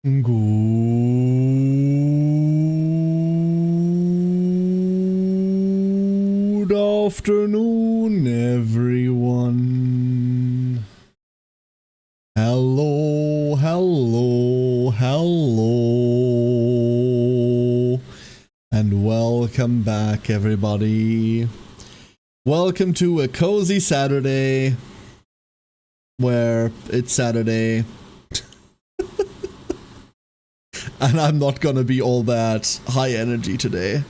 Good afternoon, everyone. Hello, hello, hello. And welcome back, everybody. Welcome to a cozy Saturday, where it's Saturday. And I'm not gonna be all that high energy today.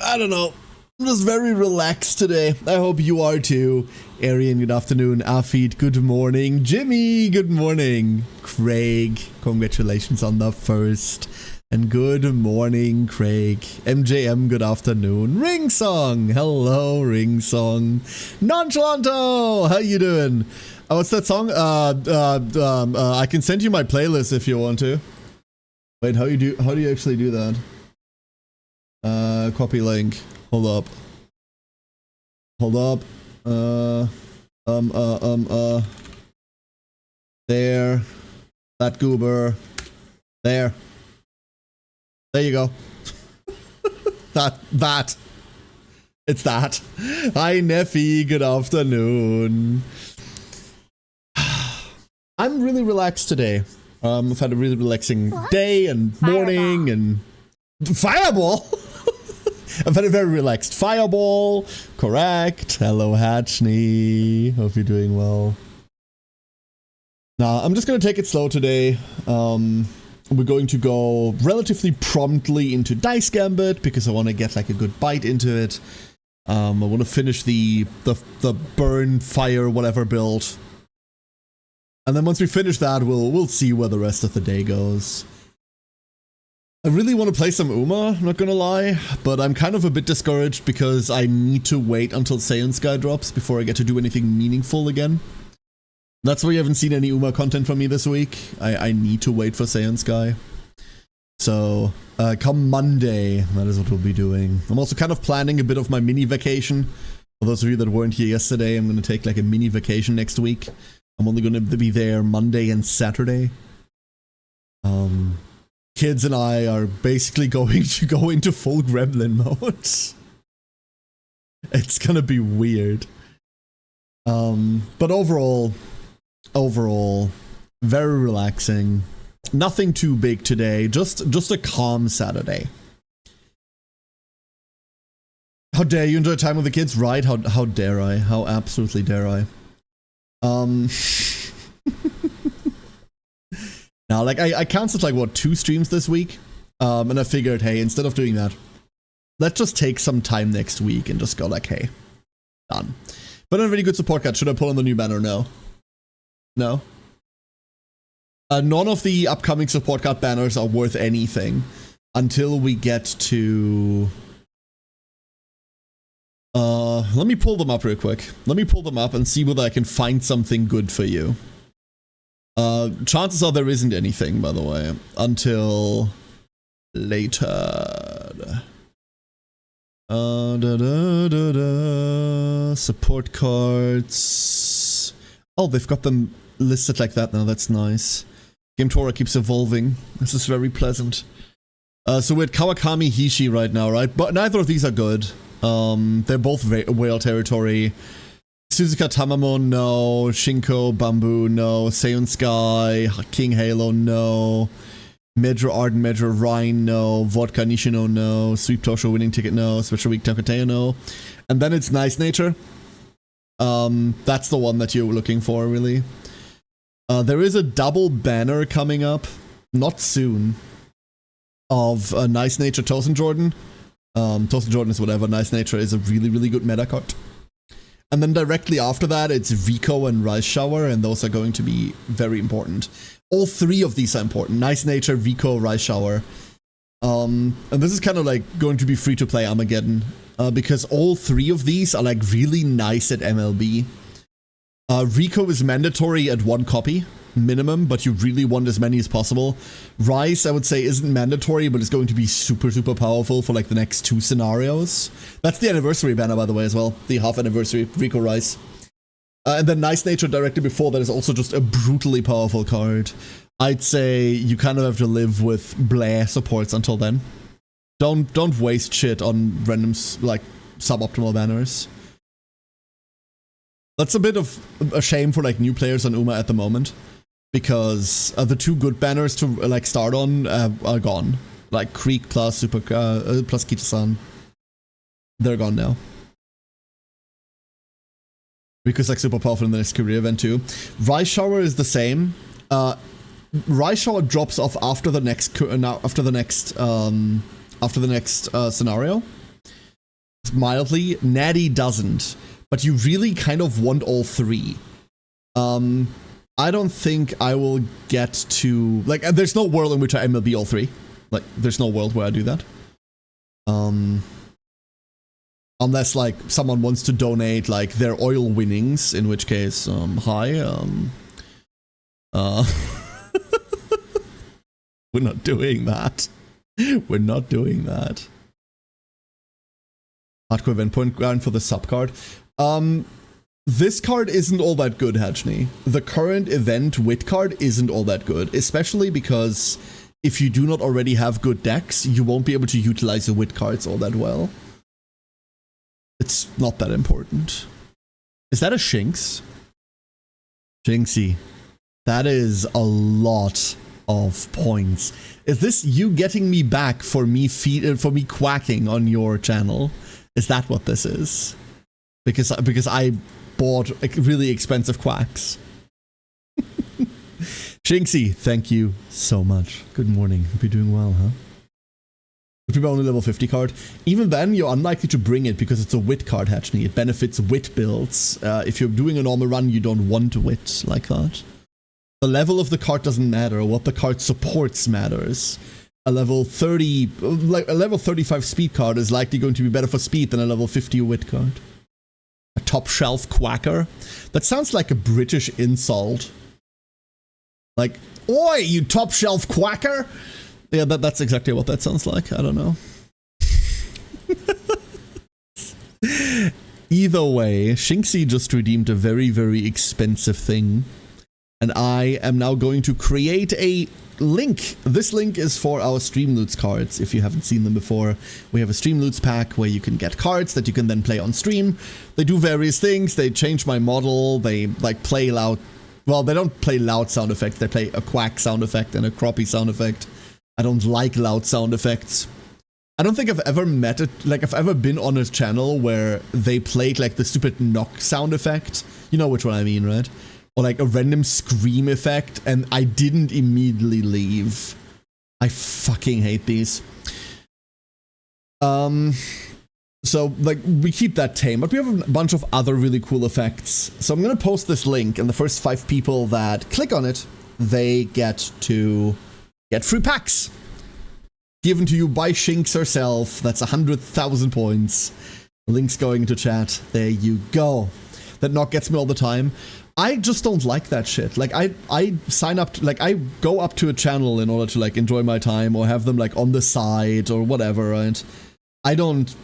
I don't know. I'm just very relaxed today. I hope you are too. Arian, good afternoon. Afid, good morning. Jimmy, good morning. Craig, congratulations on the first. And good morning, Craig. MJM, good afternoon. Ringsong, hello, Ringsong. Nonchalanto, how you doing? Oh, what's that song? I can send you my playlist if you want to. Wait, how do you actually do that? Copy link. Hold up. There. That goober. There. There you go. that. It's that. Hi, Neffy. Good afternoon. I'm really relaxed today. I've had a really relaxing day and morning and Fireball. I've had a very relaxed Fireball. Correct. Hello, Hatchney. Hope you're doing well. Now, I'm just gonna take it slow today. We're going to go relatively promptly into Dice Gambit because I want to get like a good bite into it. I want to finish the burn fire whatever build. And then once we finish that, we'll see where the rest of the day goes. I really want to play some Uma, not gonna lie, but I'm kind of a bit discouraged because I need to wait until Saiyan Sky drops before I get to do anything meaningful again. That's why you haven't seen any Uma content from me this week. I need to wait for Saiyan Sky. So, come Monday, that is what we'll be doing. I'm also kind of planning a bit of my mini vacation. For those of you that weren't here yesterday, I'm going to take like a mini vacation next week. I'm only going to be there Monday and Saturday. Kids and I are basically going to go into full gremlin mode. It's gonna be weird. But overall, very relaxing. Nothing too big today, just a calm Saturday. How dare you enjoy time with the kids, right? How dare I? How absolutely dare I? Now, like, I canceled, like, what, 2 streams this week? And I figured, hey, instead of doing that, let's just take some time next week and just go like, hey, done. But a really good support card. Should I pull on the new banner? No. No? None of the upcoming support card banners are worth anything until we get to... let me pull them up real quick. Let me pull them up and see whether I can find something good for you. Chances are there isn't anything, by the way, until later. Support cards. Oh, they've got them listed like that now. That's nice. Game Tora keeps evolving. This is very pleasant. So we're at Kawakami Hishi right now, right? But neither of these are good. They're both whale territory. Suzuka Tamamo, no. Shinko Bamboo, no. Seion Sky, King Halo, no. Medro Arden, Medro Rhine, no. Vodka Nishino, no. Sweep Tosho winning ticket, no. Special Week Takateo, no. And then it's Nice Nature. That's the one that you're looking for, really. There is a double banner coming up, not soon, of Nice Nature Tosin Jordan. Tosin Jordan is whatever. Nice Nature is a really, really good meta card. And then directly after that, it's Rico and Rice Shower, and those are going to be very important. All 3 of these are important. Nice Nature, Rico, Rice Shower. And this is kind of like going to be free-to-play Armageddon, because all 3 of these are like really nice at MLB. Rico is mandatory at 1 copy. minimum, but you really want as many as possible. Rice, I would say, isn't mandatory, but it's going to be super, super powerful for like the next 2 scenarios. That's the anniversary banner, by the way, as well. The half anniversary, Rico Rice. And then Nice Nature directly before that is also just a brutally powerful card. I'd say you kind of have to live with Blair supports until then. Don't waste shit on random like suboptimal banners. That's a bit of a shame for like new players on Uma at the moment, because the two good banners to like start on are gone. Like Creek plus plus Kita-san, they're gone now. Because like super powerful in the next career event too. Rice Shower is the same. Rice Shower drops off after the next scenario. Mildly. Natty doesn't. But you really kind of want all three. I don't think I will get to... Like, there's no world in which I MLB all three. Like, there's no world where I do that. Unless, like, someone wants to donate, like, their oil winnings, in which case, hi, we're not doing that. We're not doing that. Hardcore event point grind for the sub card. This card isn't all that good, Hajni. The current event wit card isn't all that good, especially because if you do not already have good decks, you won't be able to utilize the wit cards all that well. It's not that important. Is that a Shinx? Shinxy. That is a lot of points. Is this you getting me back for me quacking on your channel? Is that what this is? Because I bought really expensive quacks. Shinxy, thank you so much. Good morning. Hope you're doing well, huh? People only level 50 card. Even then, you're unlikely to bring it because it's a wit card, Hatchney. It benefits wit builds. If you're doing a normal run, you don't want wit like that. The level of the card doesn't matter. What the card supports matters. A level 30, like a level 35 speed card is likely going to be better for speed than a level 50 wit card. A top shelf quacker? That sounds like a British insult. Like, oi, you top shelf quacker! Yeah, that's exactly what that sounds like. I don't know. Either way, Shinxy just redeemed a very, very expensive thing. And I am now going to create a link. This link is for our Streamloots cards. If you haven't seen them before, we have a Streamloots pack where you can get cards that you can then play on stream. They do various things. They change my model. They like play loud. Well, they don't play loud sound effects. They play a quack sound effect and a crappie sound effect. I don't like loud sound effects. I don't think I've ever met it, like I've ever been on a channel where they played like the stupid knock sound effect. You know which one I mean, right? Or like a random scream effect, and I didn't immediately leave. I fucking hate these. So like we keep that tame, but we have a bunch of other really cool effects. So I'm gonna post this link, and the first 5 people that click on it, they get to get free packs given to you by Shinx herself. That's 100,000 points. The link's going into chat. There you go. That knock gets me all the time. I just don't like that shit. Like I sign up to, like I go up to a channel in order to like enjoy my time or have them like on the side or whatever, right? I don't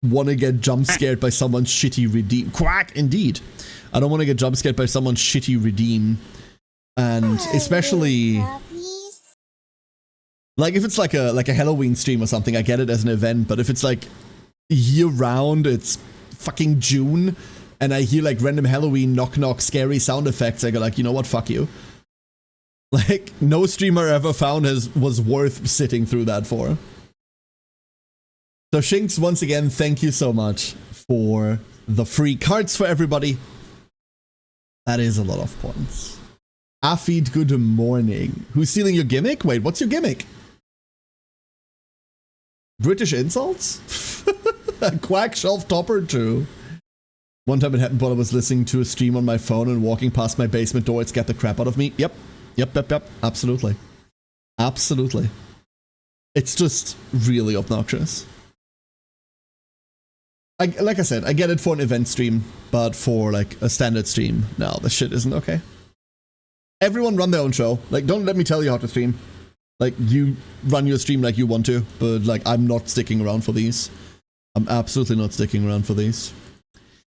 want to get jump scared by someone's shitty redeem. Quack, indeed. I don't want to get jump scared by someone's shitty redeem. And especially like if it's like a Halloween stream or something, I get it as an event, but if it's like year round, it's fucking June, and I hear like random Halloween knock knock scary sound effects, I go like, you know what, fuck you. Like, no streamer I ever found was worth sitting through that for. So Shinx, once again, thank you so much for the free cards for everybody. That is a lot of points. Afid, good morning. Who's stealing your gimmick? Wait, what's your gimmick? British insults? Quack shelf topper too. One time it happened while I was listening to a stream on my phone and walking past my basement door, it scared the crap out of me. Yep. Absolutely. Absolutely. It's just really obnoxious. Like I said, I get it for an event stream, but for like a standard stream, no, this shit isn't okay. Everyone run their own show. Like, don't let me tell you how to stream. Like, you run your stream like you want to, but like, I'm not sticking around for these. I'm absolutely not sticking around for these.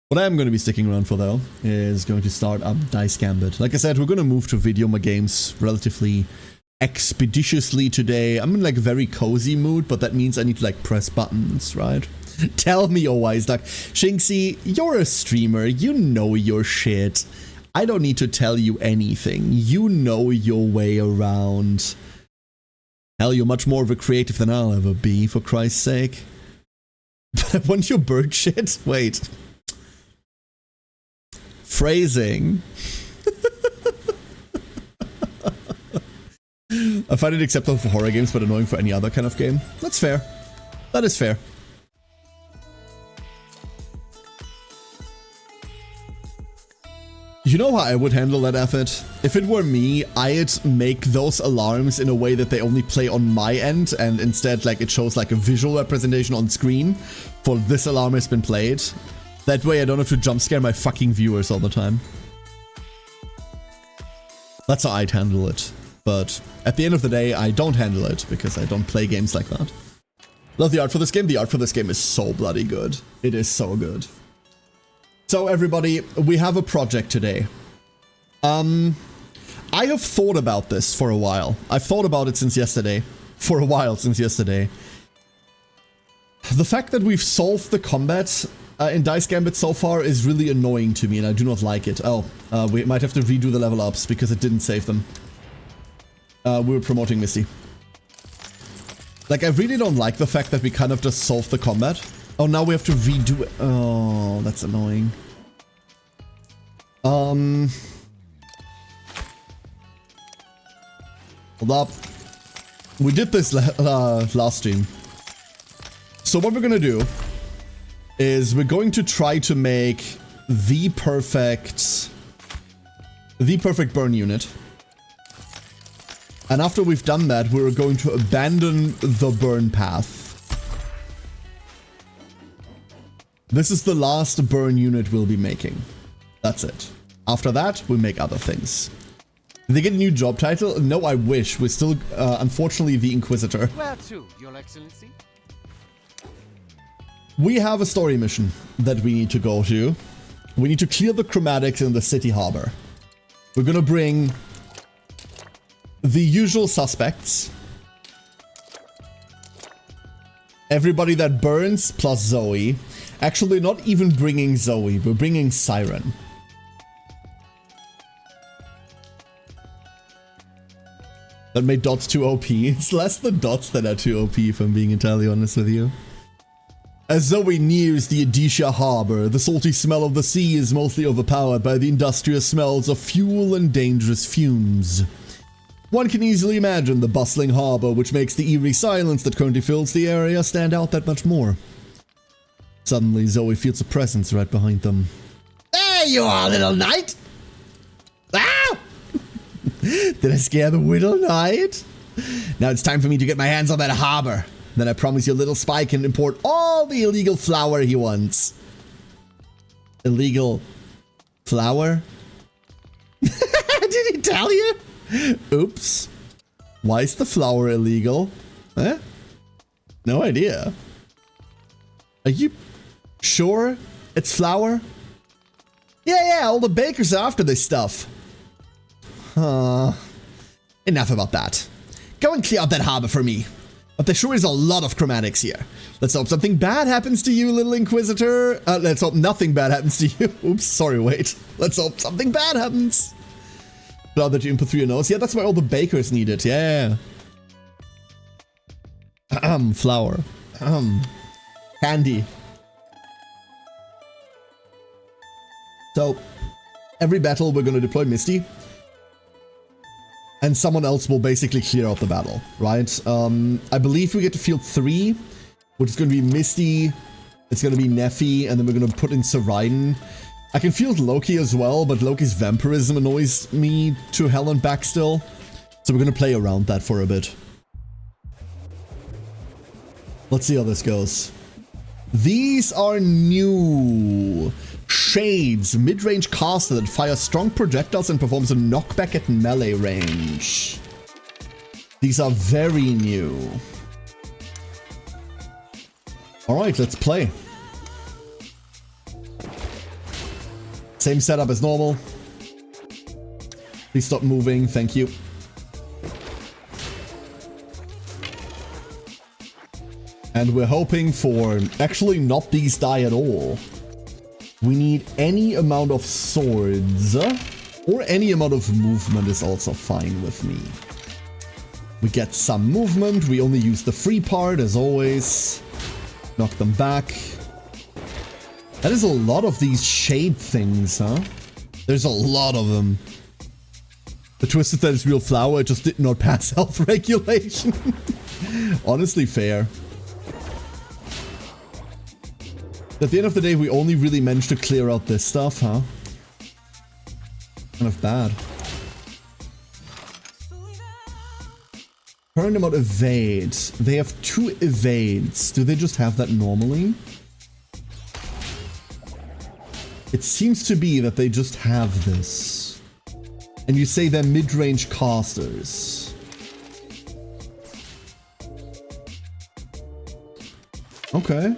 What I am going to be sticking around for, though, is going to start up Dice Gambit. Like I said, we're going to move to video my games relatively expeditiously today. I'm in like a very cozy mood, but that means I need to like press buttons, right? Tell me, oh wise duck. Shinxie, you're a streamer. You know your shit. I don't need to tell you anything. You know your way around. Hell, you're much more of a creative than I'll ever be, for Christ's sake. But I want your bird shit? Wait. Phrasing. I find it acceptable for horror games, but annoying for any other kind of game. That's fair. That is fair. You know how I would handle that effort? If it were me, I'd make those alarms in a way that they only play on my end, and instead like it shows like a visual representation on screen for this alarm has been played. That way I don't have to jump scare my fucking viewers all the time. That's how I'd handle it. But at the end of the day, I don't handle it because I don't play games like that. Love the art for this game. The art for this game is so bloody good. It is so good. So everybody, we have a project today. I have thought about this for a while. I've thought about it since yesterday. For a while since yesterday. The fact that we've solved the combat in Dice Gambit so far is really annoying to me, and I do not like it. Oh, we might have to redo the level ups because it didn't save them. We were promoting Misty. Like, I really don't like the fact that we kind of just solved the combat. Oh, now we have to redo it. Oh, that's annoying. Hold up. We did this last stream. So what we're gonna do is we're going to try to make the perfect burn unit. And after we've done that, we're going to abandon the burn path. This is the last burn unit we'll be making. That's it. After that, we make other things. Did they get a new job title? No, I wish. We're still, unfortunately, the Inquisitor. Where to, Your Excellency? We have a story mission that we need to go to. We need to clear the chromatics in the city harbor. We're gonna bring the usual suspects. Everybody that burns plus Zoe. Actually, not even bringing Zoe. We're bringing Siren. That made dots too OP. It's less the dots that are too OP, if I'm being entirely honest with you. As Zoe nears the Edisha harbor, the salty smell of the sea is mostly overpowered by the industrious smells of fuel and dangerous fumes. One can easily imagine the bustling harbor, which makes the eerie silence that currently fills the area stand out that much more. Suddenly, Zoe feels a presence right behind them. There you are, little knight! Ow! Did I scare the little knight? Now it's time for me to get my hands on that harbor. Then I promise your little spy can import all the illegal flour he wants. Illegal flour? Did he tell you? Oops. Why is the flour illegal? Huh? No idea. Are you sure it's flour? Yeah, all the bakers are after this stuff. Enough about that. Go and clear out that harbor for me. But there sure is a lot of chromatics here. Let's hope something bad happens to you, little Inquisitor. Let's hope nothing bad happens to you. Oops, sorry, wait. Let's hope something bad happens. Now that you input through your nose. Yeah, that's why all the bakers need it. Yeah. Flour. Candy. So, every battle we're going to deploy Misty. And someone else will basically clear out the battle, right? I believe we get to field 3, which is going to be Misty, it's going to be Neffy, and then we're going to put in Seraiden. I can field Loki as well, but Loki's vampirism annoys me to hell and back still. So we're going to play around that for a bit. Let's see how this goes. These are new. Shades, mid-range caster that fires strong projectiles and performs a knockback at melee range. These are very new. Alright, let's play. Same setup as normal. Please stop moving, thank you. And we're hoping for actually not these die at all. We need any amount of swords, or any amount of movement is also fine with me. We get some movement, we only use the free part as always. Knock them back. That is a lot of these shade things, huh? There's a lot of them. The twist is that it's real flower, it just did not pass health regulation. Honestly fair. At the end of the day, we only really managed to clear out this stuff, huh? Kind of bad. Current amount evade. They have 2 evades. Do they just have that normally? It seems to be that they just have this. And you say they're mid-range casters. Okay.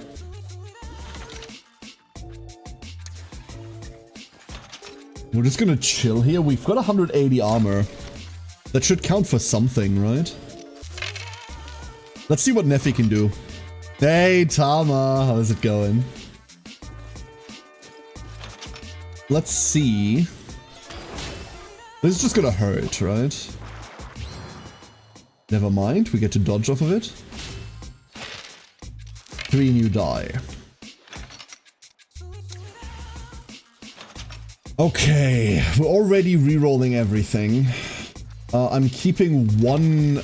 We're just gonna chill here. We've got 180 armor. That should count for something, right? Let's see what Neffy can do. Hey, Tama. How's it going? Let's see. This is just gonna hurt, right? Never mind. We get to dodge off of it. 3 new die. Okay, we're already re-rolling everything. I'm keeping 1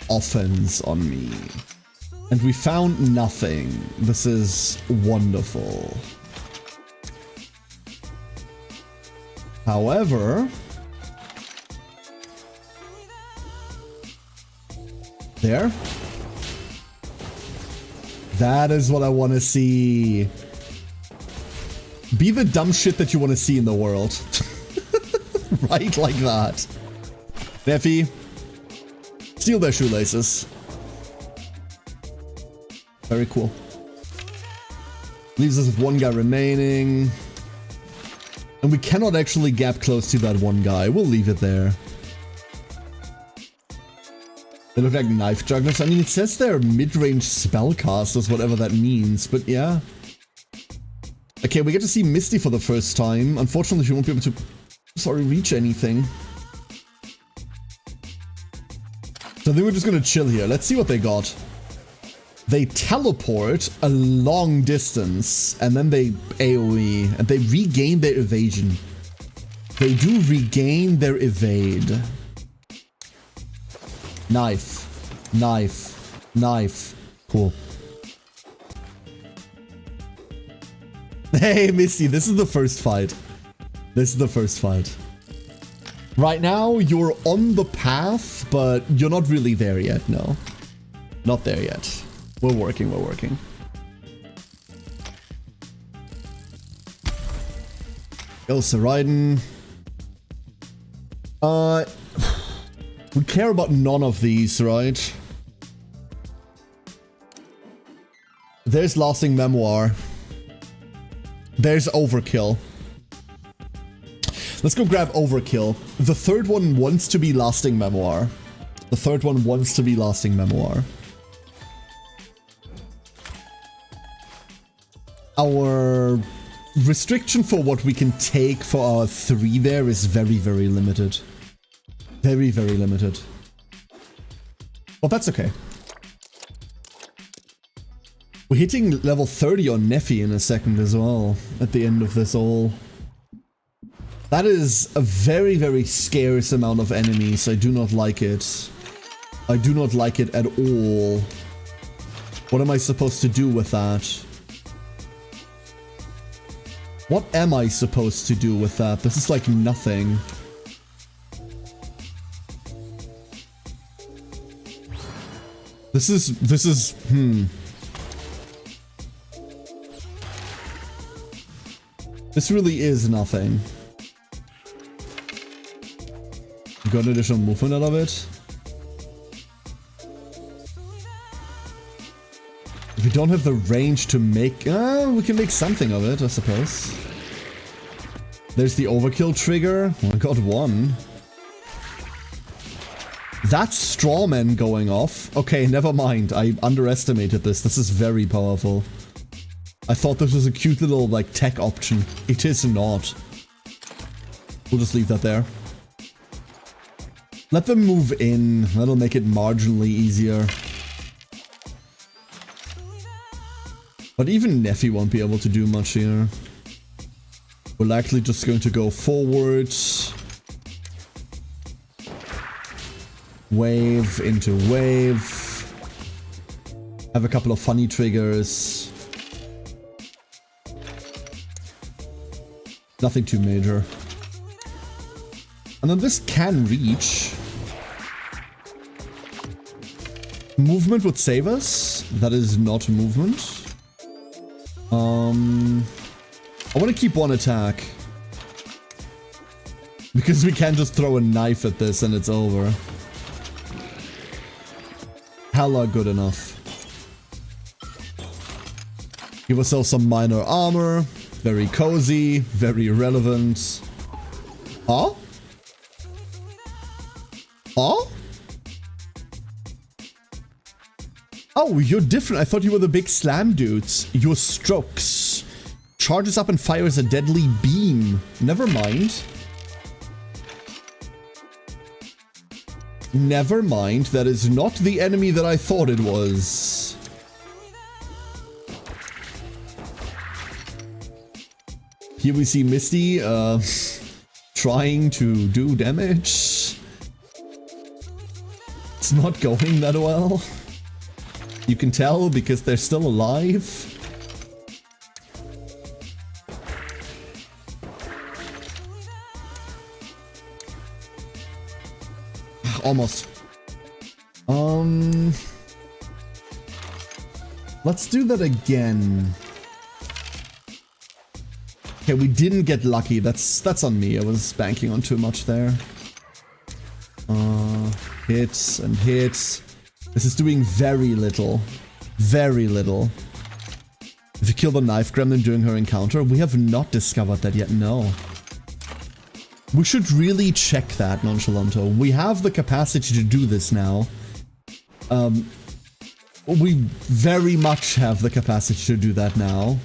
offense on me. And we found nothing. This is wonderful. However... There. That is what I want to see. Be the dumb shit that you want to see in the world. Right like that. Neffy. Steal their shoelaces. Very cool. Leaves us with 1 guy remaining. And we cannot actually gap close to that 1 guy. We'll leave it there. They look like knife jugglers. I mean, it says they're mid-range spellcasters, whatever that means, but yeah. Okay, we get to see Misty for the first time. Unfortunately, she won't be able to, reach anything. So I think we're just gonna chill here. Let's see what they got. They teleport a long distance, and then they AoE, and they regain their evasion. They do regain their evade. Knife. Knife. Knife. Cool. Hey, Misty, this is the first fight. This is the first fight. Right now, you're on the path, but you're not really there yet, no. Not there yet. We're working, we're working. Elsa Raiden. We care about none of these, right? There's Lasting Memoir. There's Overkill. Let's go grab Overkill. The third one wants to be Lasting Memoir. The third one wants to be Lasting Memoir. Our restriction for what we can take for our 3 there is very, very limited. Very, very limited. But that's okay. We're hitting level 30 on Neffy in a second as well, at the end of this all. That is a very, very scarce amount of enemies. I do not like it. I do not like it at all. What am I supposed to do with that? What am I supposed to do with that? This is like nothing. This is, This really is nothing. Got an additional movement out of it. If we don't have the range to make... we can make something of it, I suppose. There's the overkill trigger. Oh, I got one. That's strawman going off. Okay, never mind. I underestimated this. This is very powerful. I thought this was a cute little, like, tech option. It is not. We'll just leave that there. Let them move in. That'll make it marginally easier. But even Neffy won't be able to do much here. We're likely just going to go forward. Wave into wave. Have a couple of funny triggers. Nothing too major. And then this can reach. Movement would save us. That is not movement. I want to keep one attack. Because we can just throw a knife at this and it's over. Hella good enough. Give ourselves some minor armor. Very cozy. Very relevant. Huh? Huh? Oh, you're different. I thought you were the big slam dudes. Your strokes. Charges up and fires a deadly beam. Never mind. Never mind. That is not the enemy that I thought it was. Here we see Misty trying to do damage. It's not going that well. You can tell because they're still alive. Almost. Let's do that again. Okay, we didn't get lucky. That's on me. I was banking on too much there. Hits and hits. This is doing very little. Very little. If you kill the knife gremlin during her encounter, we have not discovered that yet, no. We should really check that, Nonchalanto. We have the capacity to do this now. We very much have the capacity to do that now.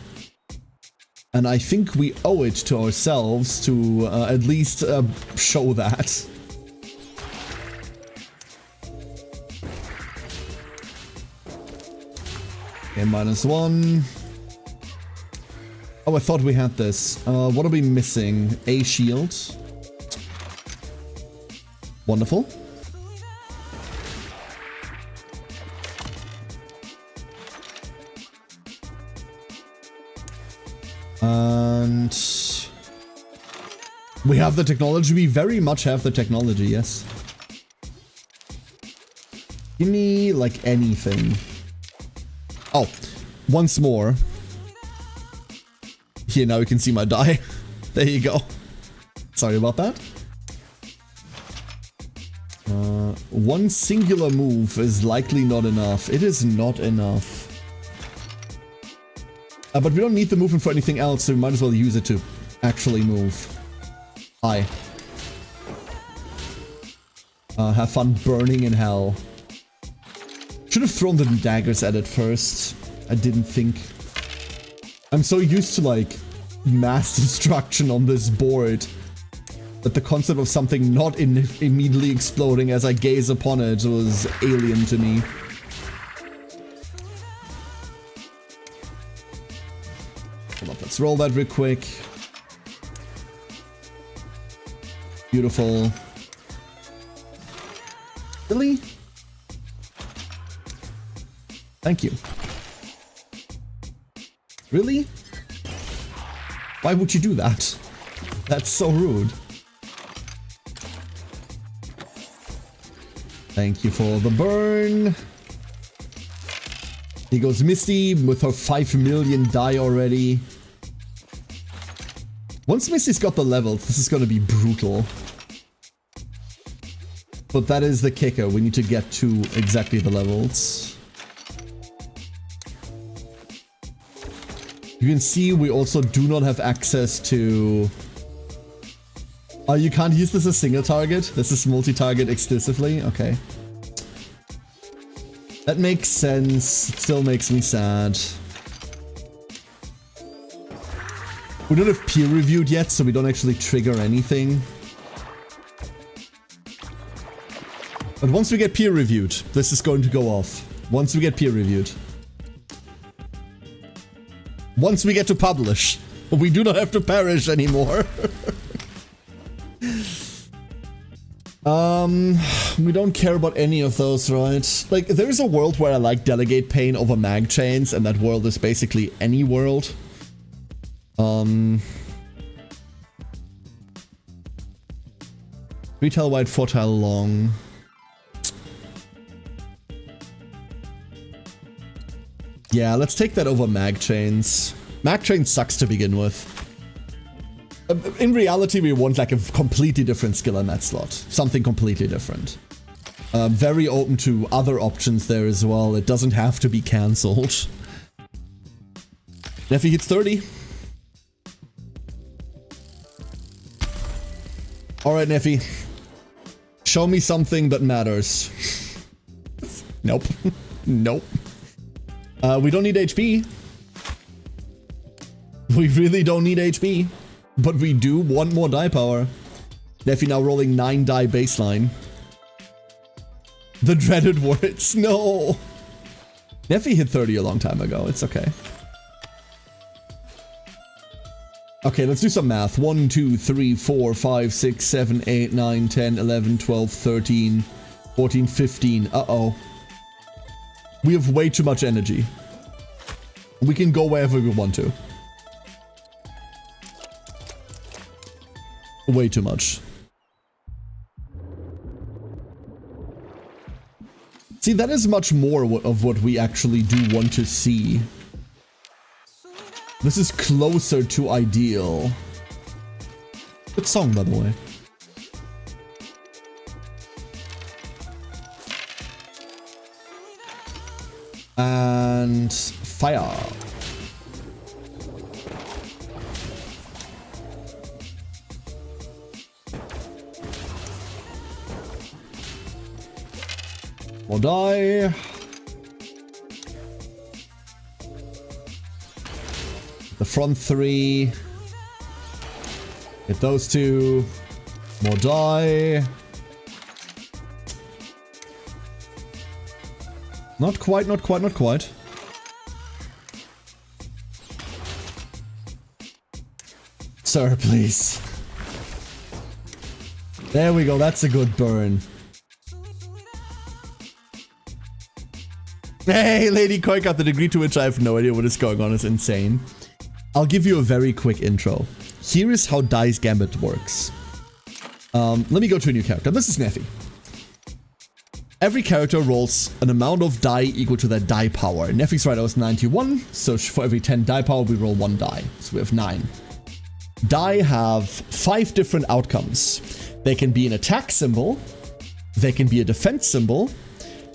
And I think we owe it to ourselves to at least show that. Okay, -1. Oh, I thought we had this. What are we missing? A shield. Wonderful. And we have the technology. We very much have the technology, yes. Give me, like, anything. Oh, once more. Here, now you can see my die. There you go. Sorry about that. One singular move is likely not enough. It is not enough. But we don't need the movement for anything else, so we might as well use it to actually move. Hi. Have fun burning in hell. Should have thrown the daggers at it first. I didn't think. I'm so used to, like, mass destruction on this board that the concept of something not immediately exploding as I gaze upon it was alien to me. Hold up, let's roll that real quick. Beautiful. Really? Thank you. Really? Why would you do that? That's so rude. Thank you for the burn. Here goes Misty with her 5 million die already. Once Misty's got the levels, this is gonna be brutal. But that is the kicker. We need to get to exactly the levels. You can see we also do not have access to Oh, you can't use this as single target? This is multi-target exclusively? Okay. That makes sense. It still makes me sad. We don't have peer-reviewed yet, so we don't actually trigger anything. But once we get peer-reviewed, this is going to go off. Once we get peer-reviewed. Once we get to publish, we do not have to perish anymore. We don't care about any of those, right? Like, there's a world where I like Delegate Pain over Mag Chains, and that world is basically any world. Retail wide, 4-tile long. Yeah, let's take that over Mag Chains. Mag Chains sucks to begin with. In reality, we want like a completely different skill in that slot. Something completely different. Very open to other options there as well. It doesn't have to be cancelled. Neffy hits 30. Alright, Neffy. Show me something that matters. Nope. Nope. We don't need HP. We really don't need HP. But we do want more die power. Neffy now rolling 9 die baseline. The dreaded words. No. Neffy hit 30 a long time ago. It's okay. Okay, let's do some math. 1, 2, 3, 4, 5, 6, 7, 8, 9, 10, 11, 12, 13, 14, 15. Uh-oh. We have way too much energy. We can go wherever we want to. Way too much. See, that is much more of what we actually do want to see. This is closer to ideal. Good song, by the way. And fire. More die. The front 3. Hit those 2. More die. Not quite, not quite, not quite. Sir, please. There we go, that's a good burn. Hey, Lady Koi got the degree to which I have no idea what is going on. It's insane. I'll give you a very quick intro. Here is how Dice Gambit works. Let me go to a new character. This is Neffy. Every character rolls an amount of die equal to their die power. Neffy's right now is 91, so for every 10 die power, we roll 1 die. So we have 9. Die have 5 different outcomes. They can be an attack symbol. They can be a defense symbol.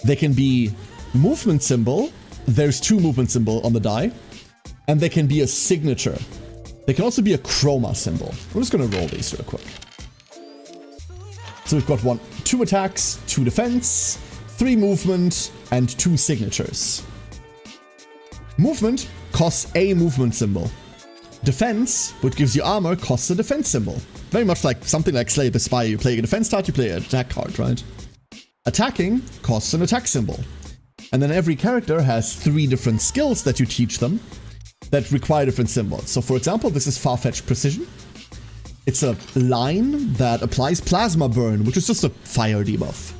They can be movement symbol. There's 2 movement symbol on the die. And they can be a signature. They can also be a chroma symbol. We're just gonna roll these real quick. So we've got 2 attacks, 2 defense, 3 movement, and 2 signatures. Movement costs a movement symbol. Defense, which gives you armor, costs a defense symbol. Very much like something like Slay the Spy. You play a defense card, you play an attack card, right? Attacking costs an attack symbol. And then every character has 3 different skills that you teach them that require different symbols. So for example, this is Far-Fetched Precision. It's a line that applies Plasma Burn, which is just a fire debuff.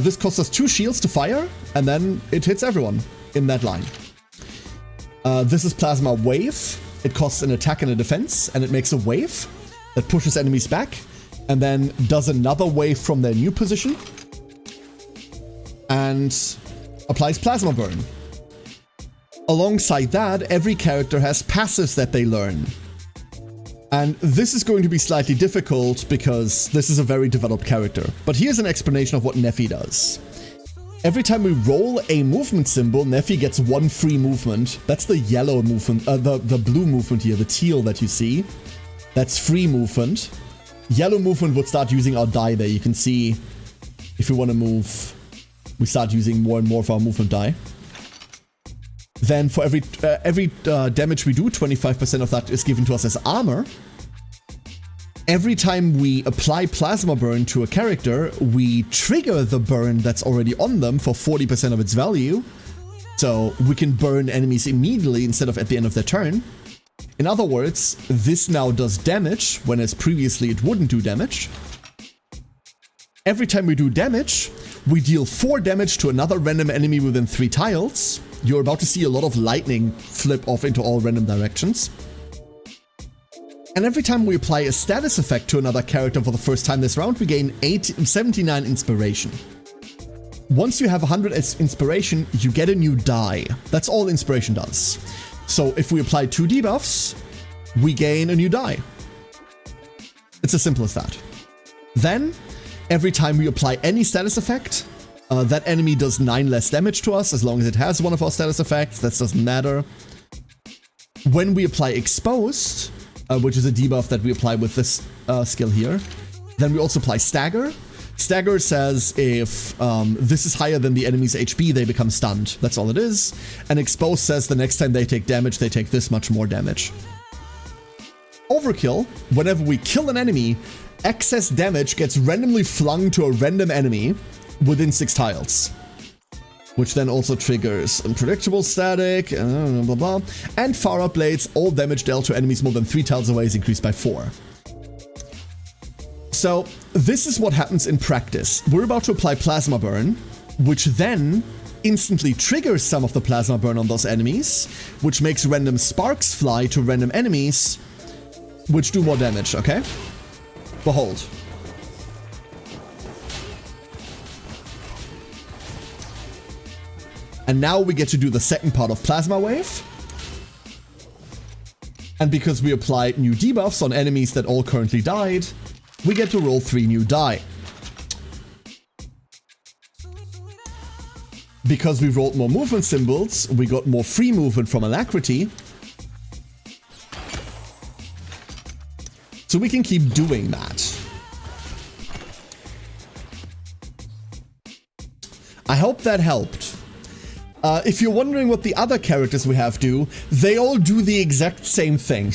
This costs us 2 shields to fire, and then it hits everyone in that line. This is Plasma Wave. It costs an attack and a defense, and it makes a wave that pushes enemies back, and then does another wave from their new position, and applies Plasma Burn. Alongside that, every character has passives that they learn. And this is going to be slightly difficult because this is a very developed character. But here's an explanation of what Neffy does. Every time we roll a movement symbol, Neffy gets 1 free movement. That's the yellow movement, the blue movement here, the teal that you see. That's free movement. Yellow movement would start using our die there. You can see if we want to move, we start using more and more of our movement die. Then for every damage we do, 25% of that is given to us as armor. Every time we apply plasma burn to a character, we trigger the burn that's already on them for 40% of its value. So we can burn enemies immediately instead of at the end of their turn. In other words, this now does damage, whereas previously it wouldn't do damage. Every time we do damage, we deal 4 damage to another random enemy within 3 tiles. You're about to see a lot of lightning flip off into all random directions. And every time we apply a status effect to another character for the first time this round, we gain 79 inspiration. Once you have 100 inspiration, you get a new die. That's all inspiration does. So if we apply 2 debuffs, we gain a new die. It's as simple as that. Then, every time we apply any status effect, that enemy does 9 less damage to us as long as it has one of our status effects. That doesn't matter. When we apply Exposed, which is a debuff that we apply with this skill here, then we also apply Stagger. Stagger says if this is higher than the enemy's HP, they become stunned. That's all it is. And Exposed says the next time they take damage, they take this much more damage. Overkill, whenever we kill an enemy, excess damage gets randomly flung to a random enemy within 6 tiles. Which then also triggers Unpredictable Static, blah blah. And Far Up Blades, all damage dealt to enemies more than 3 tiles away is increased by 4. So this is what happens in practice. We're about to apply Plasma Burn, which then instantly triggers some of the Plasma Burn on those enemies, which makes random sparks fly to random enemies, which do more damage, okay? Behold. And now we get to do the second part of Plasma Wave. And because we applied new debuffs on enemies that all currently died, we get to roll 3 new die. Because we rolled more movement symbols, we got more free movement from Alacrity. So we can keep doing that. I hope that helped. If you're wondering what the other characters we have do, they all do the exact same thing.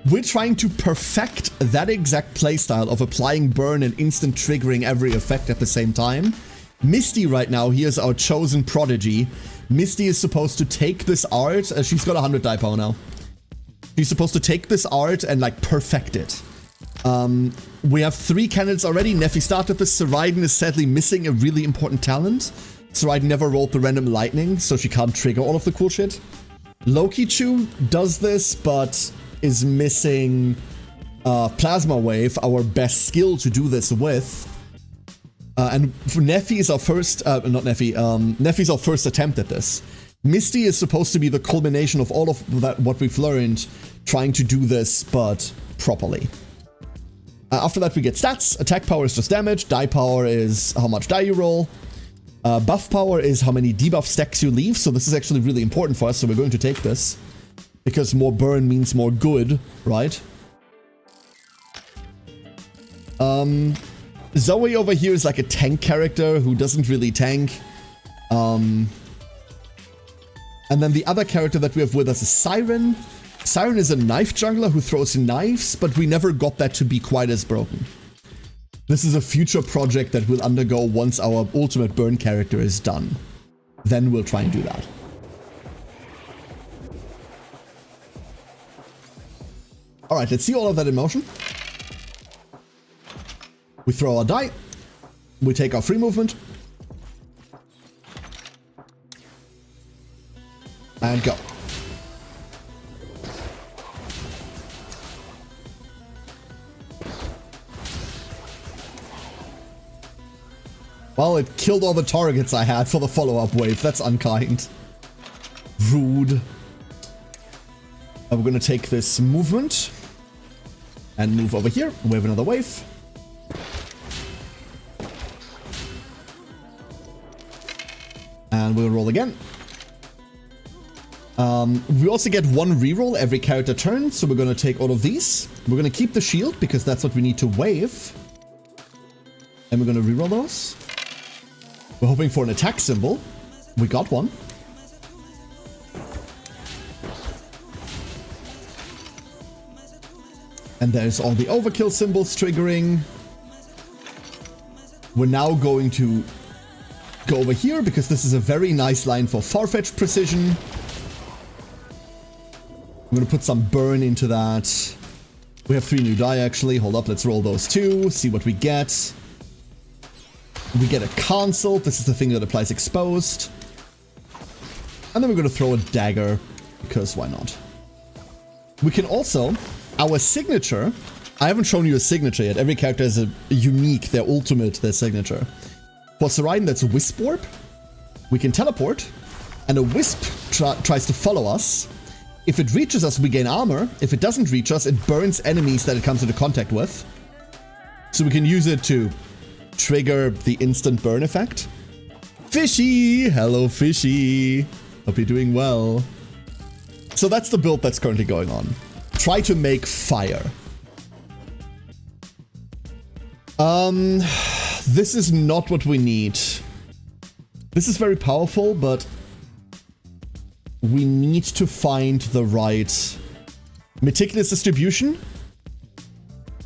We're trying to perfect that exact playstyle of applying burn and instant triggering every effect at the same time. Misty right now, here's our chosen prodigy. Misty is supposed to take this art, she's got 100 die power now. She's supposed to take this art and like perfect it. We have 3 candidates already. Neffy started this. Saraiden is sadly missing a really important talent. Saraiden never rolled the random lightning, so she can't trigger all of the cool shit. Lokichu does this, but is missing Plasma Wave, our best skill to do this with. And Neffy is our first, Neffy's our first attempt at this. Misty is supposed to be the culmination of all of that, what we've learned, trying to do this, but properly. After that we get stats. Attack power is just damage, die power is how much die you roll. Buff power is how many debuff stacks you leave, so this is actually really important for us, so we're going to take this. Because more burn means more good, right? Zoe over here is like a tank character who doesn't really tank. And then the other character that we have with us is Siren. Siren is a knife jungler who throws knives, but we never got that to be quite as broken. This is a future project that we'll undergo once our ultimate burn character is done. Then we'll try and do that. Alright, let's see all of that in motion. We throw our die. We take our free movement. And go. Well, it killed all the targets I had for the follow-up wave. That's unkind. Rude. We're gonna take this movement and move over here. We have another wave. And we'll roll again. We also get one reroll every character turn, so we're gonna take all of these. We're gonna keep the shield because that's what we need to wave. And we're gonna reroll those. We're hoping for an attack symbol. We got one. And there's all the overkill symbols triggering. We're now going to go over here because this is a very nice line for Farfetch'd precision. I'm gonna put some burn into that. We have 3 new die actually. Hold up, let's roll those 2, see what we get. We get a console. This is the thing that applies exposed. And then we're gonna throw a dagger because why not? We can also, our signature, I haven't shown you a signature yet. Every character has a unique, their ultimate, their signature. For Serain, that's a Wisp Orb. We can teleport, and a Wisp tries to follow us. If it reaches us, we gain armor. If it doesn't reach us, it burns enemies that it comes into contact with. So we can use it to trigger the instant burn effect. Fishy! Hello, Fishy! Hope you're doing well. So that's the build that's currently going on. Try to make fire. This is not what we need. This is very powerful, but we need to find the right... Meticulous distribution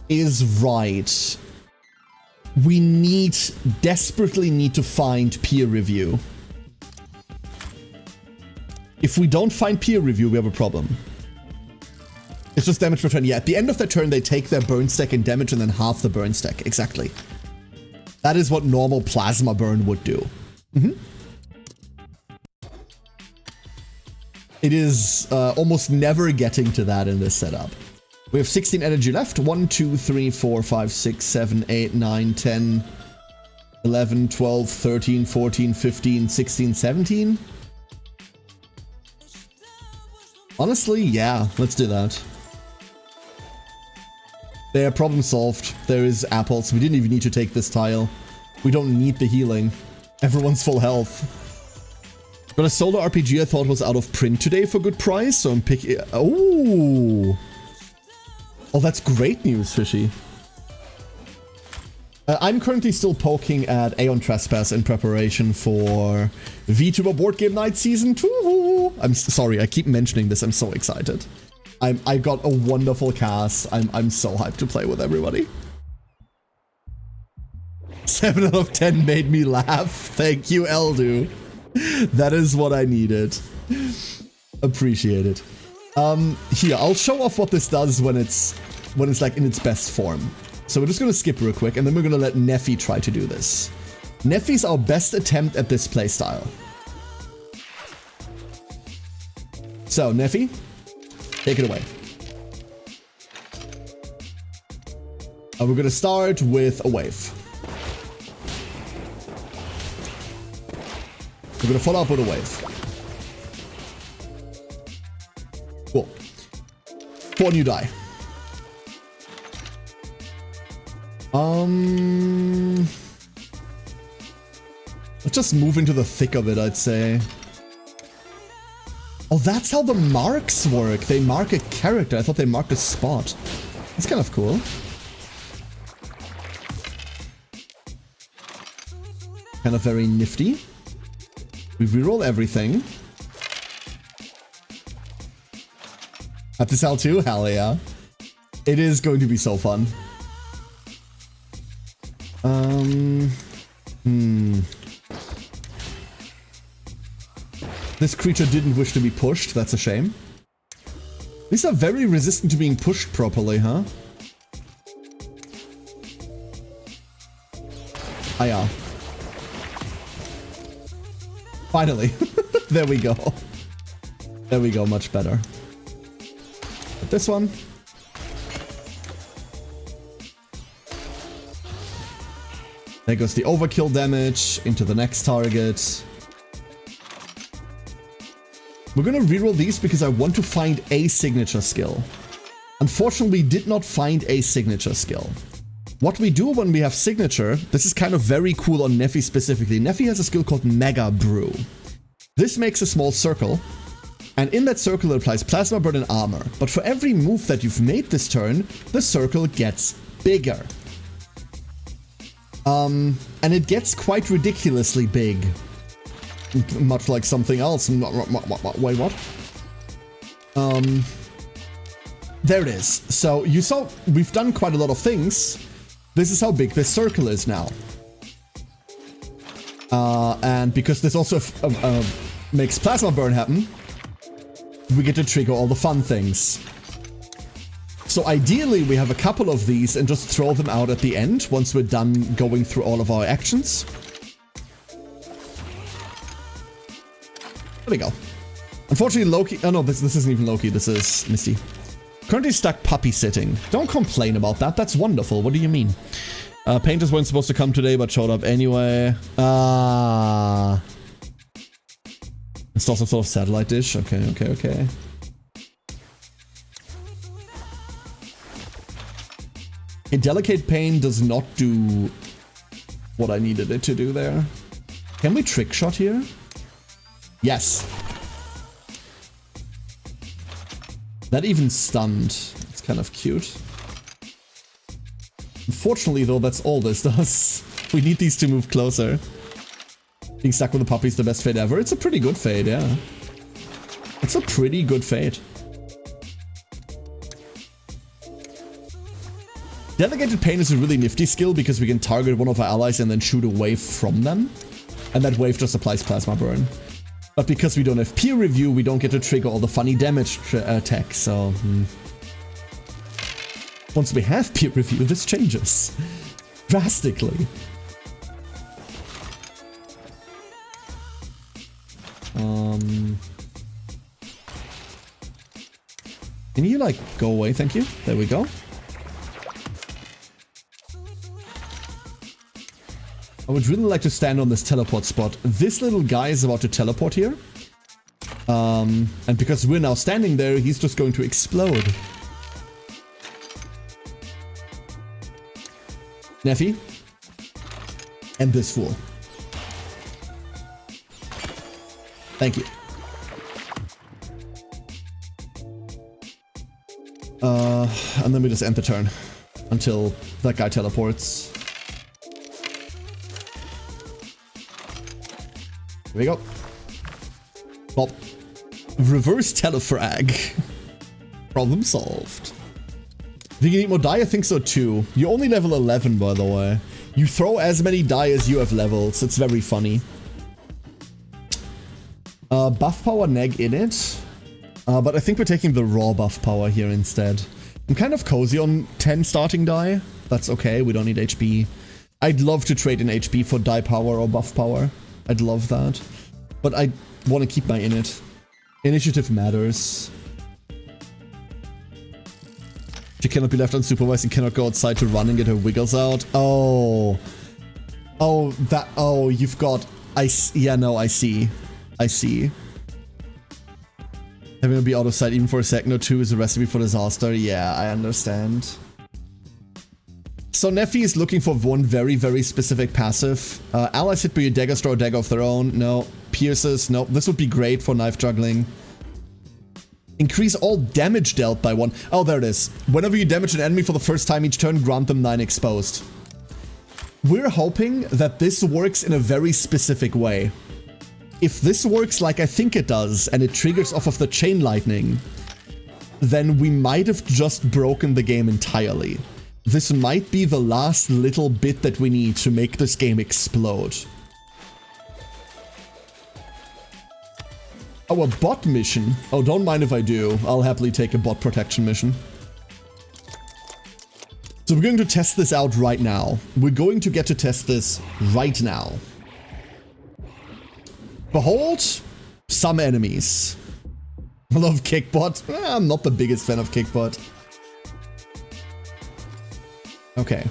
is right. We desperately need to find peer review. If we don't find peer review, we have a problem. It's just damage per turn. Yeah, at the end of their turn, they take their burn stack and damage and then half the burn stack. Exactly. That is what normal plasma burn would do. It is almost never getting to that in this setup. We have 16 energy left. 1, 2, 3, 4, 5, 6, 7, 8, 9, 10, 11, 12, 13, 14, 15, 16, 17. Honestly, yeah, let's do that. There, problem solved. There is apples. We didn't even need to take this tile. We don't need the healing. Everyone's full health. Got a solo RPG I thought was out of print today for good price, so I'm picking... Oh! Oh, that's great news, Fishy. I'm currently still poking at Aeon Trespass in preparation for VTuber Board Game Night Season 2. I'm sorry, I keep mentioning this. I'm so excited. I got a wonderful cast. I'm so hyped to play with everybody. 7 out of 10 made me laugh. Thank you, Eldu. That is what I needed. Appreciate it. Here, I'll show off what this does when it's like in its best form. So we're just gonna skip real quick, and then we're gonna let Neffy try to do this. Neffy's our best attempt at this playstyle. So, Neffy, take it away. We're gonna start with a wave. We're gonna follow up with a wave. Cool. 4 new die. Let's just move into the thick of it, I'd say. Oh, that's how the marks work. They mark a character. I thought they marked a spot. That's kind of cool. Kind of very nifty. We reroll everything. Have to sell too? Hell yeah. It is going to be so fun. This creature didn't wish to be pushed. That's a shame. These are very resistant to being pushed properly, huh? Ah, yeah. Finally. There we go. There we go, much better. But this one. There goes the overkill damage into the next target. We're gonna reroll these because I want to find a signature skill. Unfortunately, we did not find a signature skill. What we do when we have signature, this is kind of very cool on Neffy specifically. Neffy has a skill called Mega Brew. This makes a small circle, And in that circle it applies Plasma Burn and Armor. But for every move that you've made this turn, the circle gets bigger. And it gets quite ridiculously big. Much like something else. Wait, what? There it is. So you saw we've done quite a lot of things. This is how big this circle is now. And because this also makes Plasma Burn happen, we get to trigger all the fun things. So ideally we have a couple of these and just throw them out at the end once we're done going through all of our actions. There we go. Unfortunately Loki... Oh no, this isn't even Loki, this is Misty. Currently stuck puppy sitting. Don't complain about that, that's wonderful. What do you mean? Painters weren't supposed to come today but showed up anyway. Install some sort of satellite dish. Okay. A delicate pain does not do what I needed it to do there. Can we trick shot here? Yes. That even stunned. It's kind of cute. Unfortunately though, that's all this does. We need these to move closer. Being stuck with the puppy is the best fate ever. It's a pretty good fate, yeah. It's a pretty good fate. Delegated Pain is a really nifty skill because we can target one of our allies and then shoot a wave from them. And that wave just applies Plasma Burn. But because we don't have peer review, we don't get to trigger all the funny damage attacks, so... Once we have peer review, this changes. Drastically. Can you, like, go away? Thank you. There we go. I would really like to stand on this teleport spot. This little guy is about to teleport here. And because we're now standing there, he's just going to explode. Neffy. And this fool. Thank you. And then we just end the turn until that guy teleports. Here we go. Well, reverse telefrag. Problem solved. Think you need more die? I think so too. You're only level 11, by the way. You throw as many die as you have levels. It's very funny. Buff power neg in it. But I think we're taking the raw buff power here instead. I'm kind of cozy on 10 starting die. That's okay, we don't need HP. I'd love to trade in HP for die power or buff power. I'd love that. But I want to keep my init. Initiative matters. She cannot be left unsupervised and cannot go outside to run and get her wiggles out. Oh. Oh, that... Oh, you've got... Yeah, no, I see. I see. Having to be out of sight even for a second or two is a recipe for disaster. Yeah, I understand. So Neffy is looking for one very, very specific passive. Allies hit by your daggers draw a dagger of their own. No. Pierces. No. This would be great for knife juggling. Increase all damage dealt by 1. Oh, there it is. Whenever you damage an enemy for the first time each turn, grant them 9 exposed. We're hoping that this works in a very specific way. If this works like I think it does, and it triggers off of the chain lightning, then we might have just broken the game entirely. This might be the last little bit that we need to make this game explode. Oh, a bot mission? Oh, don't mind if I do. I'll happily take a bot protection mission. So we're going to test this out right now. We're going to get to test this right now. Behold, some enemies. I love Kickbot. I'm not the biggest fan of Kickbot. Okay.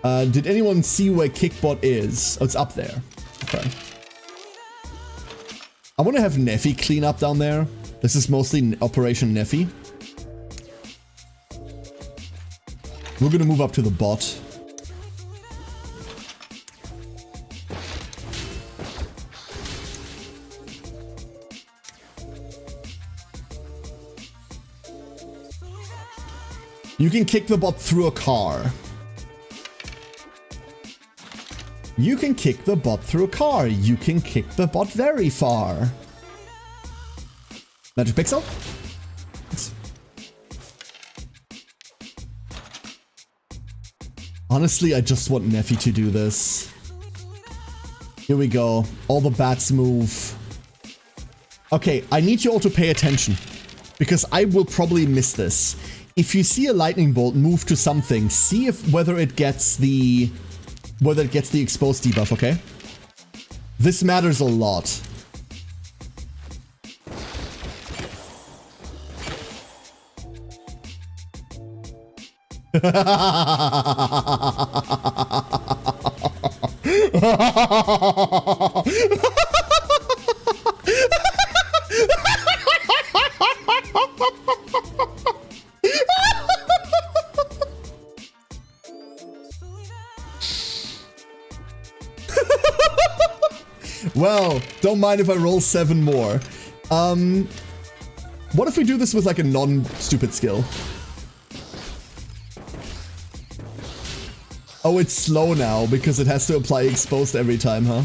Did anyone see where Kickbot is? Oh, it's up there. Okay. I want to have Neffy clean up down there. This is mostly Operation Neffy. We're gonna move up to the bot. You can kick the bot through a car. You can kick the bot through a car. You can kick the bot very far. Magic Pixel? Honestly, I just want Neffy to do this. Here we go. All the bats move. Okay, I need you all to pay attention, because I will probably miss this. If you see a lightning bolt move to something, see if whether it gets the exposed debuff, okay? This matters a lot. Well, don't mind if I roll 7 more. What if we do this with like a non-stupid skill? Oh, it's slow now because it has to apply exposed every time, huh?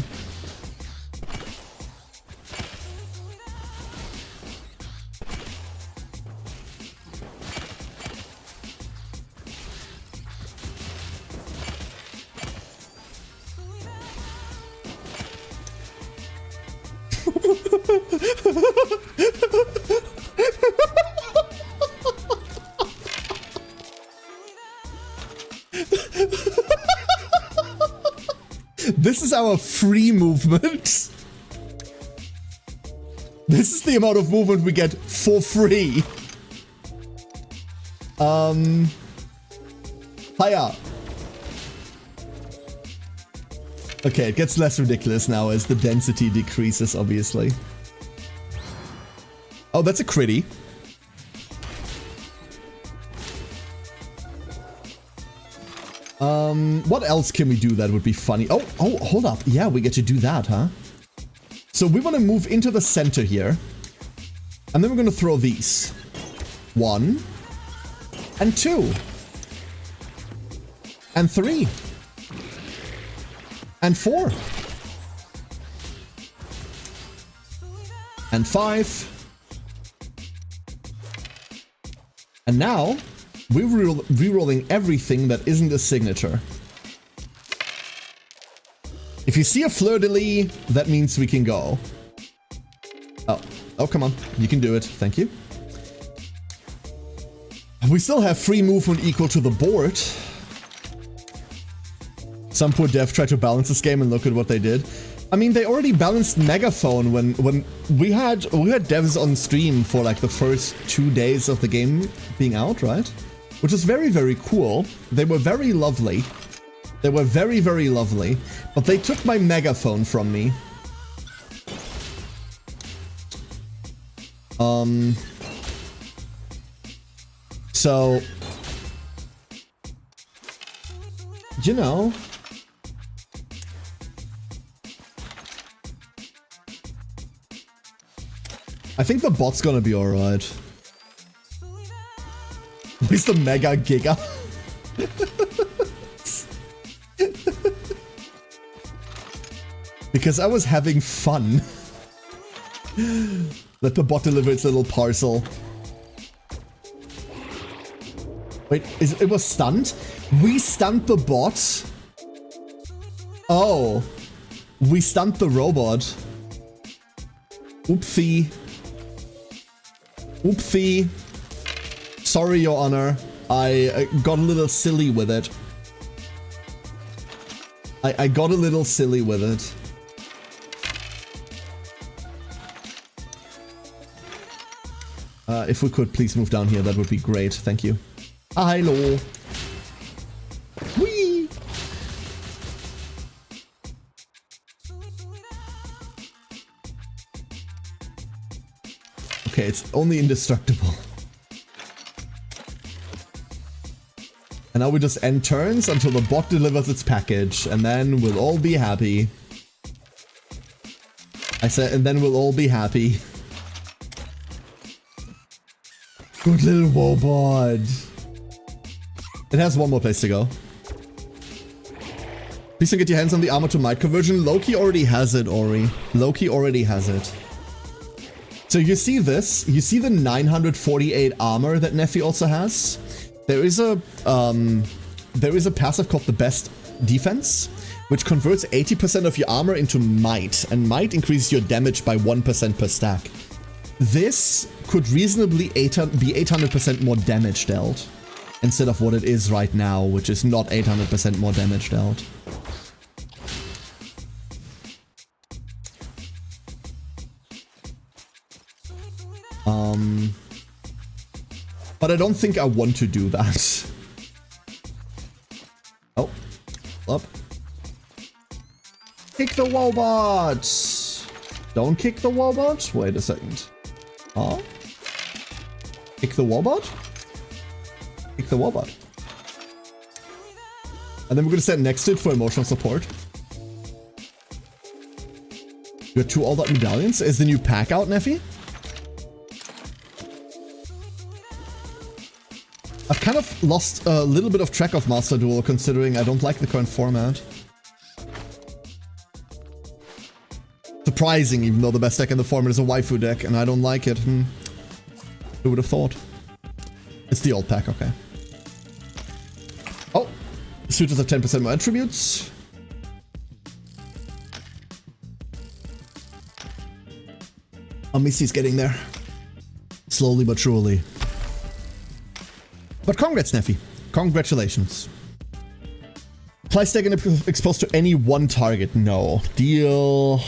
This is our free movement. This is the amount of movement we get for free. Hiya. Okay, it gets less ridiculous now as the density decreases, obviously. Oh, that's a critty. What else can we do that would be funny? Oh, hold up. Yeah, we get to do that, huh? So we want to move into the center here. And then we're going to throw these. 1. And 2. And 3. And 4. And 5. And now, we're re-rolling everything that isn't a signature. If you see a fleur-de-lis, that means we can go. Oh, come on. You can do it. Thank you. We still have free movement equal to the board. Some poor dev tried to balance this game and look at what they did. I mean, they already balanced Megaphone when we had devs on stream for like the first 2 days of the game being out, right? Which is very, very cool. They were very lovely. They were very, very lovely. But they took my Megaphone from me. So, you know, I think the bot's gonna be alright. Where's the Mega Giga? Because I was having fun. Let the bot deliver its little parcel. Wait, it was stunned? We stunned the bot? Oh. We stunned the robot. Oopsie. Oopsie. Sorry, Your Honor. I got a little silly with it. I got a little silly with it. If we could please move down here, that would be great. Thank you. Hello. Whee! Okay, it's only indestructible. And now we just end turns until the bot delivers its package, and then we'll all be happy. I said, and then we'll all be happy. Good little robot. It has one more place to go. Please don't get your hands on the armor to might conversion. Loki already has it, Ori. Loki already has it. So you see this? You see the 948 armor that Neffy also has? There is a passive called the Best Defense, which converts 80% of your armor into might, and might increases your damage by 1% per stack. This could reasonably be 800% more damage dealt, instead of what it is right now, which is not 800% more damage dealt. But I don't think I want to do that. Oh, up. Kick the Wobot! Don't kick the Wobot? Wait a second. Huh? Kick the Wobot? Kick the Wobot. And then we're gonna set next to it for emotional support. You got 2 all-out medallions? Is the new pack out, Neffy? I've kind of lost a little bit of track of Master Duel, considering I don't like the current format. Surprising, even though the best deck in the format is a waifu deck, and I don't like it. Who would have thought? It's the old pack, okay. Oh, suitors have 10% more attributes. Oh, Misty's getting there. Slowly but surely. But congrats, Neffy. Congratulations. Apply stack and exposed to any one target. No. Deal...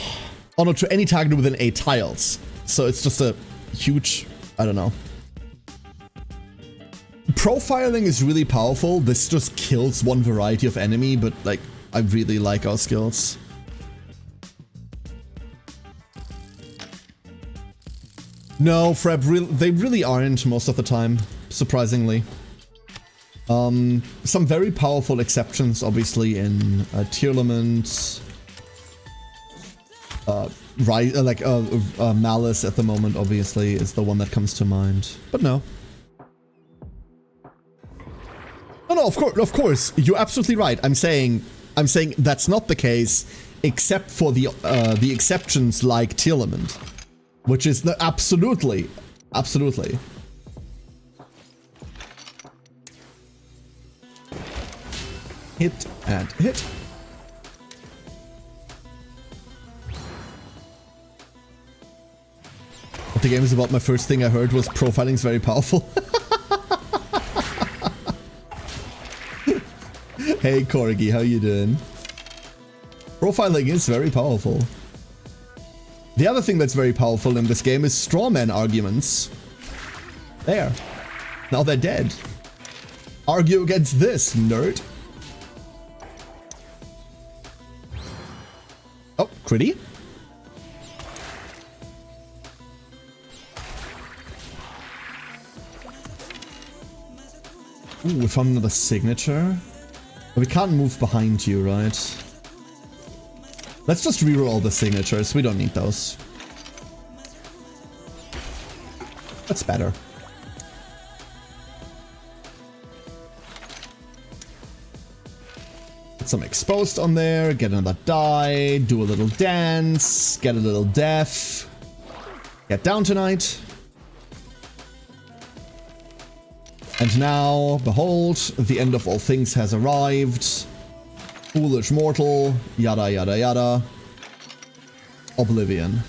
Oh no, to any target within 8 tiles. So it's just a huge... I don't know. Profiling is really powerful. This just kills one variety of enemy, but like, I really like our skills. No, Freb, they really aren't most of the time, surprisingly. Some very powerful exceptions, obviously, in Tearlament, Malice at the moment, obviously, is the one that comes to mind. But no. No, of course, you're absolutely right. I'm saying that's not the case, except for the exceptions like Tearlament, which is absolutely. Hit and hit. What the game is about, my first thing I heard was profiling is very powerful. Hey Corgi, how you doing? Profiling is very powerful. The other thing that's very powerful in this game is strawman arguments. There. Now they're dead. Argue against this, nerd. Oh, critty. Ooh, we found another signature. But we can't move behind you, right? Let's just reroll all the signatures. We don't need those. That's better. Put some exposed on there, get another die, do a little dance, get a little death, get down tonight. And now, behold, the end of all things has arrived. Foolish mortal, yada yada yada. Oblivion.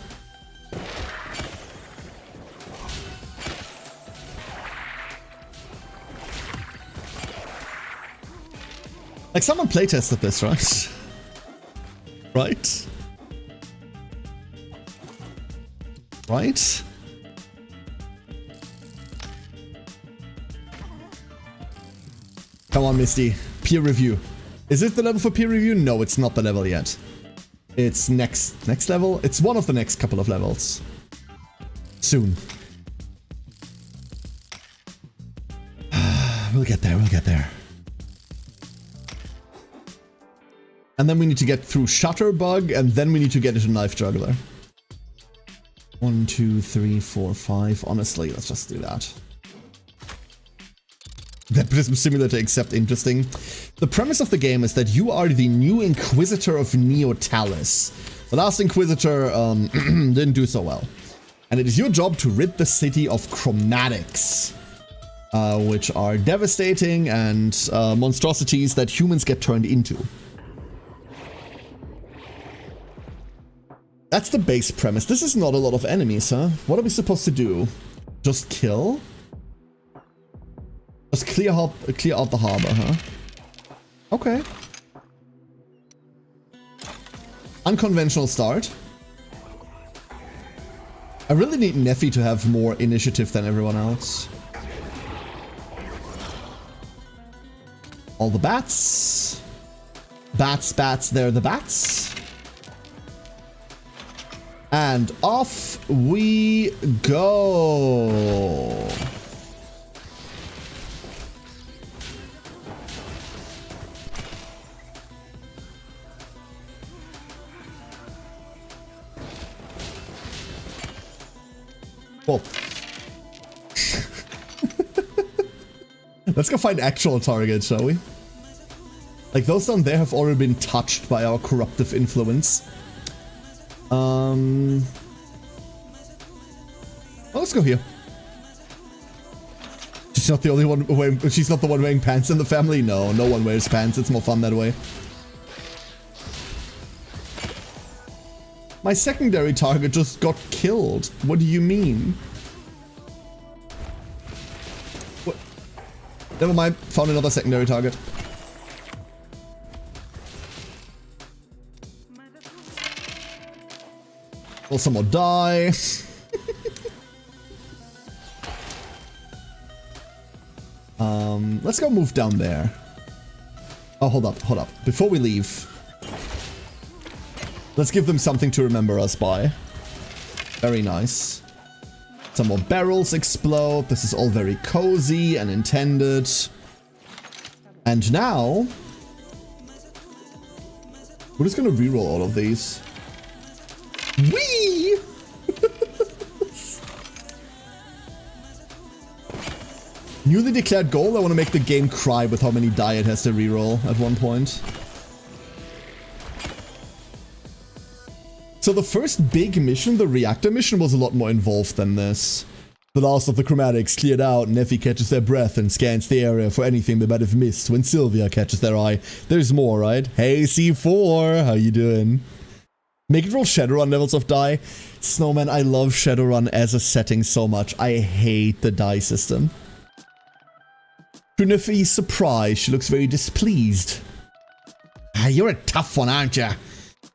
Like, someone playtested this, right? Right? Right? Come on, Misty. Peer review. Is it the level for peer review? No, it's not the level yet. It's next level? It's one of the next couple of levels. Soon. We'll get there, we'll get there. And then we need to get through Shutterbug, and then we need to get into Knife Juggler. 1, 2, 3, 4, 5. Honestly, let's just do that. That Prism Simulator except interesting. The premise of the game is that you are the new Inquisitor of Neotalis. The last Inquisitor didn't do so well. And it is your job to rid the city of chromatics, which are devastating and monstrosities that humans get turned into. That's the base premise. This is not a lot of enemies, huh? What are we supposed to do? Just kill? Just clear out the harbor, huh? Okay. Unconventional start. I really need Neffy to have more initiative than everyone else. All the bats. Bats, bats, they're the bats. And off we go. Well, let's go find actual targets, shall we? Like, those down there have already been touched by our corruptive influence. Well, let's go here. She's not the only one wearing, she's not the one wearing pants in the family? No, no one wears pants. It's more fun that way. My secondary target just got killed. What do you mean? What? Never mind. Found another secondary target. Will someone die? Let's go move down there. Oh, hold up, hold up. Before we leave, let's give them something to remember us by. Very nice. Some more barrels explode. This is all very cozy and intended. And now, we're just gonna reroll all of these. Whee! Newly declared goal, I want to make the game cry with how many die it has to reroll at one point. So the first big mission, the reactor mission, was a lot more involved than this. The last of the chromatics cleared out, Neffy catches their breath and scans the area for anything they might have missed when Sylvia catches their eye. There's more, right? Hey, C4, how you doing? Make it roll Shadowrun levels of die. Snowman, I love Shadowrun as a setting so much. I hate the die system. To Neffy's surprise, she looks very displeased. Ah, you're a tough one, aren't ya?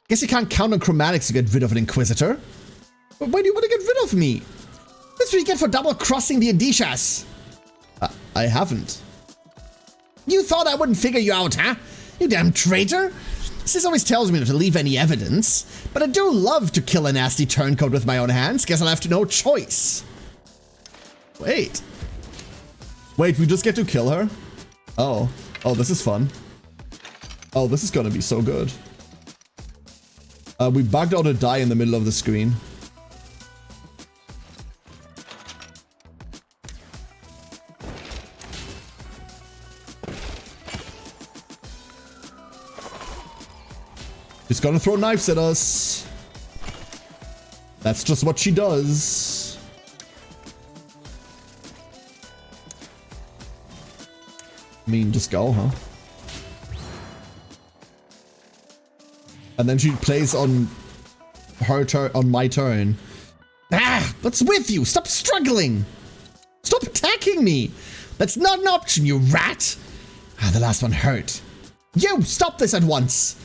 Guess you can't count on chromatics to get rid of an Inquisitor. But why do you want to get rid of me? That's what you get for double-crossing the Adishas. I haven't. You thought I wouldn't figure you out, huh? You damn traitor. Sis always tells me not to leave any evidence, but I do love to kill a nasty turncoat with my own hands. Guess I'll have to no choice. Wait. Wait, we just get to kill her? Oh. Oh, this is fun. Oh, this is gonna be so good. We bugged out a die in the middle of the screen. She's gonna throw knives at us. That's just what she does. I mean, just go, huh? And then she plays on her turn, on my turn. Ah, what's with you? Stop struggling. Stop attacking me. That's not an option, you rat. Ah, the last one hurt. You, stop this at once.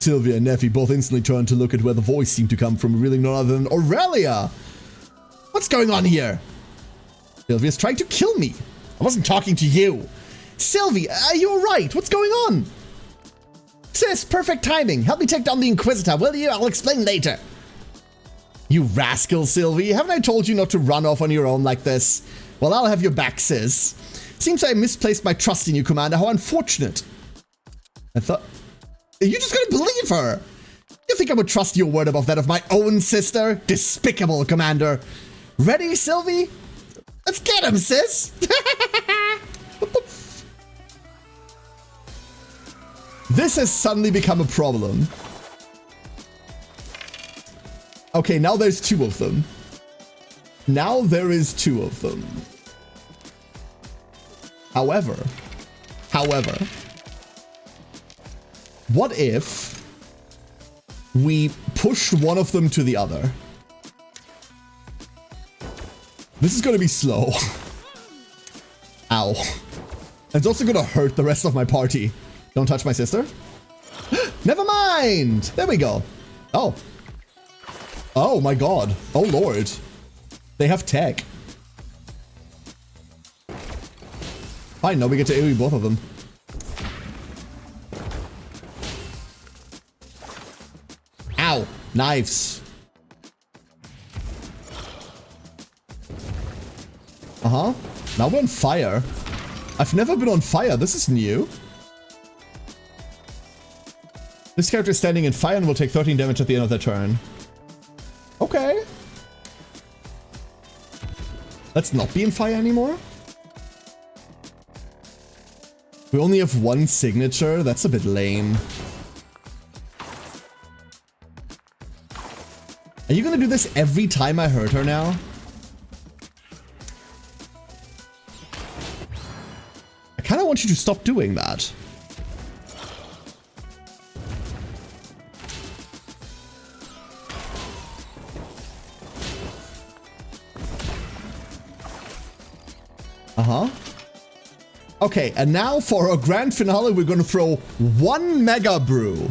Sylvia and Neffy both instantly turned to look at where the voice seemed to come from, revealing none other than Aurelia. What's going on here? Sylvia's trying to kill me. I wasn't talking to you. Sylvie, are you alright? What's going on? Sis, perfect timing. Help me take down the Inquisitor, will you? I'll explain later. You rascal, Sylvie. Haven't I told you not to run off on your own like this? Well, I'll have your back, sis. Seems I misplaced my trust in you, Commander. How unfortunate. I thought... Are you just gonna believe her? You think I would trust your word above that of my own sister? Despicable, Commander. Ready, Sylvie? Let's get him, sis. This has suddenly become a problem. Okay, now there's 2 of them. Now there is 2 of them. However, what if we push one of them to the other? This is gonna be slow. Ow. It's also gonna hurt the rest of my party. Don't touch my sister. Never mind! There we go. Oh. Oh my god. Oh lord. They have tech. Fine, now we get to AoE both of them. Ow. Knives. Uh-huh. Now we're on fire. I've never been on fire. This is new. This character is standing in fire and will take 13 damage at the end of their turn. Okay. Let's not be in fire anymore. We only have 1 signature. That's a bit lame. Are you gonna do this every time I hurt her now? I kind of want you to stop doing that. Uh-huh. Okay, and now for our grand finale, we're gonna throw 1 Mega Brew.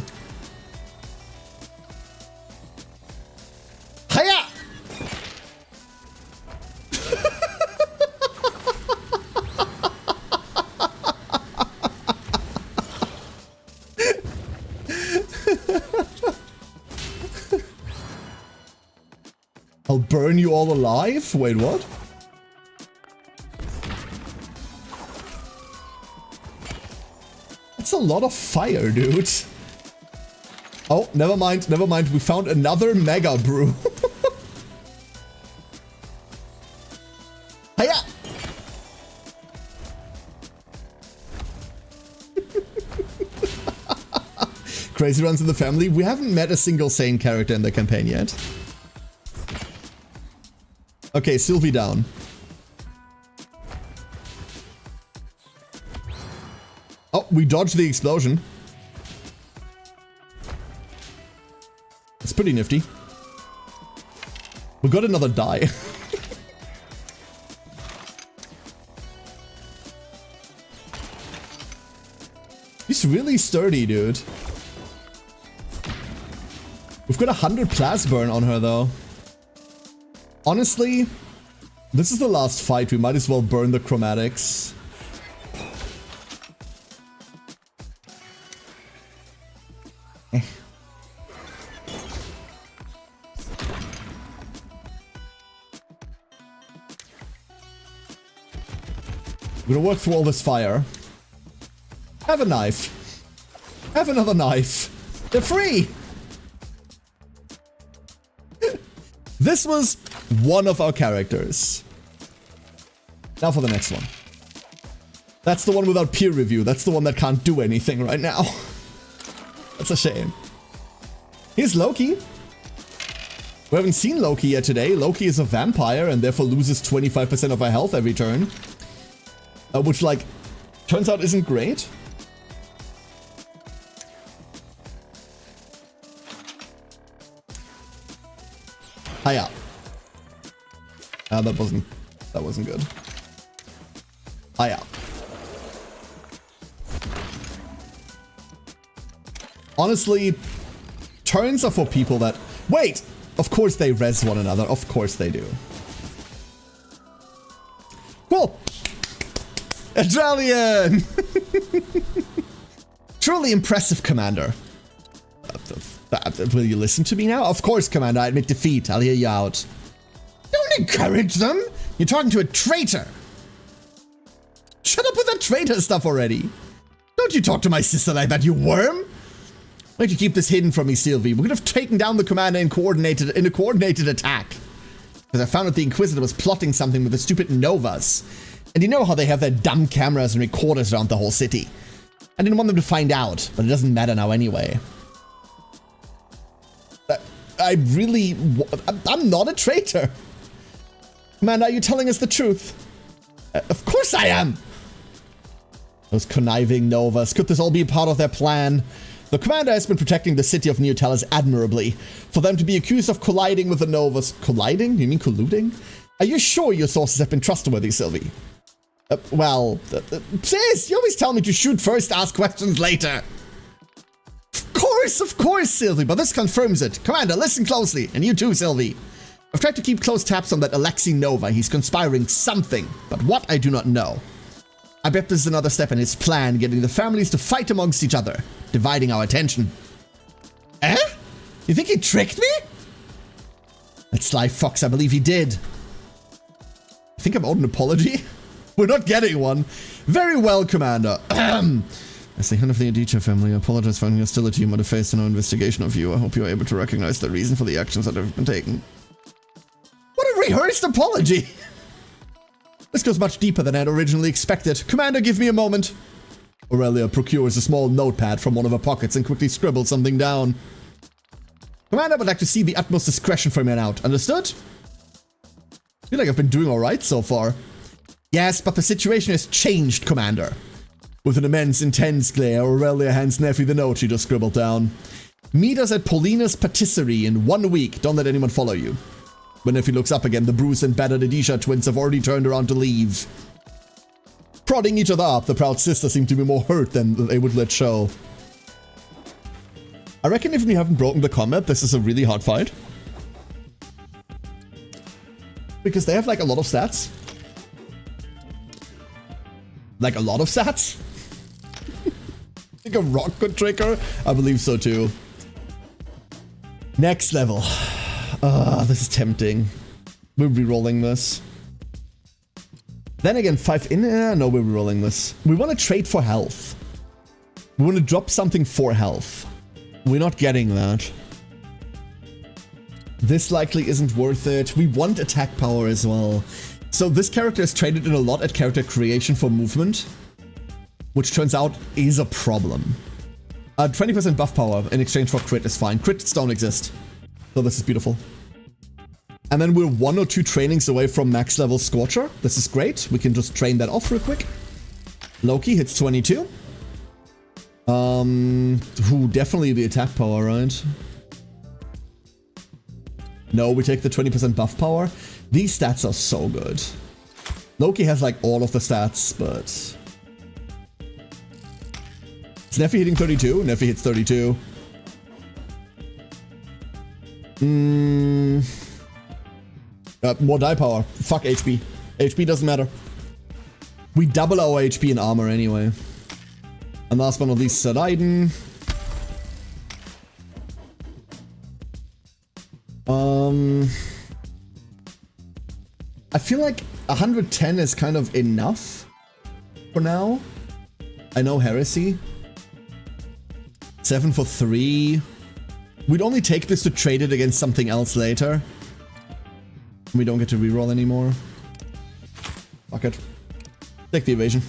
Hiya! I'll burn you all alive? Wait, what? That's a lot of fire, dude. Oh, never mind, never mind. We found another Mega Brew. Hiya! Crazy runs in the family. We haven't met a single sane character in the campaign yet. Okay, Sylvie down. Oh, we dodged the explosion. It's pretty nifty. We got another die. He's really sturdy, dude. We've got 100 blast burn on her, though. Honestly, this is the last fight. We might as well burn the chromatics. We're gonna work through all this fire. Have a knife. Have another knife. They're free! This was one of our characters. Now for the next one. That's the one without peer review. That's the one that can't do anything right now. That's a shame. Here's Loki. We haven't seen Loki yet today. Loki is a vampire and therefore loses 25% of her health every turn. Which, like, turns out isn't great. Hiya. That wasn't good. Hiya. Honestly, turns are for people that... Wait! Of course they res one another. Of course they do. Cool! Adrelian! Truly impressive, Commander. Will you listen to me now? Of course, Commander. I admit defeat. I'll hear you out. Don't encourage them. You're talking to a traitor. Shut up with that traitor stuff already. Don't you talk to my sister like that, you worm. Why don't you keep this hidden from me, Sylvie? We could have taken down the Commander in a coordinated attack. Because I found out the Inquisitor was plotting something with the stupid Novas. And you know how they have their dumb cameras and recorders around the whole city. I didn't want them to find out, but it doesn't matter now anyway. I'm not a traitor. Man, are you telling us the truth? Of course I am. Those conniving Novas. Could this all be a part of their plan? The commander has been protecting the city of New Talos admirably. For them to be accused of colliding with the Novas. Colliding? You mean colluding? Are you sure your sources have been trustworthy, Sylvie? Sis, you always tell me to shoot first, ask questions later. Of course, Sylvie, but this confirms it. Commander, listen closely. And you too, Sylvie. I've tried to keep close tabs on that Alexei Nova. He's conspiring something, but what I do not know. I bet this is another step in his plan, getting the families to fight amongst each other, dividing our attention. Eh? You think he tricked me? That sly fox, I believe he did. I think I'm owed an apology. We're not getting one. Very well, Commander. As the head of the Adichie family, I apologize for any hostility you might have faced in our investigation of you. I hope you are able to recognize the reason for the actions that have been taken. What a rehearsed apology! This goes much deeper than I had originally expected. Commander, give me a moment. Aurelia procures a small notepad from one of her pockets and quickly scribbles something down. Commander, I would like to see the utmost discretion from here on out. Understood? I feel like I've been doing alright so far. Yes, but the situation has changed, Commander. With an immense, intense glare, Aurelia hands Neffy the note she just scribbled down. Meet us at Paulina's patisserie in 1 week. Don't let anyone follow you. When Neffy looks up again, the bruised and battered Adisha twins have already turned around to leave. Prodding each other up, the proud sisters seem to be more hurt than they would let show. I reckon if we haven't broken the combat, this is a really hard fight. Because they have like a lot of stats. Like a lot of stats? Think a rock could trick her? I believe so too. Next level. This is tempting. We'll be rolling this. Then again, 5 in. No, we'll be rolling this. We want to trade for health. We want to drop something for health. We're not getting that. This likely isn't worth it. We want attack power as well. So this character is traded in a lot at character creation for movement, which turns out is a problem. 20% buff power in exchange for crit is fine. Crits don't exist. So this is beautiful. And then we're 1 or 2 trainings away from max level Scorcher. This is great. We can just train that off real quick. Loki hits 22. Definitely the attack power, right? No, we take the 20% buff power. These stats are so good. Loki has like all of the stats, but... Is Neffy hitting 32? Neffy hits 32. More die power. Fuck HP. HP doesn't matter. We double our HP and armor anyway. And last but not least, Sadaiden. I feel like 110 is kind of enough for now. I know Heresy. 7 for 3. We'd only take this to trade it against something else later. We don't get to reroll anymore. Fuck it. Take the evasion.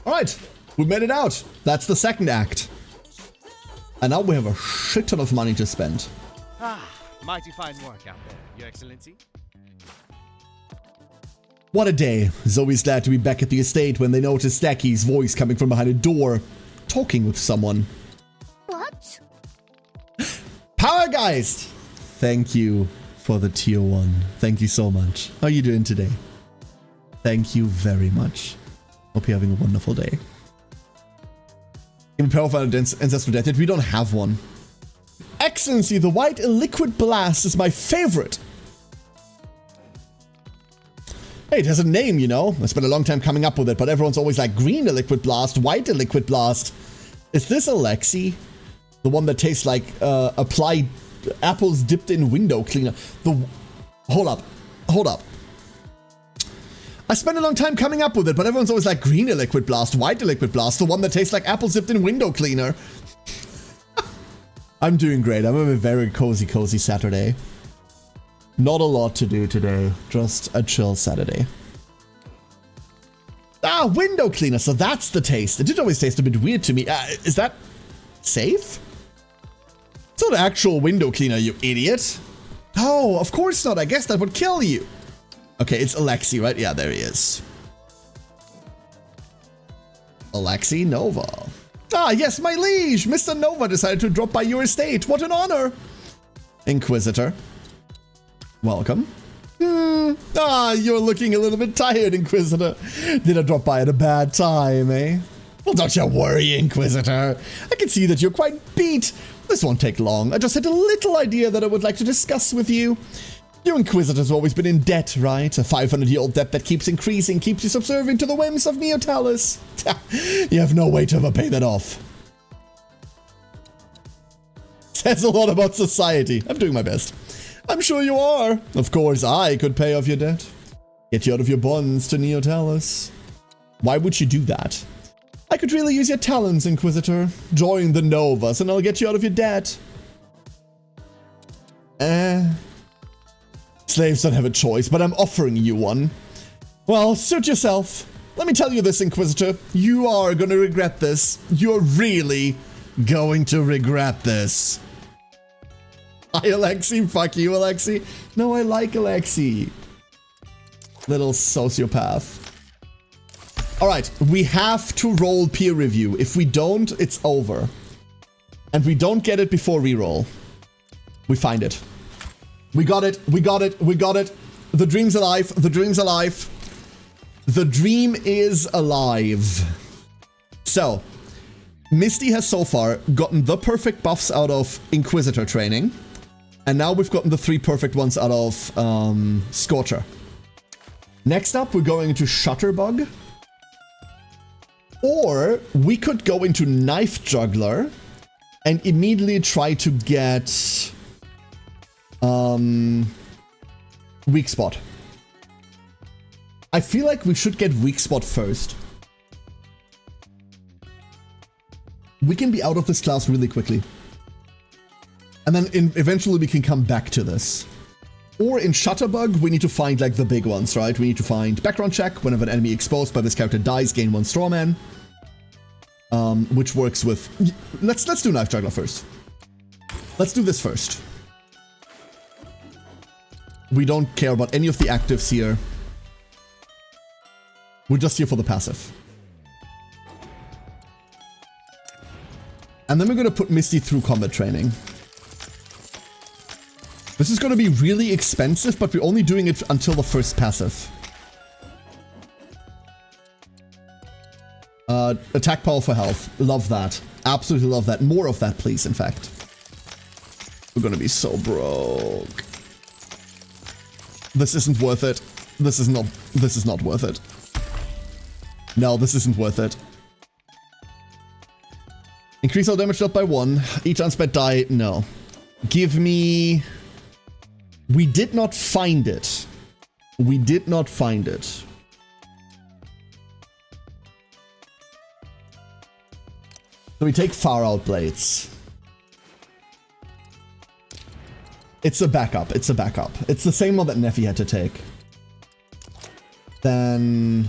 Alright, we made it out. That's the second act. And now we have a shit ton of money to spend. Mighty fine work out there, Your Excellency. What a day. Zoe's glad to be back at the estate when they notice Stacky's voice coming from behind a door, talking with someone. What? Powergeist! Thank you for the tier 1. Thank you so much. How are you doing today? Thank you very much. Hope you're having a wonderful day. In Profile Ancestral Death, yet we don't have one. Excellency, the white liquid blast is my favorite. Hey, it has a name, you know. I spent a long time coming up with it, but everyone's always like green liquid blast, white liquid blast. Is this Alexei? The one that tastes like applied apples dipped in window cleaner. Hold up. I spent a long time coming up with it, but everyone's always like green liquid blast, white liquid blast, the one that tastes like apples dipped in window cleaner. I'm doing great. I'm having a very cozy Saturday. Not a lot to do today, just a chill Saturday. Ah, window cleaner. So that's the taste. It did always taste a bit weird to me. Is that safe? It's not actual window cleaner, you idiot. Oh, of course not. I guess that would kill you. Okay, it's Alexi, right? Yeah, there he is. Alexi Nova. Ah, yes, my liege. Mr. Nova decided to drop by your estate. What an honor. Inquisitor. Welcome. Ah, you're looking a little bit tired, Inquisitor. Did I drop by at a bad time, eh? Well, don't you worry, Inquisitor. I can see that you're quite beat. This won't take long. I just had a little idea that I would like to discuss with you. You Inquisitors have always been in debt, right? A 500-year-old debt that keeps increasing, keeps you subservient to the whims of Neotalis. You have no way to ever pay that off. Says a lot about society. I'm doing my best. I'm sure you are. Of course, I could pay off your debt. Get you out of your bonds to Neotalis. Why would you do that? I could really use your talents, Inquisitor. Join the Novas and I'll get you out of your debt. Slaves don't have a choice, but I'm offering you one. Well, suit yourself. Let me tell you this, Inquisitor. You are going to regret this. You're really going to regret this. Hi, Alexi. Fuck you, Alexi. No, I like Alexi. Little sociopath. Alright, we have to roll peer review. If we don't, it's over. And we don't get it before reroll. We find it. We got it. We got it. We got it. The dream's alive. The dream's alive. The dream is alive. So, Misty has so far gotten the perfect buffs out of Inquisitor training. And now we've gotten the 3 perfect ones out of Scorcher. Next up, we're going into Shutterbug. Or we could go into Knife Juggler and immediately try to get Weak Spot. I feel like we should get Weak Spot first. We can be out of this class really quickly. And then eventually we can come back to this. Or in Shutterbug, we need to find like the big ones, right? We need to find Background Check. Whenever an enemy exposed by this character dies, gain 1 Strawman. Which works with... Let's do Knife Juggler first. Let's do this first. We don't care about any of the actives here. We're just here for the passive. And then we're going to put Misty through combat training. This is going to be really expensive, but we're only doing it until the first passive. Attack power for health. Love that. Absolutely love that. More of that, please, in fact. We're going to be so broke. This isn't worth it. This is not worth it. No, this isn't worth it. Increase all damage dealt by 1. Each unspent die. No. Give me... We did not find it. We did not find it. So we take Far Out Blades. It's a backup. It's a backup. It's the same one that Neffy had to take. Then...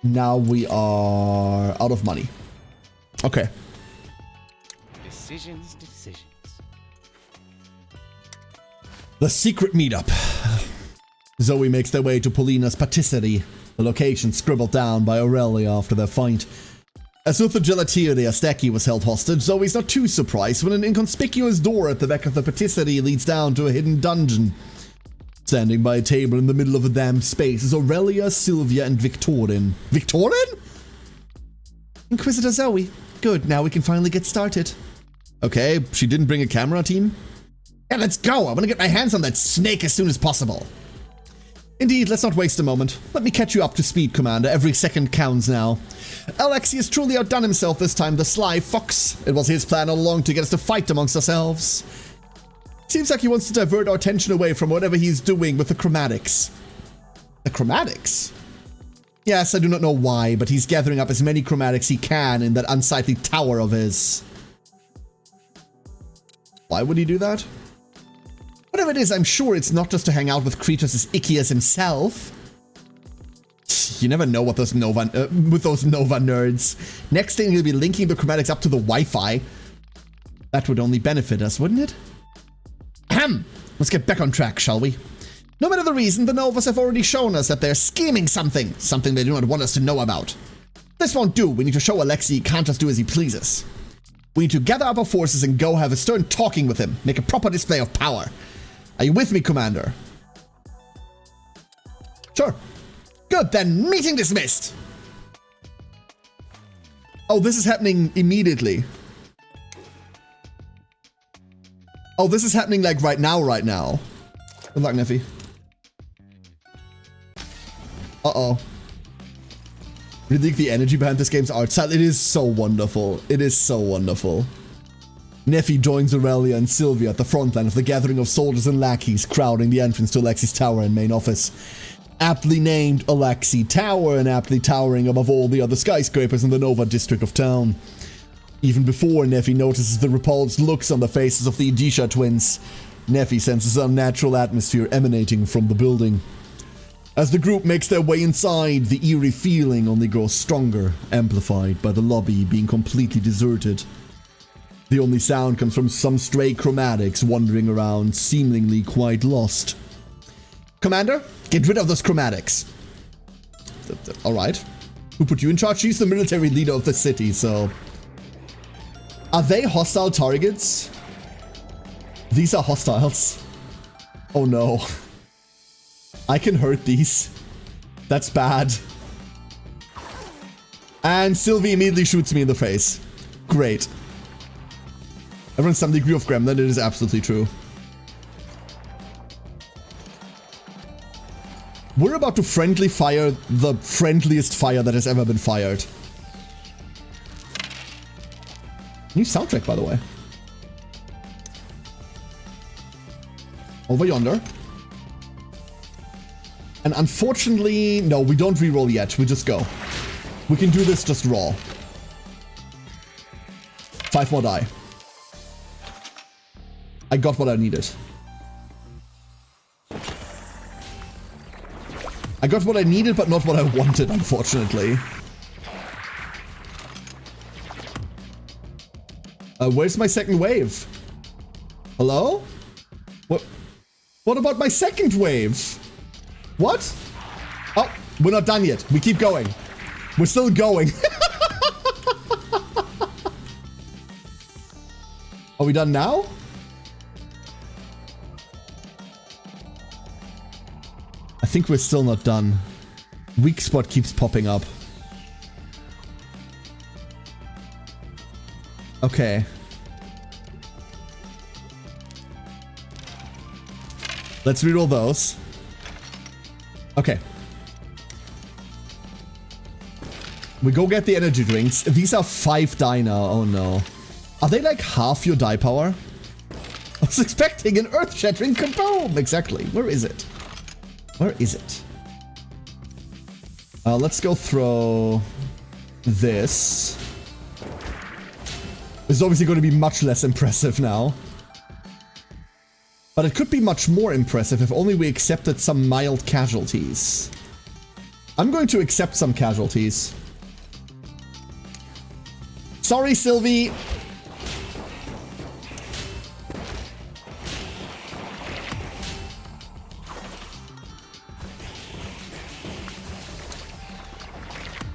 Now we are out of money. Okay. Decisions. The secret meetup. Zoe makes their way to Paulina's patisserie, the location scribbled down by Aurelia after their fight. As with the gelateria, Asteki was held hostage, Zoe's not too surprised when an inconspicuous door at the back of the patisserie leads down to a hidden dungeon. Standing by a table in the middle of a damp space is Aurelia, Sylvia, and Victorin. Victorin? Inquisitor Zoe. Good, now we can finally get started. Okay, she didn't bring a camera team? Yeah, let's go! I want to get my hands on that snake as soon as possible. Indeed, let's not waste a moment. Let me catch you up to speed, Commander. Every second counts now. Alexi has truly outdone himself this time, the sly fox. It was his plan all along to get us to fight amongst ourselves. Seems like he wants to divert our attention away from whatever he's doing with the chromatics. The chromatics? Yes, I do not know why, but he's gathering up as many chromatics he can in that unsightly tower of his. Why would he do that? Whatever it is, I'm sure it's not just to hang out with creatures as icky as himself. You never know what those Nova, with those Nova nerds. Next thing, he'll be linking the chromatics up to the Wi-Fi. That would only benefit us, wouldn't it? Ahem! Let's get back on track, shall we? No matter the reason, the Novas have already shown us that they're scheming something they do not want us to know about. This won't do. We need to show Alexei he can't just do as he pleases. We need to gather up our forces and go have a stern talking with him. Make a proper display of power. Are you with me, Commander? Sure. Good, then meeting dismissed. Oh, this is happening immediately. Oh, this is happening like right now. Good luck, Neffy. Uh-oh. Really like the energy behind this game's art style. It is so wonderful. It is so wonderful. Neffy joins Aurelia and Sylvia at the front line of the gathering of soldiers and lackeys crowding the entrance to Alexei's tower and main office. Aptly named Alexei Tower and aptly towering above all the other skyscrapers in the Nova district of town. Even before Neffy notices the repulsed looks on the faces of the Edisha twins, Neffy senses an unnatural atmosphere emanating from the building. As the group makes their way inside, the eerie feeling only grows stronger, amplified by the lobby being completely deserted. The only sound comes from some stray chromatics wandering around, seemingly quite lost. Commander, get rid of those chromatics. Alright. Who put you in charge? She's the military leader of the city, so... Are they hostile targets? These are hostiles. Oh no. I can hurt these. That's bad. And Sylvie immediately shoots me in the face. Great. Everyone's some degree of gremlin, it is absolutely true. We're about to friendly fire the friendliest fire that has ever been fired. New soundtrack, by the way. Over yonder. And unfortunately, no, we don't reroll yet. We just go. We can do this just raw. 5 more die. I got what I needed. I got what I needed, but not what I wanted, unfortunately. Where's my second wave? Hello? What about my second wave? What? Oh, we're not done yet. We keep going. We're still going. Are we done now? I think we're still not done. Weak spot keeps popping up. Okay. Let's reroll those. Okay. We go get the energy drinks. These are 5 die now. Oh no. Are they like half your die power? I was expecting an earth-shattering kaboom! Exactly. Where is it? Where is it? Let's go throw this. This is obviously going to be much less impressive now. But it could be much more impressive if only we accepted some mild casualties. I'm going to accept some casualties. Sorry, Sylvie.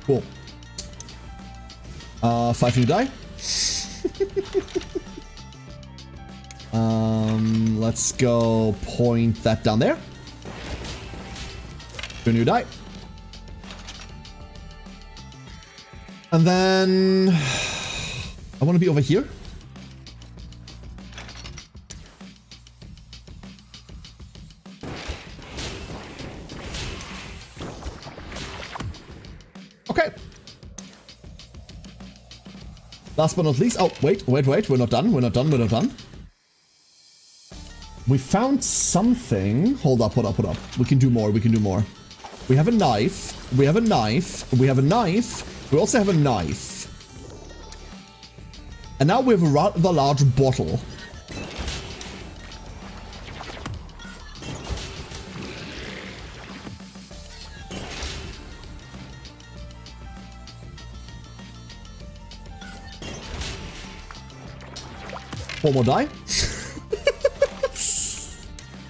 Cool. 5 new die. Let's go point that down there. 2 new die. And then I want to be over here. Okay. Last but not least. Oh, wait. We're not done. We found something. Hold up. We can do more. We have a knife. We have a knife. We also have a knife. And now we have a rather large bottle. One more die.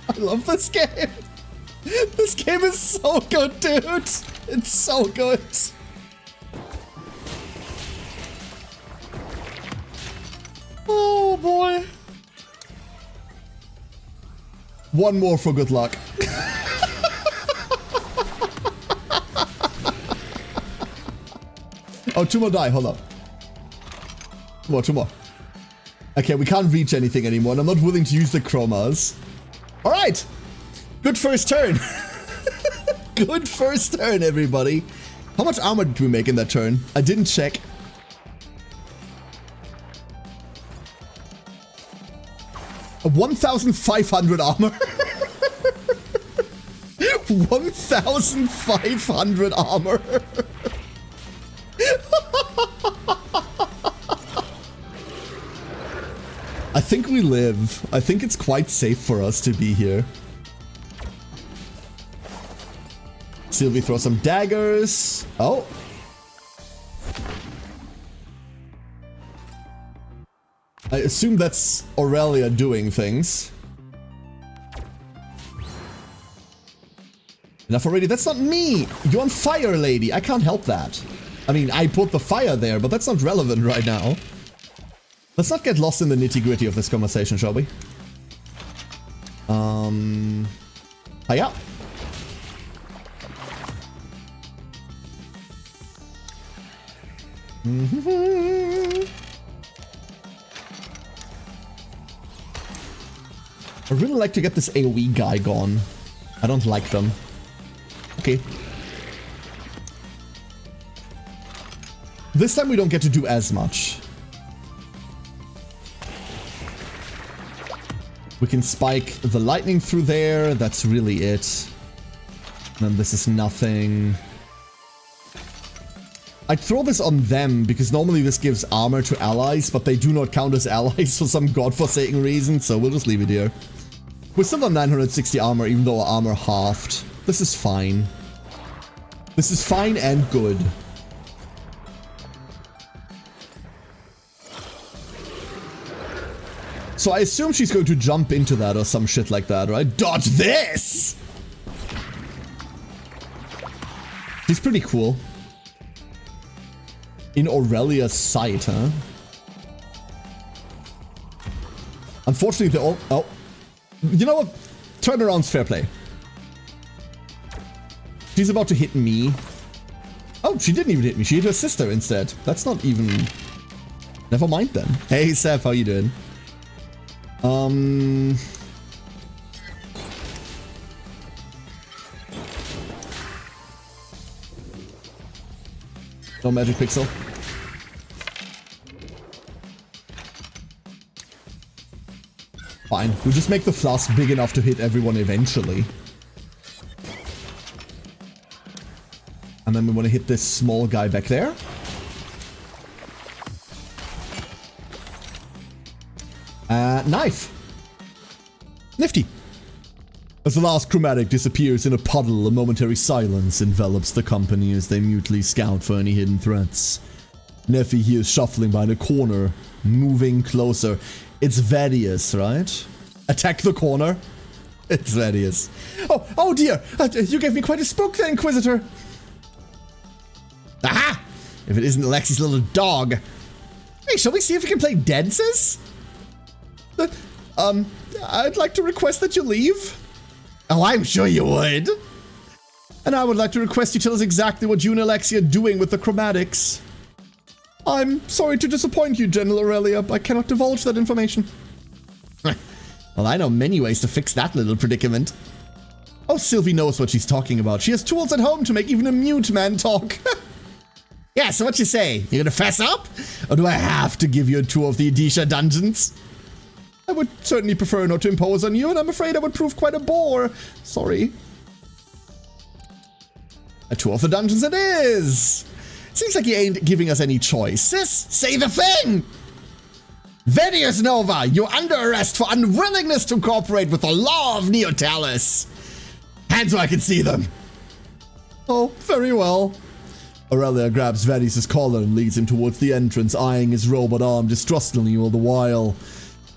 I love this game. This game is so good, dude. It's so good. Oh boy. One more for good luck. Oh, two more die. Hold up. Two more. Okay, we can't reach anything anymore, and I'm not willing to use the chromas. All right. Good first turn. Good first turn, everybody. How much armor did we make in that turn? I didn't check. A 1,500 armor. 1,500 armor. I think we live. I think it's quite safe for us to be here. Sylvie throws some daggers. Oh. I assume that's Aurelia doing things. Enough already. That's not me. You're on fire, lady. I can't help that. I mean, I put the fire there, but that's not relevant right now. Let's not get lost in the nitty-gritty of this conversation, shall we? Hiya. I really like to get this AoE guy gone. I don't like them. Okay. This time we don't get to do as much. We can spike the lightning through there. That's really it. And then this is nothing. I'd throw this on them because normally this gives armor to allies, but they do not count as allies for some godforsaken reason, so we'll just leave it here. We're still on 960 armor, even though our armor halved. This is fine. This is fine and good. So I assume she's going to jump into that or some shit like that, right? Dodge this! She's pretty cool. In Aurelia's sight, huh? Unfortunately, they're all... Oh. You know what? Turnaround's fair play. She's about to hit me. Oh, she didn't even hit me. She hit her sister instead. That's not even... Never mind then. Hey, Seth, how you doing? No magic pixel. Fine. We'll just make the flask big enough to hit everyone eventually. And then we want to hit this small guy back there. Knife. Nifty. As the last chromatic disappears in a puddle, a momentary silence envelops the company as they mutely scout for any hidden threats. Neffy hears shuffling behind a corner, moving closer. It's Vedius, right? Attack the corner. It's Vedius. Oh dear! You gave me quite a spook there, Inquisitor. Aha! If it isn't Alexi's little dog. Hey, shall we see if we can play dances? I'd like to request that you leave. Oh, I'm sure you would. And I would like to request you tell us exactly what you and Alexia are doing with the chromatics. I'm sorry to disappoint you, General Aurelia, but I cannot divulge that information. Well, I know many ways to fix that little predicament. Oh, Sylvie knows what she's talking about. She has tools at home to make even a mute man talk. Yeah, so what you say? You gonna fess up? Or do I have to give you a tour of the Edisha dungeons? I would certainly prefer not to impose on you, and I'm afraid I would prove quite a bore. Sorry. A tour of the dungeons it is! Seems like you ain't giving us any choice. Sis, say the thing! Vedius Nova, you're under arrest for unwillingness to cooperate with the law of Neotalis. Hands where I can see them. Oh, very well. Aurelia grabs Vedius' collar and leads him towards the entrance, eyeing his robot arm distrustfully all the while.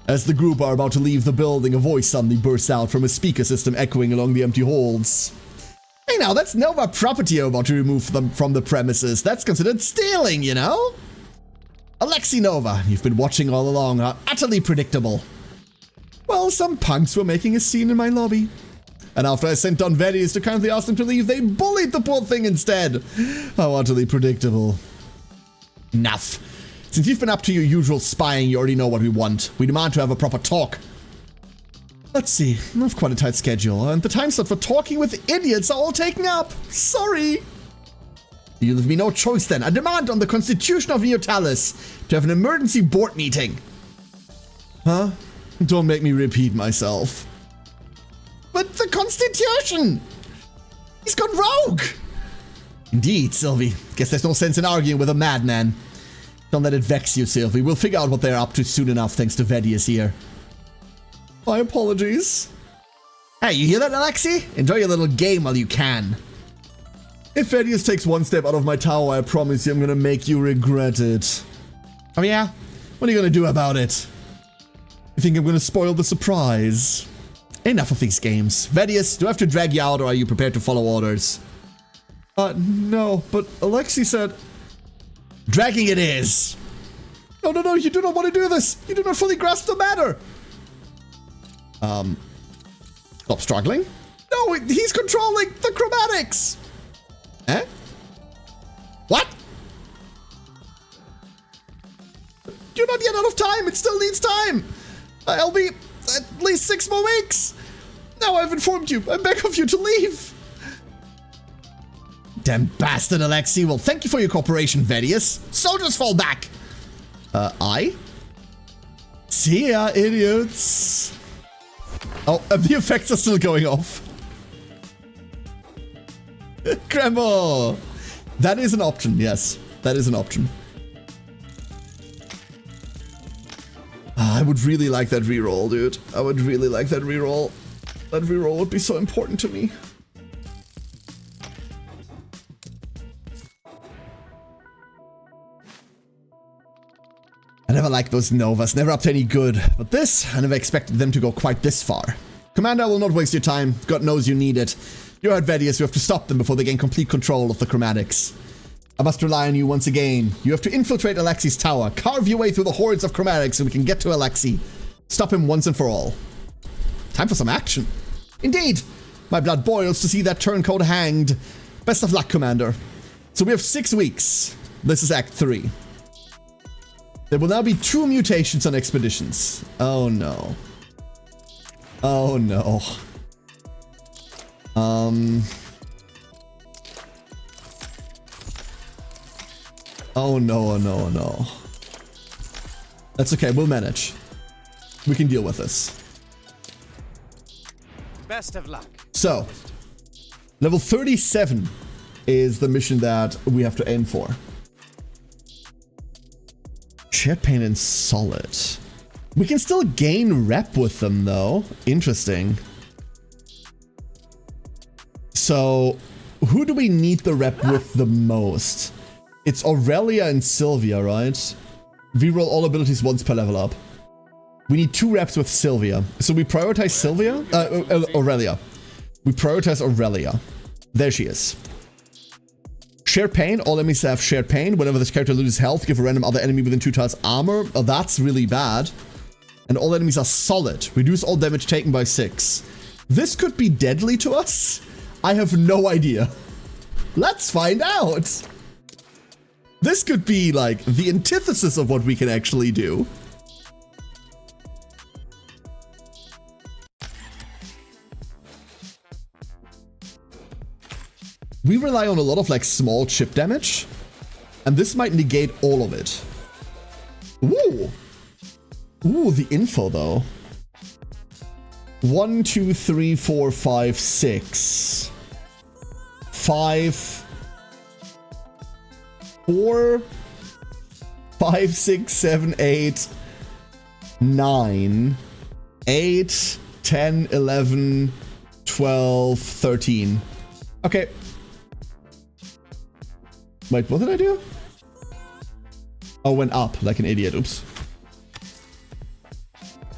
As the group are about to leave the building, a voice suddenly bursts out from a speaker system echoing along the empty halls. Hey now, that's Nova property you're about to remove them from the premises. That's considered stealing, you know? Alexi Nova, you've been watching all along, are utterly predictable. Well, some punks were making a scene in my lobby. And after I sent Don Vettis to kindly ask them to leave, they bullied the poor thing instead. How utterly predictable. Enough. Since you've been up to your usual spying, you already know what we want. We demand to have a proper talk. Let's see, I have quite a tight schedule, and the time slot for talking with idiots are all taken up. Sorry. You leave me no choice then. I demand on the Constitution of Neotalis to have an emergency board meeting. Huh? Don't make me repeat myself. But the Constitution! He's gone rogue! Indeed, Sylvie. Guess there's no sense in arguing with a madman. Don't let it vex you, Sylvie. We'll figure out what they're up to soon enough thanks to Vedius here. My apologies. Hey, you hear that, Alexi? Enjoy your little game while you can. If Vedius takes one step out of my tower, I promise you I'm gonna make you regret it. Oh yeah? What are you gonna do about it? You think I'm gonna spoil the surprise? Enough of these games. Vedius, do I have to drag you out or are you prepared to follow orders? No, but Alexi said... Dragging it is! No, you do not want to do this! You do not fully grasp the matter! Stop struggling? No, he's controlling the chromatics! Eh? What? You're not yet out of time, it still needs time! I'll be at least 6 more weeks! Now I've informed you, I beg of you to leave! Damn bastard, Alexi. Well, thank you for your cooperation, Vedius. Soldiers fall back! I? See ya, idiots! Oh, the effects are still going off. Cremble! That is an option, yes. That is an option. I would really like that reroll, dude. I would really like that reroll. That reroll would be so important to me. I never liked those Novas, never up to any good. But this, I never expected them to go quite this far. Commander, I will not waste your time. God knows you need it. You're at Vedius, you have to stop them before they gain complete control of the chromatics. I must rely on you once again. You have to infiltrate Alexi's tower, carve your way through the hordes of chromatics so we can get to Alexi. Stop him once and for all. Time for some action. Indeed. My blood boils to see that turncoat hanged. Best of luck, Commander. So we have 6 weeks. This is Act 3. There will now be 2 mutations on expeditions. Oh no. Oh no. Oh no, oh no, oh no. That's okay, we'll manage. We can deal with this. Best of luck. So, level 37 is the mission that we have to aim for. Shared pain and solid. We can still gain rep with them though. Interesting. So, who do we need the rep with the most? It's Aurelia and Sylvia, right? Reroll all abilities once per level up. We need 2 reps with Sylvia. So we prioritize Sylvia? Aurelia. We prioritize Aurelia. There she is. Shared pain. All enemies have shared pain. Whenever this character loses health, give a random other enemy within 2 tiles armor. Oh, that's really bad. And all enemies are solid. Reduce all damage taken by 6. This could be deadly to us? I have no idea. Let's find out. This could be like the antithesis of what we can actually do. We rely on a lot of like small chip damage, and this might negate all of it. Ooh. Ooh, the info though. 1, 2, 3, 4, 5, 6. 5. 4. 5, 6, 7, 8. 9. 8. 10, 11. 12, 13. Okay. Wait, what did I do? Oh, went up like an idiot. Oops.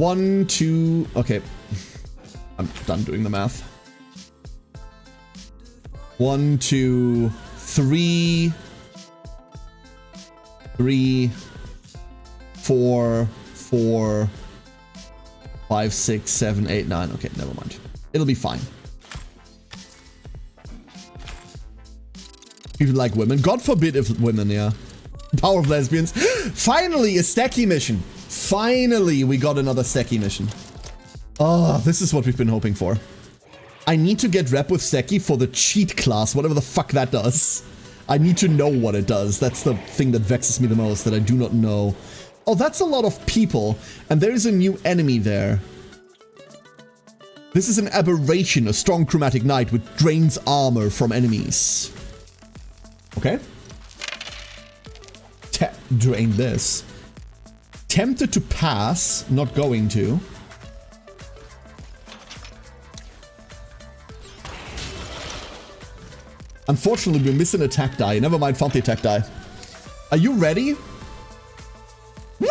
1, 2... Okay. I'm done doing the math. 1, 2, 3... 3... 4... 4... 5, 6, 7, 8, 9. Okay, never mind. It'll be fine. People like women. God forbid if women, yeah. Power of lesbians. Finally, a Stacky mission. Finally, we got another Stacky mission. Oh, this is what we've been hoping for. I need to get rep with Stacky for the cheat class, whatever the fuck that does. I need to know what it does. That's the thing that vexes me the most, that I do not know. Oh, that's a lot of people, and there is a new enemy there. This is an aberration, a strong chromatic knight which drains armor from enemies. Okay. Drain this. Tempted to pass, not going to. Unfortunately, we missed an attack die. Never mind, found the attack die. Are you ready? Whee!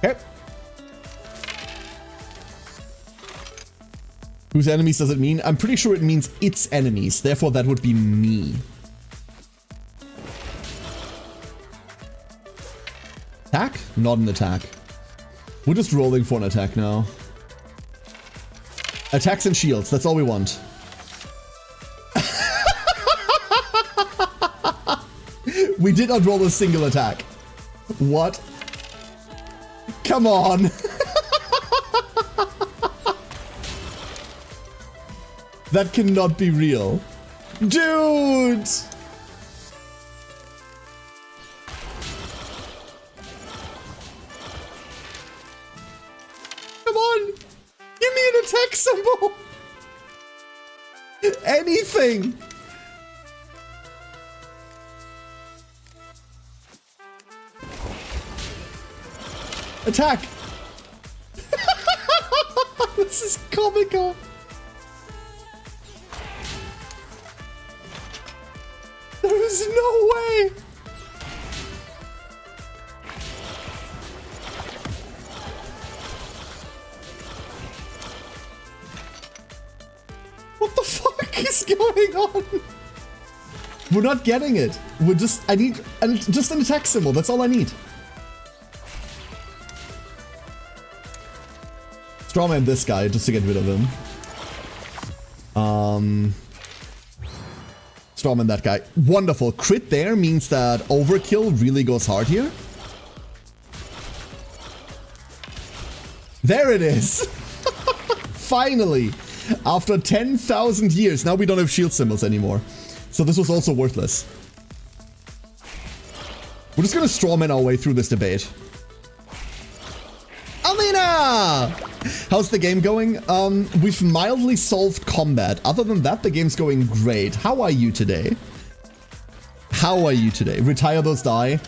Okay. Whose enemies does it mean? I'm pretty sure it means its enemies. Therefore, that would be me. Attack? Not an attack. We're just rolling for an attack now. Attacks and shields. That's all we want. We did not roll a single attack. What? Come on. That cannot be real. Dude! Come on! Give me an attack symbol! Anything! Attack! This is comical. There is no way! What the fuck is going on? We're not getting it. We're just... I need just an attack symbol. That's all I need. Strawman this guy just to get rid of him. Strawman that guy. Wonderful. Crit there means that overkill really goes hard here. There it is. Finally. After 10,000 years. Now we don't have shield symbols anymore. So this was also worthless. We're just gonna strawman our way through this debate. Alina! How's the game going? We've mildly solved combat. Other than that, the game's going great. How are you today? How are you today? Retire those die.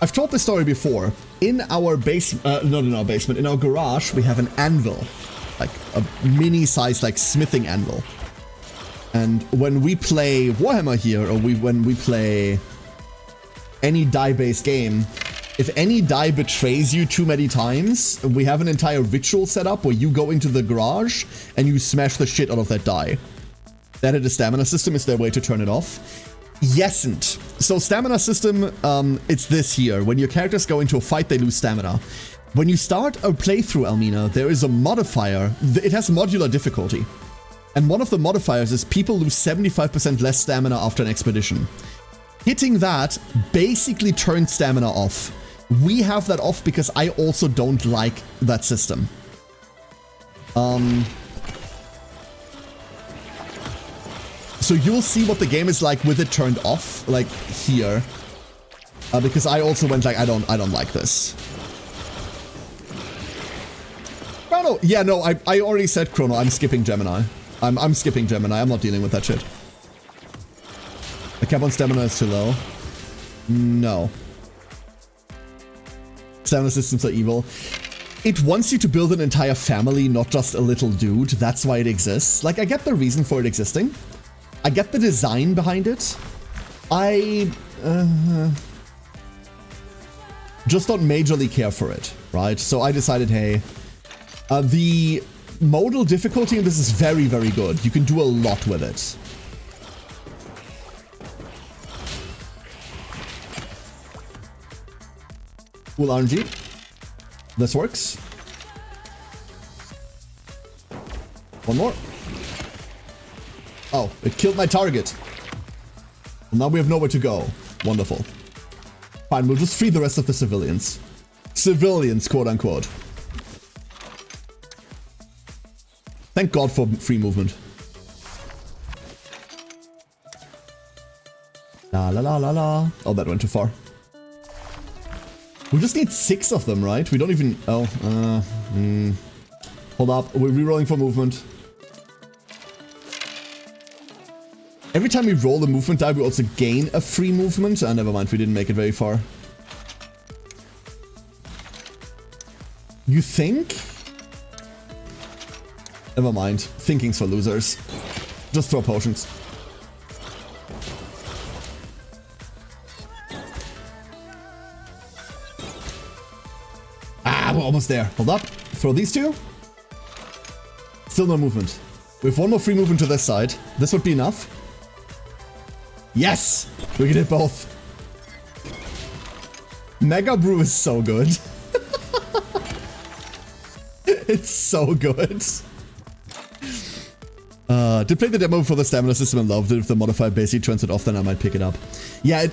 I've told this story before. In our basement, not in our basement, in our garage, we have an anvil. Like a mini-sized, like, smithing anvil. And when we play Warhammer here, or when we play any die-based game, if any die betrays you too many times, we have an entire ritual set up where you go into the garage and you smash the shit out of that die. That hit a stamina system. Is there a way to turn it off? Yesn't. So stamina system, it's this here. When your characters go into a fight, they lose stamina. When you start a playthrough, Almina, there is a modifier. It has modular difficulty. And one of the modifiers is people lose 75% less stamina after an expedition. Hitting that basically turns stamina off. We have that off because I also don't like that system. So you'll see what the game is like with it turned off, like here. Because I also went like, I don't like this. Chrono! Yeah, no, I already said Chrono, I'm skipping Gemini. I'm skipping Gemini, I'm not dealing with that shit. The cap on stamina is too low. No. Stamina systems are evil. it wants you to build an entire family, not just a little dude. That's why it exists. Like, I get the reason for it existing. I get the design behind it. I just don't majorly care for it, right? So I decided, hey, the modal difficulty in this is very, very good. You can do a lot with it. Cool RNG. This works. One more. Oh, it killed my target. Well, now we have nowhere to go. Wonderful. Fine, we'll just free the rest of the civilians. Civilians, quote unquote. Thank God for free movement. La la la la la. Oh, that went too far. We just need 6 of them, right? We don't even... Oh, hold up. We're rerolling for movement. Every time we roll the movement die, we also gain a free movement. Ah, never mind. We didn't make it very far. You think? Never mind. Thinking's for losers. Just throw potions. We're almost there. Hold up. Throw these 2. Still no movement. We have 1 more free movement to this side. This would be enough. Yes! We can hit both. Mega Brew is so good. It's so good. Did play the demo for the stamina system and loved it. If the modifier basically turns it off, then I might pick it up. Yeah,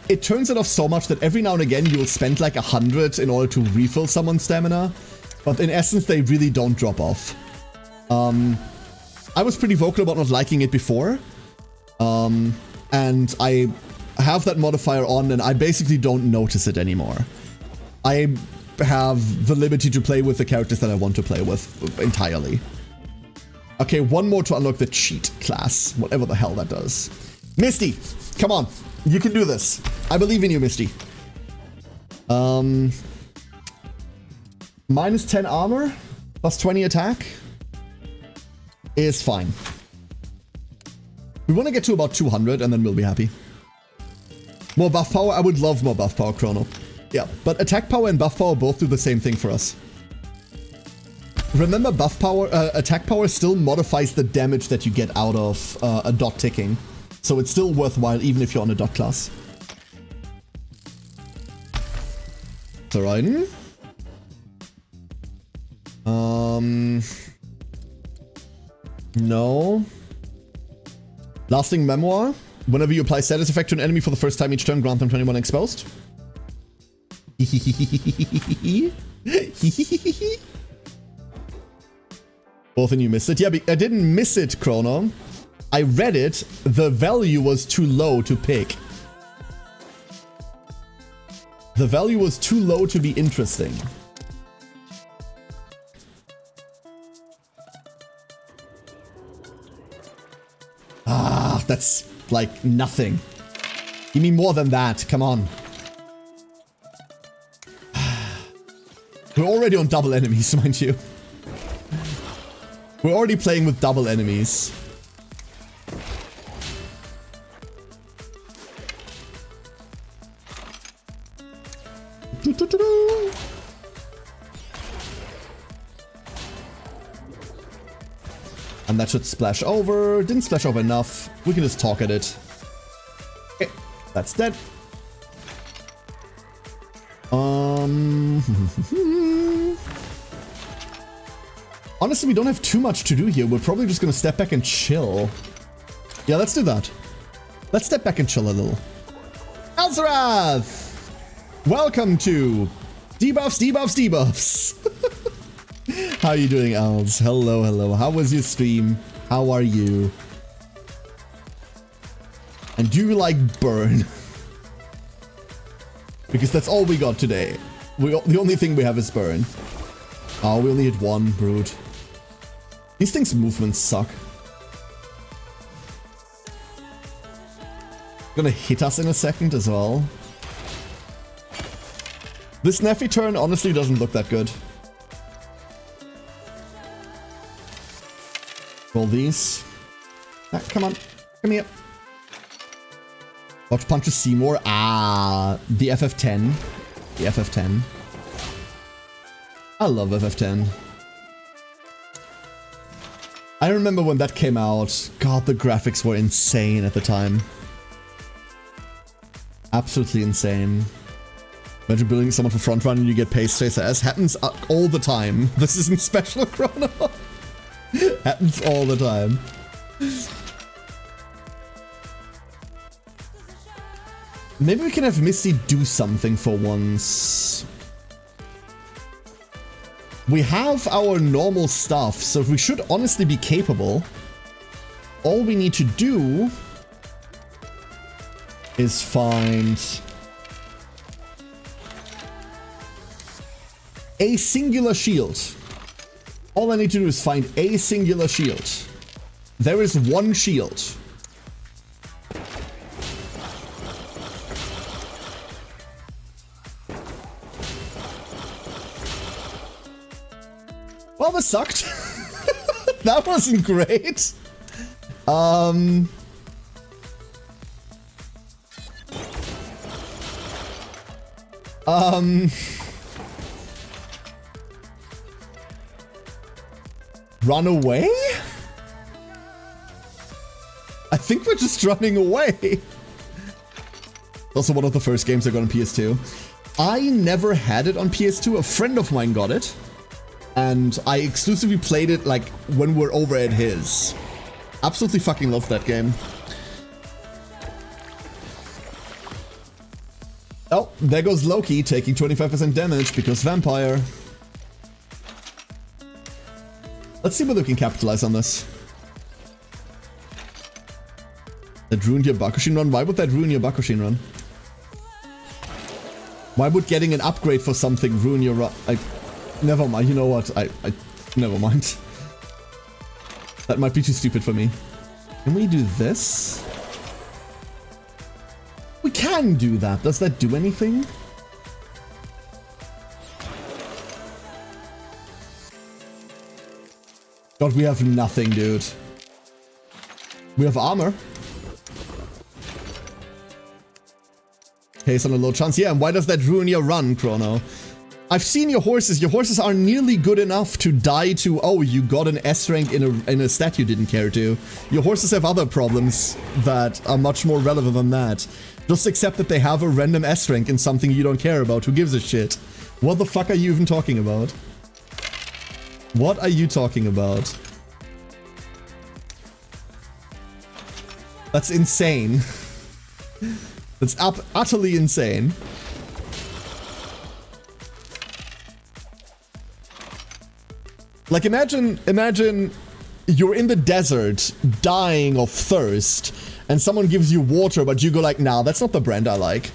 it turns it off so much that every now and again you will spend like 100 in order to refill someone's stamina. But in essence, they really don't drop off. I was pretty vocal about not liking it before. And I have that modifier on and I basically don't notice it anymore. I have the liberty to play with the characters that I want to play with entirely. Okay, 1 more to unlock the cheat class, whatever the hell that does. Misty, come on. You can do this. I believe in you, Misty. Minus 10 armor, plus 20 attack is fine. We want to get to about 200 and then we'll be happy. More buff power? I would love more buff power, Chrono. Yeah, but attack power and buff power both do the same thing for us. Remember, buff power, attack power still modifies the damage that you get out of a dot ticking. So it's still worthwhile even if you're on a dot class. Zoraiden. No. Lasting Memoir. Whenever you apply status effect to an enemy for the first time each turn, grant them 21 exposed. Both of you missed it. Yeah, I didn't miss it, Chrono. I read it. The value was too low to pick. The value was too low to be interesting. Ah, that's like nothing. Give me more than that. Come on. We're already on double enemies, mind you. We're already playing with double enemies. And that should splash over. Didn't splash over enough. We can just talk at it. Okay, that's dead. Honestly, we don't have too much to do here. We're probably just gonna step back and chill. Yeah, let's do that. Let's step back and chill a little. Alzarath! Welcome to Debuffs, Debuffs, Debuffs. How are you doing, Alz? Hello, hello. How was your stream? How are you? And do you like burn? Because that's all we got today. The only thing we have is burn. Oh, we only hit 1, brood. These things' movements suck. Gonna hit us in a second as well. This Neffy turn honestly doesn't look that good. Roll these. Ah, come on. Come here. Dodge punches Seymour. Ah, the FF10. The FF10. I love FF10. I remember when that came out. God, the graphics were insane at the time. Absolutely insane. Imagine building someone for front run and you get pace chaser. As happens all the time. This isn't special chrono. Happens all the time. Maybe we can have Misty do something for once. We have our normal stuff, so we should honestly be capable. All we need to do is find a singular shield. All I need to do is find a singular shield. There is one shield. Well, this sucked. That wasn't great. Run away? I think we're just running away. Also one of the first games I got on PS2. I never had it on PS2. A friend of mine got it. And I exclusively played it like when we're over at his. Absolutely fucking love that game. Oh, there goes Loki taking 25% damage because vampire. Let's see whether we can capitalize on this. That ruined your Bakushin run? Why would that ruin your Bakushin run? Why would getting an upgrade for something ruin your run? Never mind, you know what? Never mind. That might be too stupid for me. Can we do this? We can do that. Does that do anything? God, we have nothing, dude. We have armor. Case on a low chance. Yeah, and why does that ruin your run, Chrono? I've seen your horses. Your horses are nearly good enough to die to, oh, you got an S rank in a stat you didn't care to. Your horses have other problems that are much more relevant than that. Just accept that they have a random S rank in something you don't care about. Who gives a shit? What the fuck are you even talking about? What are you talking about? That's insane. That's utterly insane. Like, imagine you're in the desert, dying of thirst, and someone gives you water, but you go like, nah, that's not the brand I like.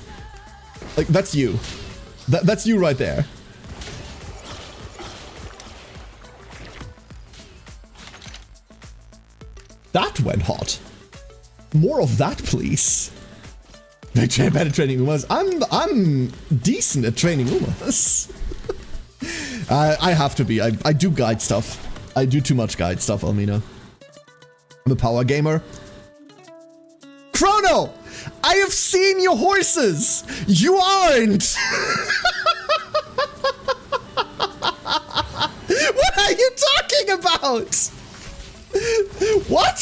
Like, that's you. That's you right there. That went hot. More of that, please. Better training Umas. I'm decent at training Umas. I have to be. I do guide stuff. I do too much guide stuff, Almina. I'm a power gamer. Chrono! I have seen your horses! You aren't! What are you talking about? What?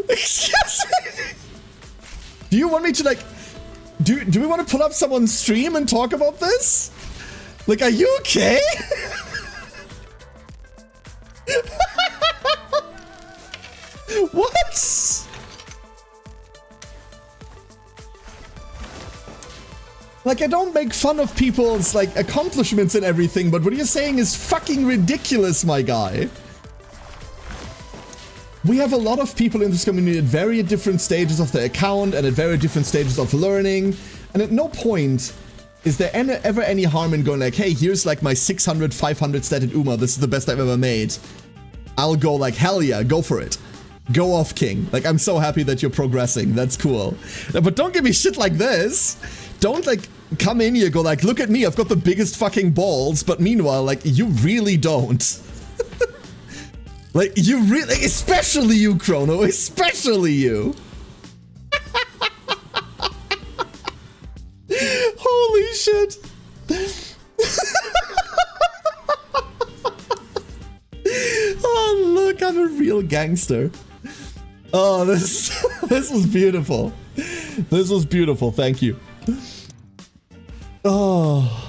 Excuse me? Do you want me to, like... Do we want to pull up someone's stream and talk about this? Like, are you okay? What? Like, I don't make fun of people's, like, accomplishments and everything, but what you're saying is fucking ridiculous, my guy. We have a lot of people in this community at very different stages of their account and at very different stages of learning. And at no point is there ever any harm in going like, hey, here's like my 600, 500 statted Uma. This is the best I've ever made. I'll go like, hell yeah, go for it. Go off, King. Like, I'm so happy that you're progressing. That's cool. But don't give me shit like this. Don't like come in here, go like, look at me. I've got the biggest fucking balls. But meanwhile, like, you really don't. Like, you really, especially you, Chrono, especially you. Holy shit. Oh, look, I'm a real gangster. Oh, this was beautiful. This was beautiful, thank you. Oh.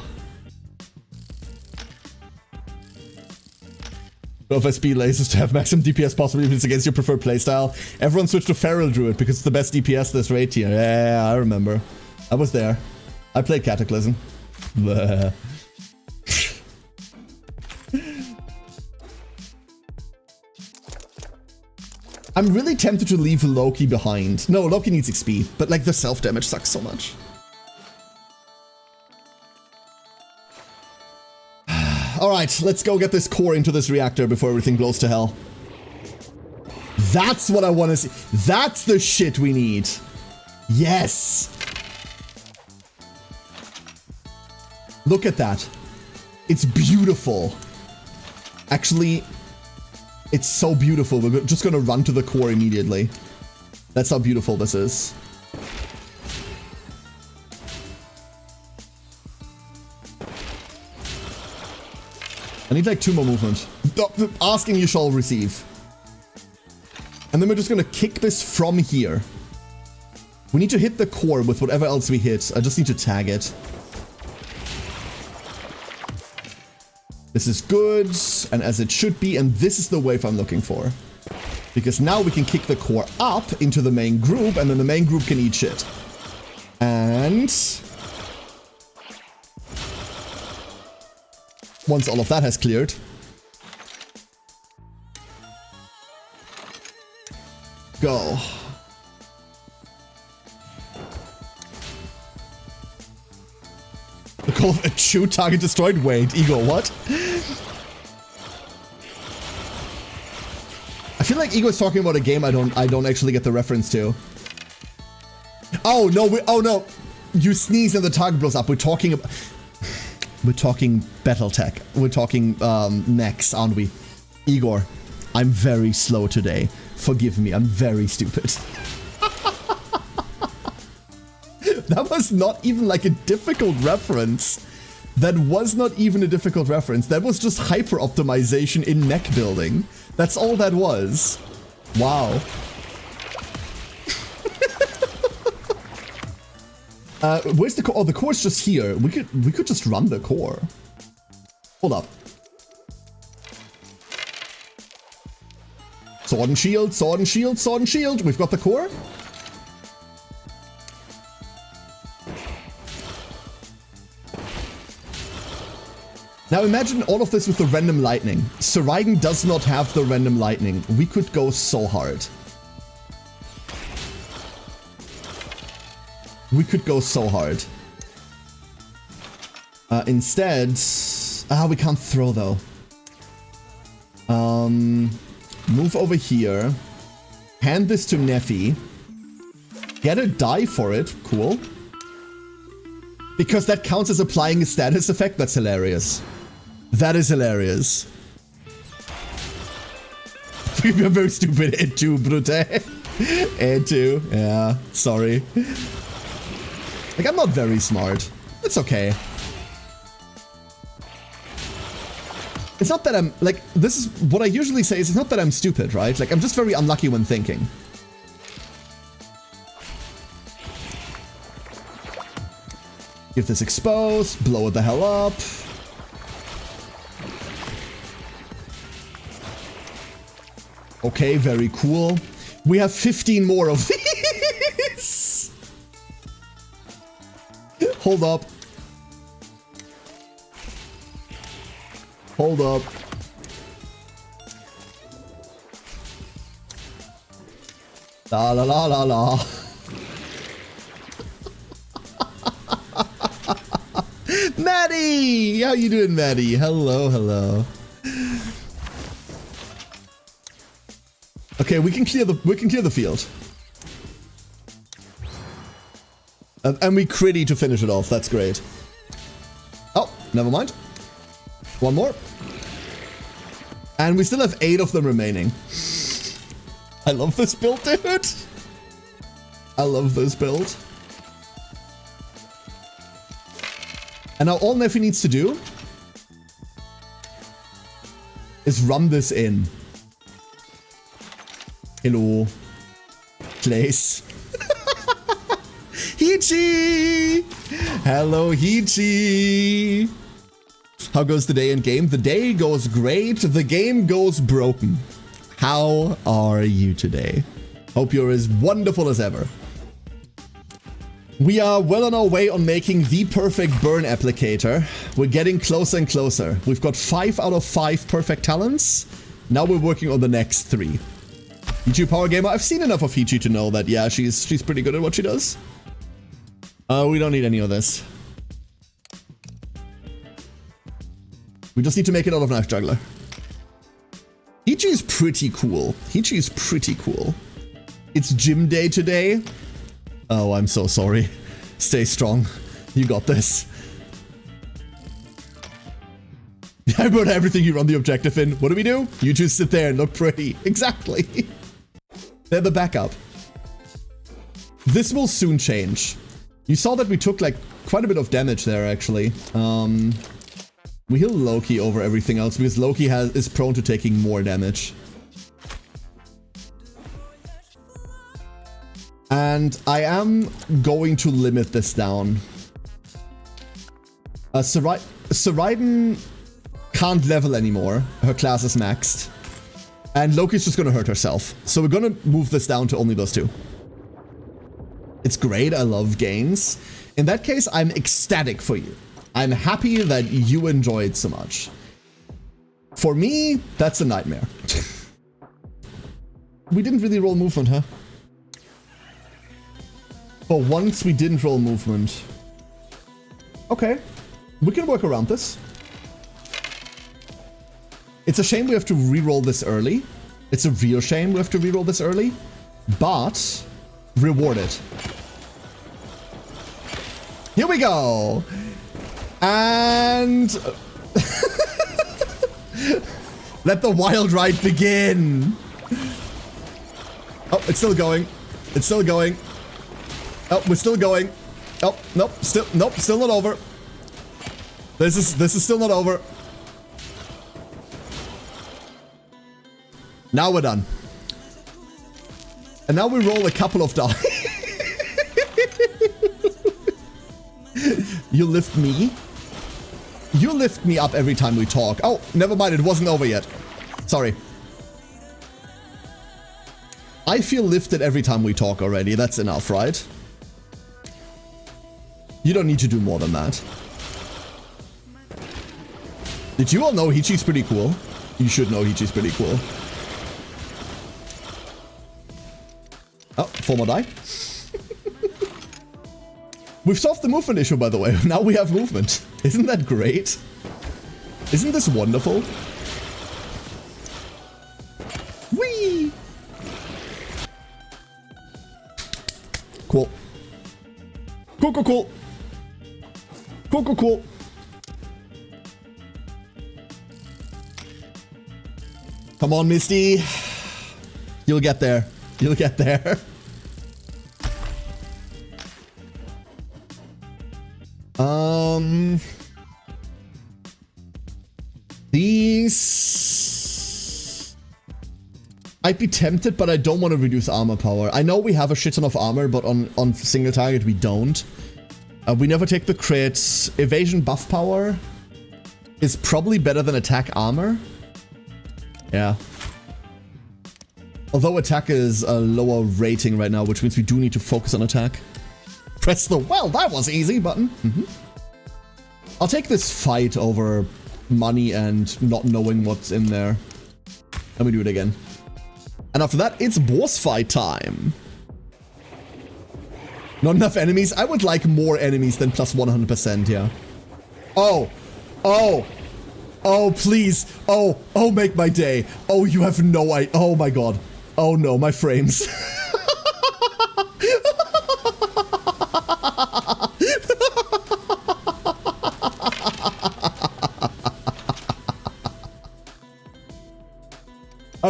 FSB lasers to have maximum DPS possible if it's against your preferred playstyle. Everyone switched to Feral Druid because it's the best DPS this rate tier. Yeah, I remember. I was there. I played Cataclysm. Bleh. I'm really tempted to leave Loki behind. No, Loki needs XP, but like the self-damage sucks so much. Alright, let's go get this core into this reactor before everything blows to hell. That's what I want to see. That's the shit we need. Yes. Look at that. It's beautiful. Actually, it's so beautiful. We're just gonna run to the core immediately. That's how beautiful this is. I need like 2 more movement. Asking you shall receive. And then we're just gonna kick this from here. We need to hit the core with whatever else we hit. I just need to tag it. This is good, and as it should be, and this is the wave I'm looking for. Because now we can kick the core up into the main group, and then the main group can eat shit. And once all of that has cleared, go. The call of a chew target destroyed. Wait, Ego, what? I feel like Ego is talking about a game I don't actually get the reference to. Oh no, oh no. You sneeze and the target blows up. We're talking Battletech. We're talking mechs, aren't we? Igor, I'm very slow today. Forgive me, I'm very stupid. That was not even like a difficult reference. That was not even a difficult reference. That was just hyper optimization in mech building. That's all that was. Wow. Where's the core? Oh, the core's just here. We could just run the core. Hold up. Sword and shield, sword and shield, sword and shield. We've got the core. Now imagine all of this with the random lightning. Saraiden does not have the random lightning. We could go so hard. We could go so hard. Instead, we can't throw though. Move over here. Hand this to Neffy. Get a die for it. Cool. Because that counts as applying a status effect. That's hilarious. That is hilarious. We're very stupid. Et tu, Brute. Et tu. Yeah, sorry. Like, I'm not very smart. It's okay. It's not that I'm, like, this is what I usually say is it's not that I'm stupid, right? Like, I'm just very unlucky when thinking. Give this exposed, blow it the hell up. Okay, very cool. We have 15 more of these. Hold up. Hold up. La la la la la. Maddie! How you doing, Maddie? Hello, hello. Okay, we can clear the field. And we critty to finish it off. That's great. Oh, never mind. One more. And we still have 8 of them remaining. I love this build, dude. I love this build. And now all Neffy needs to do is run this in. Hello. Place. Hichi! Hello, Hichi! How goes the day in game? The day goes great. The game goes broken. How are you today? Hope you're as wonderful as ever. We are well on our way on making the perfect burn applicator. We're getting closer and closer. We've got 5 out of 5 perfect talents. Now we're working on the next 3. Hichi Power Gamer. I've seen enough of Hichi to know that, yeah, she's pretty good at what she does. We don't need any of this. We just need to make it out of Knife Juggler. Hichi is pretty cool. Hichi is pretty cool. It's gym day today. Oh, I'm so sorry. Stay strong. You got this. I wrote everything you run the objective in. What do? You just sit there and look pretty. Exactly. They're the backup. This will soon change. You saw that we took like quite a bit of damage there actually. We heal Loki over everything else because Loki is prone to taking more damage. And I am going to limit this down. Saraiden can't level anymore. Her class is maxed. And Loki's just gonna hurt herself. So we're gonna move this down to only those 2. It's great, I love games. In that case, I'm ecstatic for you. I'm happy that you enjoyed so much. For me, that's a nightmare. We didn't really roll movement, huh? For once, we didn't roll movement. Okay, we can work around this. It's a shame we have to re-roll this early. It's a real shame we have to re-roll this early. But, reward it. Here we go! And... let the wild ride begin! Oh, it's still going. It's still going. Oh, we're still going. Oh, nope, still not over. This is still not over. Now we're done. And now we roll a couple of die. You lift me. You lift me up every time we talk. Oh, never mind, it wasn't over yet. Sorry. I feel lifted every time we talk already. That's enough, right? You don't need to do more than that. Did you all know Hichi's pretty cool? You should know Hichi's pretty cool. Oh, 4 more die. We've solved the movement issue, by the way. Now we have movement. Isn't that great? Isn't this wonderful? Whee! Cool. Cool, cool, cool. Cool, cool, cool. Come on, Misty. You'll get there. You'll get there. These... I'd be tempted, but I don't want to reduce armor power. I know we have a shit ton of armor, but on single target we don't. We never take the crit. Evasion buff power is probably better than attack armor. Yeah. Although attack is a lower rating right now, which means we do need to focus on attack. Press the, well, that was easy button. I'll take this fight over money and not knowing what's in there. Let me do it again. And after that, it's boss fight time. Not enough enemies? I would like more enemies than plus 100%, yeah. Oh. Oh. Oh, please. Oh. Oh, make my day. Oh, you have no idea. Oh my god. Oh no, my frames.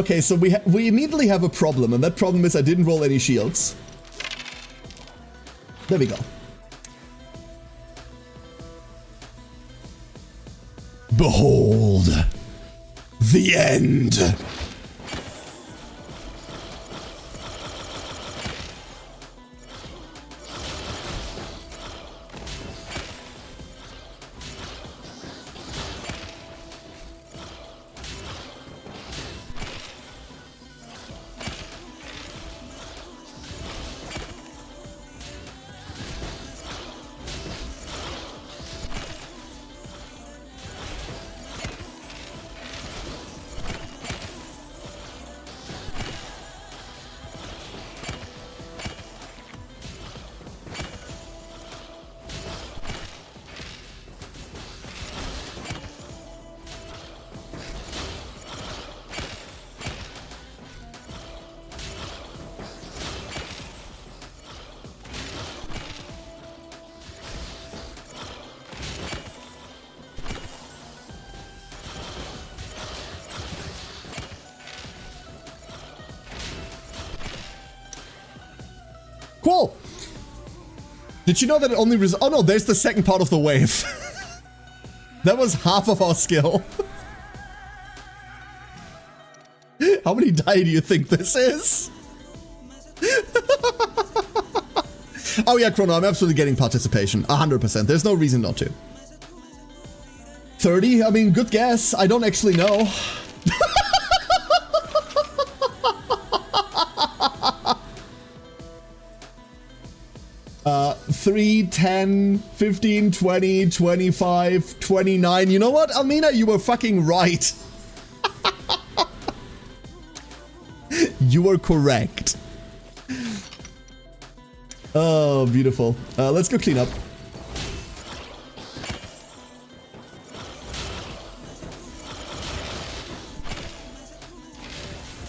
Okay, so we immediately have a problem, and that problem is I didn't roll any shields. There we go. Behold, the end. Cool. Did you know that it only oh no, there's the second part of the wave. That was half of our skill. How many die do you think this is? Oh yeah, Chrono, I'm absolutely getting participation. 100%. There's no reason not to. 30? I mean, good guess. I don't actually know. 3, 10, 15, 20, 25, 29. You know what, Almina? You were fucking right. You were correct. Oh, beautiful. Let's go clean up.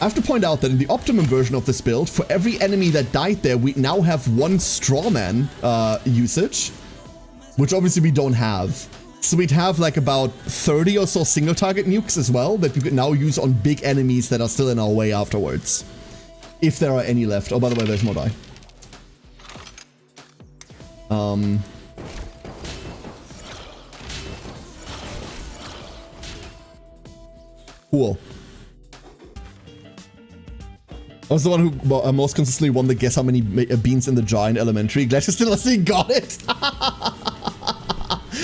I have to point out that in the optimum version of this build, for every enemy that died there, we now have 1 strawman usage, which obviously we don't have. So we'd have like about 30 or so single target nukes as well that we could now use on big enemies that are still in our way afterwards. If there are any left. Oh, by the way, there's more die. Cool. I was the one who most consistently won the guess how many beans in the jar in elementary. Glad you still listening. Got it.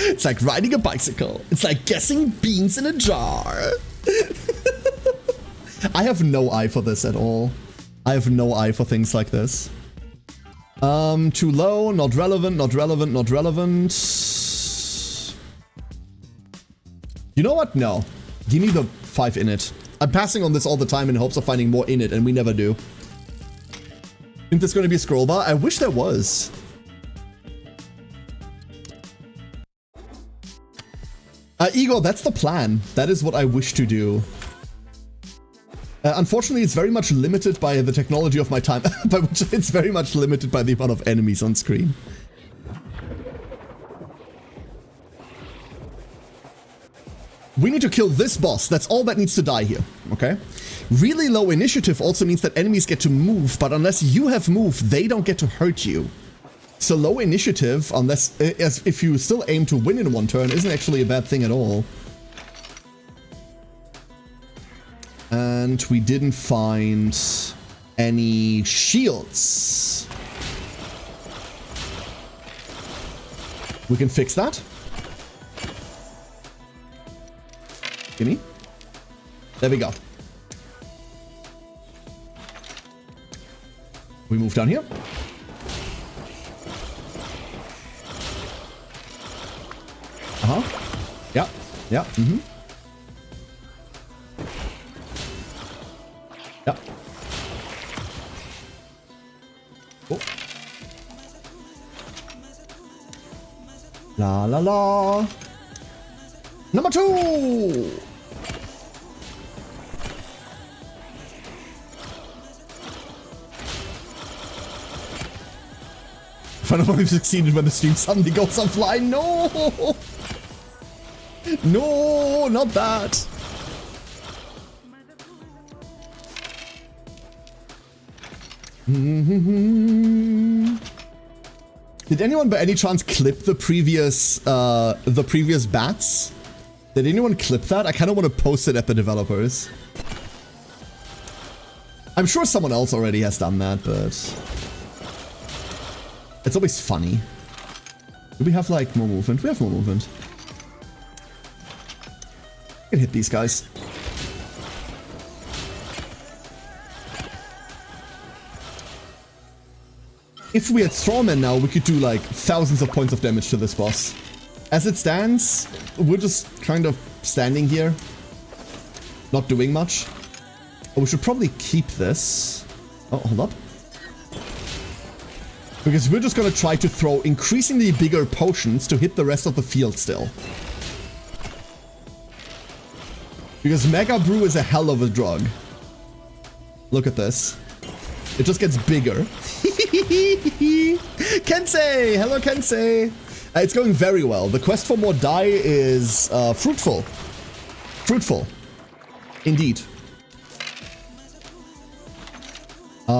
It's like riding a bicycle. It's like guessing beans in a jar. I have no eye for this at all. I have no eye for things like this. Too low, not relevant, not relevant, not relevant. You know what? No. Give me the 5 in it. I'm passing on this all the time in hopes of finding more in it, and we never do. Think there's going to be a scroll bar? I wish there was. Igor, that's the plan. That is what I wish to do. Unfortunately, it's very much limited by the technology of my time, by which it's very much limited by the amount of enemies on screen. We need to kill this boss. That's all that needs to die here, okay? Really low initiative also means that enemies get to move, but unless you have moved, they don't get to hurt you. So low initiative, unless if you still aim to win in 1 turn, isn't actually a bad thing at all. And we didn't find any shields. We can fix that. Gimme. There we go. We move down here. Uh-huh. Yeah. Yeah. Mm-hmm. Yeah. Oh. La la la. Number 2. I don't know if we've succeeded when the stream suddenly goes offline. No! No, not that. Did anyone by any chance clip the previous bats? Did anyone clip that? I kind of want to post it at the developers. I'm sure someone else already has done that, but it's always funny. Do we have like more movement? We have more movement. I can hit these guys. If we had Strawman now, we could do like thousands of points of damage to this boss. As it stands, we're just kind of standing here, not doing much. Oh, we should probably keep this. Oh, hold up. Because we're just gonna try to throw increasingly bigger potions to hit the rest of the field still. Because Mega Brew is a hell of a drug. Look at this. It just gets bigger. Kensei! Hello, Kensei! It's going very well. The quest for more dye is fruitful. Fruitful. Indeed. I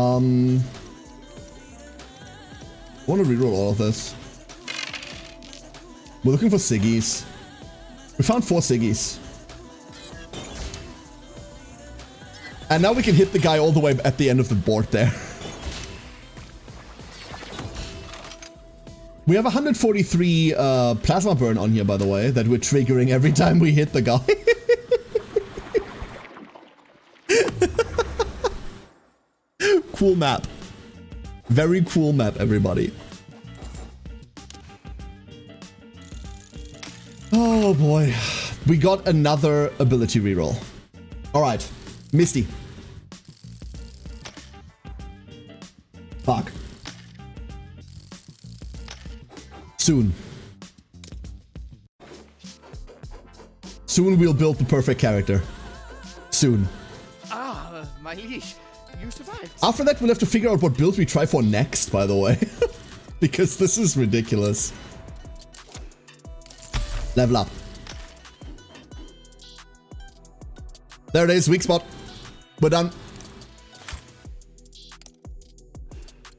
want to reroll all of this. We're looking for Siggies. We found 4 Siggies. And now we can hit the guy all the way at the end of the board there. We have 143 plasma burn on here, by the way, that we're triggering every time we hit the guy. Cool map. Very cool map, everybody. Oh boy. We got another ability reroll. Alright. Misty. Fuck. Soon. Soon we'll build the perfect character. Soon. Ah, my liege. You survived. After that, we'll have to figure out what build we try for next, by the way. Because this is ridiculous. Level up. There it is, weak spot. We're done.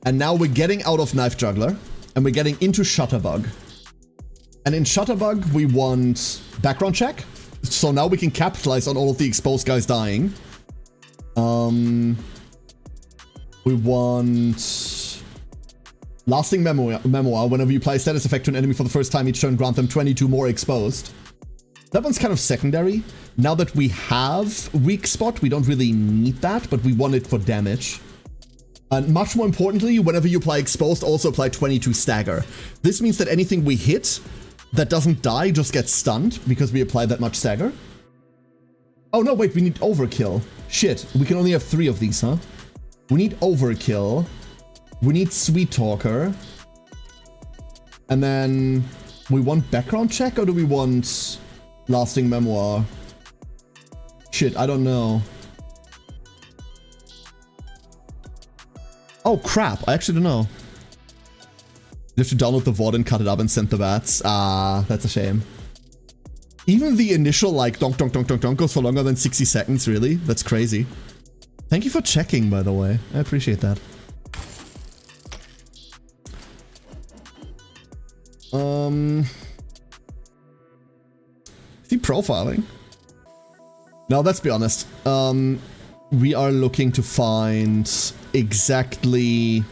And now we're getting out of Knife Juggler. And we're getting into Shutterbug. And in Shutterbug, we want background check. So now we can capitalize on all of the exposed guys dying. We want lasting memoir. Whenever you apply a status effect to an enemy for the first time each turn, grant them 22 more exposed. That one's kind of secondary. Now that we have weak spot, we don't really need that, but we want it for damage. And much more importantly, whenever you apply exposed, also apply 22 stagger. This means that anything we hit that doesn't die just gets stunned because we apply that much stagger. Oh no, wait, we need overkill. Shit, we can only have 3 of these, huh? We need overkill. We need sweet talker. And then we want background check, or do we want lasting memoir? Shit, I don't know. Oh crap, I actually don't know. You have to download the VOD and cut it up and send the bats. Ah, that's a shame. Even the initial like donk donk donk donk donk goes for longer than 60 seconds, really? That's crazy. Thank you for checking, by the way. I appreciate that. Is he profiling? Now, let's be honest. We are looking to find exactly...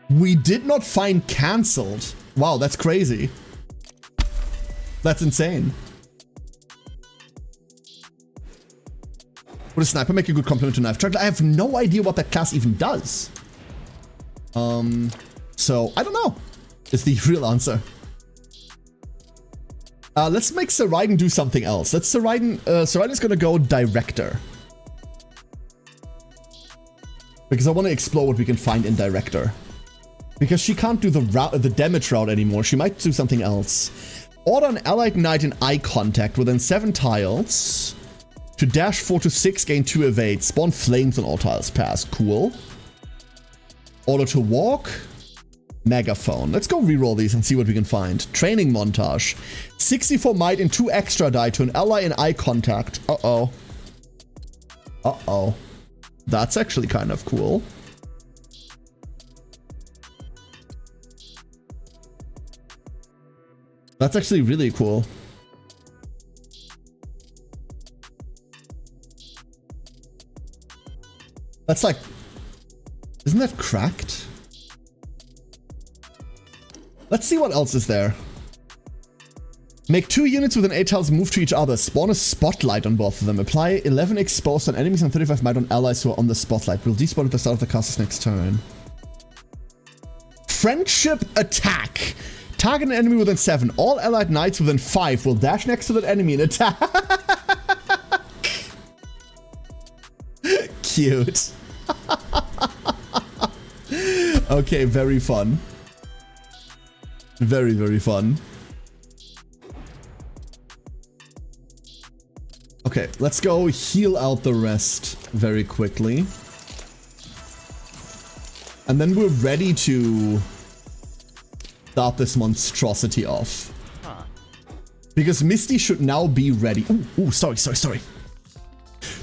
We did not find cancelled. Wow, that's crazy. That's insane. Would a sniper make a good complement to Knife Juggler? I have no idea what that class even does. So, I don't know. Is the real answer. Let's make Saraiden do something else. Saraiden's gonna go Director. Because I want to explore what we can find in Director. Because she can't do the damage route anymore. She might do something else. Order an allied knight in eye contact within 7 tiles. To dash 4 to 6, gain 2 evade. Spawn flames on all tiles pass. Cool. Order to walk. Megaphone. Let's go reroll these and see what we can find. Training montage. 64 might and 2 extra die to an ally in eye contact. Uh-oh. Uh-oh. That's actually kind of cool. That's actually really cool. That's like... Isn't that cracked? Let's see what else is there. Make 2 units with an 8 tiles move to each other. Spawn a spotlight on both of them. Apply 11 exposed on enemies and 35 might on allies who are on the spotlight. Will despawn at the start of the cast's next turn. Friendship attack. Target an enemy within 7. All allied knights within 5 will dash next to that enemy and attack. Cute. Okay, very fun. Very, very fun. Okay, let's go heal out the rest very quickly. And then we're ready to start this monstrosity off. Because Misty should now be ready. Ooh, sorry.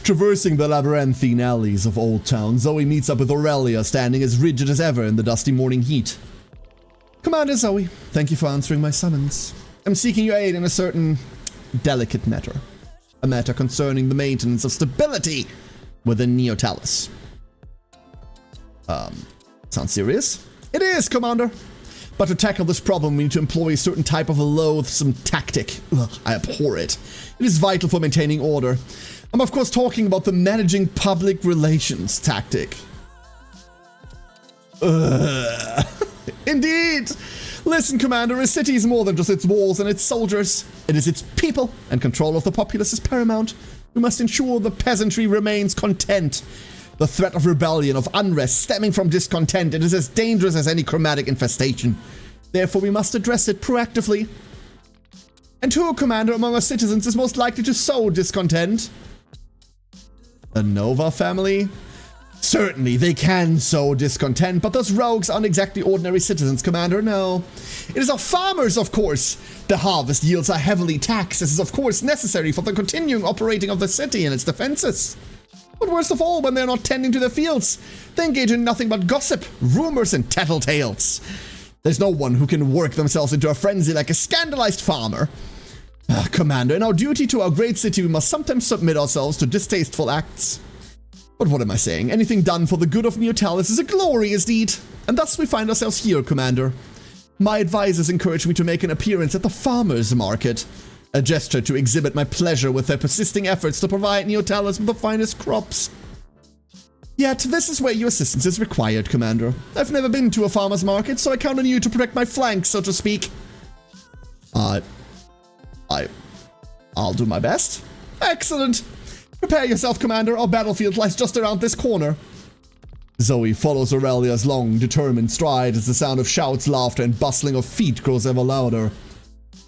Traversing the labyrinthine alleys of Old Town, Zoe meets up with Aurelia, standing as rigid as ever in the dusty morning heat. Commander Zoe, thank you for answering my summons. I'm seeking your aid in a certain delicate matter. A matter concerning the maintenance of stability within Neotalis. Sounds serious? It is, Commander. But to tackle this problem, we need to employ a certain type of a loathsome tactic. Ugh, I abhor it. It is vital for maintaining order. I'm of course talking about the managing public relations tactic. Indeed! Listen, Commander, a city is more than just its walls and its soldiers. It is its people, and control of the populace is paramount. We must ensure the peasantry remains content. The threat of rebellion, of unrest stemming from discontent, it is as dangerous as any chromatic infestation. Therefore, we must address it proactively. And who, Commander, among our citizens is most likely to sow discontent? The Nova family? Certainly, they can sow discontent, but those rogues aren't exactly ordinary citizens, Commander, no. It is our farmers, of course. The harvest yields are heavily taxed. This is, of course, necessary for the continuing operating of the city and its defenses. But worst of all, when they're not tending to their fields, they engage in nothing but gossip, rumors, and tattletales. There's no one who can work themselves into a frenzy like a scandalized farmer. Commander, in our duty to our great city, we must sometimes submit ourselves to distasteful acts. But what am I saying? Anything done for the good of Neotalis is a glorious deed. And thus we find ourselves here, Commander. My advisors encourage me to make an appearance at the farmers' market. A gesture to exhibit my pleasure with their persisting efforts to provide Neotalis with the finest crops. Yet, this is where your assistance is required, Commander. I've never been to a farmer's market, so I count on you to protect my flanks, so to speak. I'll do my best. Excellent. Prepare yourself, Commander. Our battlefield lies just around this corner. Zoe follows Aurelia's long, determined stride as the sound of shouts, laughter, and bustling of feet grows ever louder.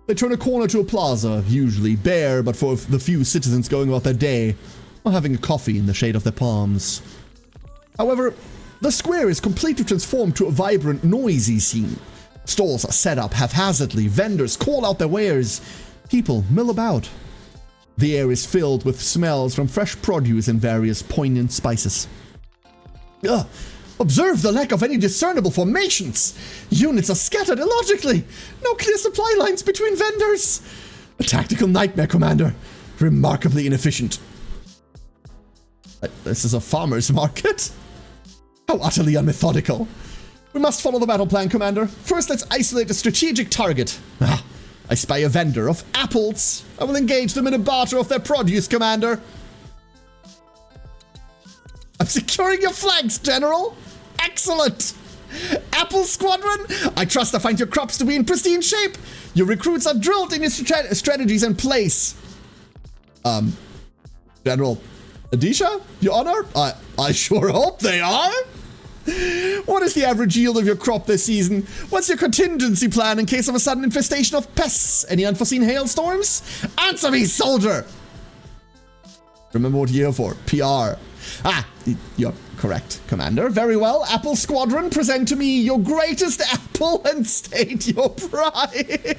They turn a corner to a plaza, usually bare, but for the few citizens going about their day, or having a coffee in the shade of their palms. However, the square is completely transformed to a vibrant, noisy scene. Stalls are set up haphazardly, vendors call out their wares, people mill about. The air is filled with smells from fresh produce and various poignant spices. Observe the lack of any discernible formations. Units are scattered illogically. No clear supply lines between vendors. A tactical nightmare, Commander. Remarkably inefficient. This is a farmer's market? How utterly unmethodical. We must follow the battle plan, Commander. First, let's isolate a strategic target. I spy a vendor of apples. I will engage them in a barter of their produce, Commander. I'm securing your flanks, General. Excellent. Apple Squadron, I trust I find your crops to be in pristine shape. Your recruits are drilled in your strategies in place. General Adisha, Your Honor, I sure hope they are. What is the average yield of your crop this season? What's your contingency plan in case of a sudden infestation of pests? Any unforeseen hailstorms? Answer me, soldier! Remember what you're here for. PR. You're correct, Commander. Very well. Apple Squadron, present to me your greatest apple and state your price.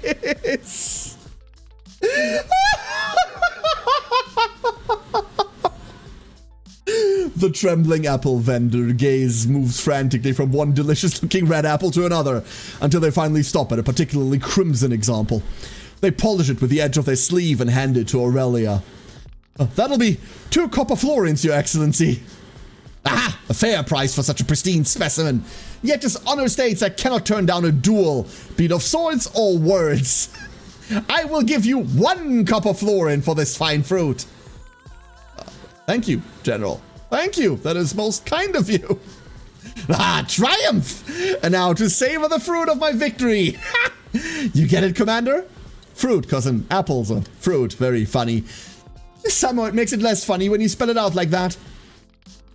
The trembling apple vendor gaze moves frantically from one delicious-looking red apple to another until they finally stop at a particularly crimson example. They polish it with the edge of their sleeve and hand it to Aurelia. That'll be 2 copper florins, Your Excellency. Ah, a fair price for such a pristine specimen. Yet this honor states I cannot turn down a duel, be it of swords or words. I will give you 1 copper florin for this fine fruit. Thank you, General. Thank you. That is most kind of you. Ah, triumph! And now to savor the fruit of my victory. You get it, Commander? Fruit, cousin. Apples are fruit. Very funny. Somehow it makes it less funny when you spell it out like that.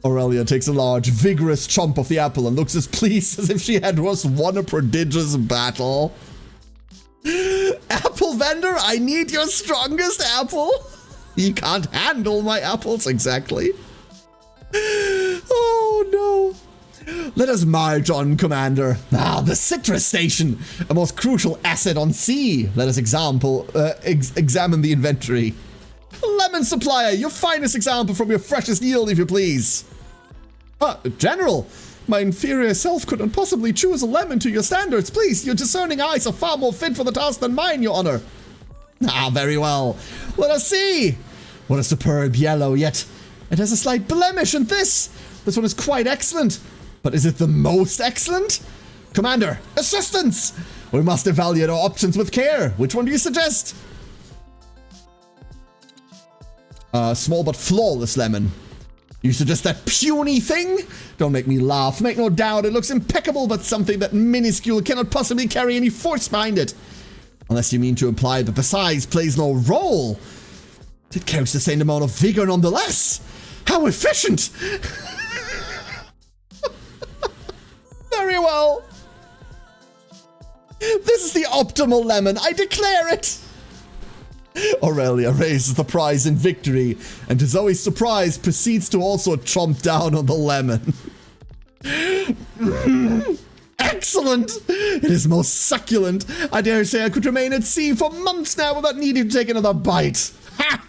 Aurelia takes a large, vigorous chomp of the apple and looks as pleased as if she had just won a prodigious battle. Apple vendor, I need your strongest apple. You can't handle my apples exactly. Oh no. Let us march on, Commander. Ah, the citrus station, a most crucial asset on sea. Let us examine the inventory. Lemon supplier, your finest example from your freshest yield, if you please. General, my inferior self couldn't possibly choose a lemon to your standards. Please, your discerning eyes are far more fit for the task than mine, Your Honor. Ah, very well. Let us see. What a superb yellow, yet it has a slight blemish, and this one is quite excellent. But is it the most excellent? Commander, assistance! We must evaluate our options with care. Which one do you suggest? Small but flawless lemon. You suggest that puny thing? Don't make me laugh. Make no doubt, it looks impeccable, but something that minuscule cannot possibly carry any force behind it. Unless you mean to imply that the size plays no role. It carries the same amount of vigor nonetheless. How efficient! Very well. This is the optimal lemon, I declare it. Aurelia raises the prize in victory, and to Zoe's surprise, proceeds to also chomp down on the lemon. Excellent! It is most succulent. I dare say I could remain at sea for months now without needing to take another bite. Ha!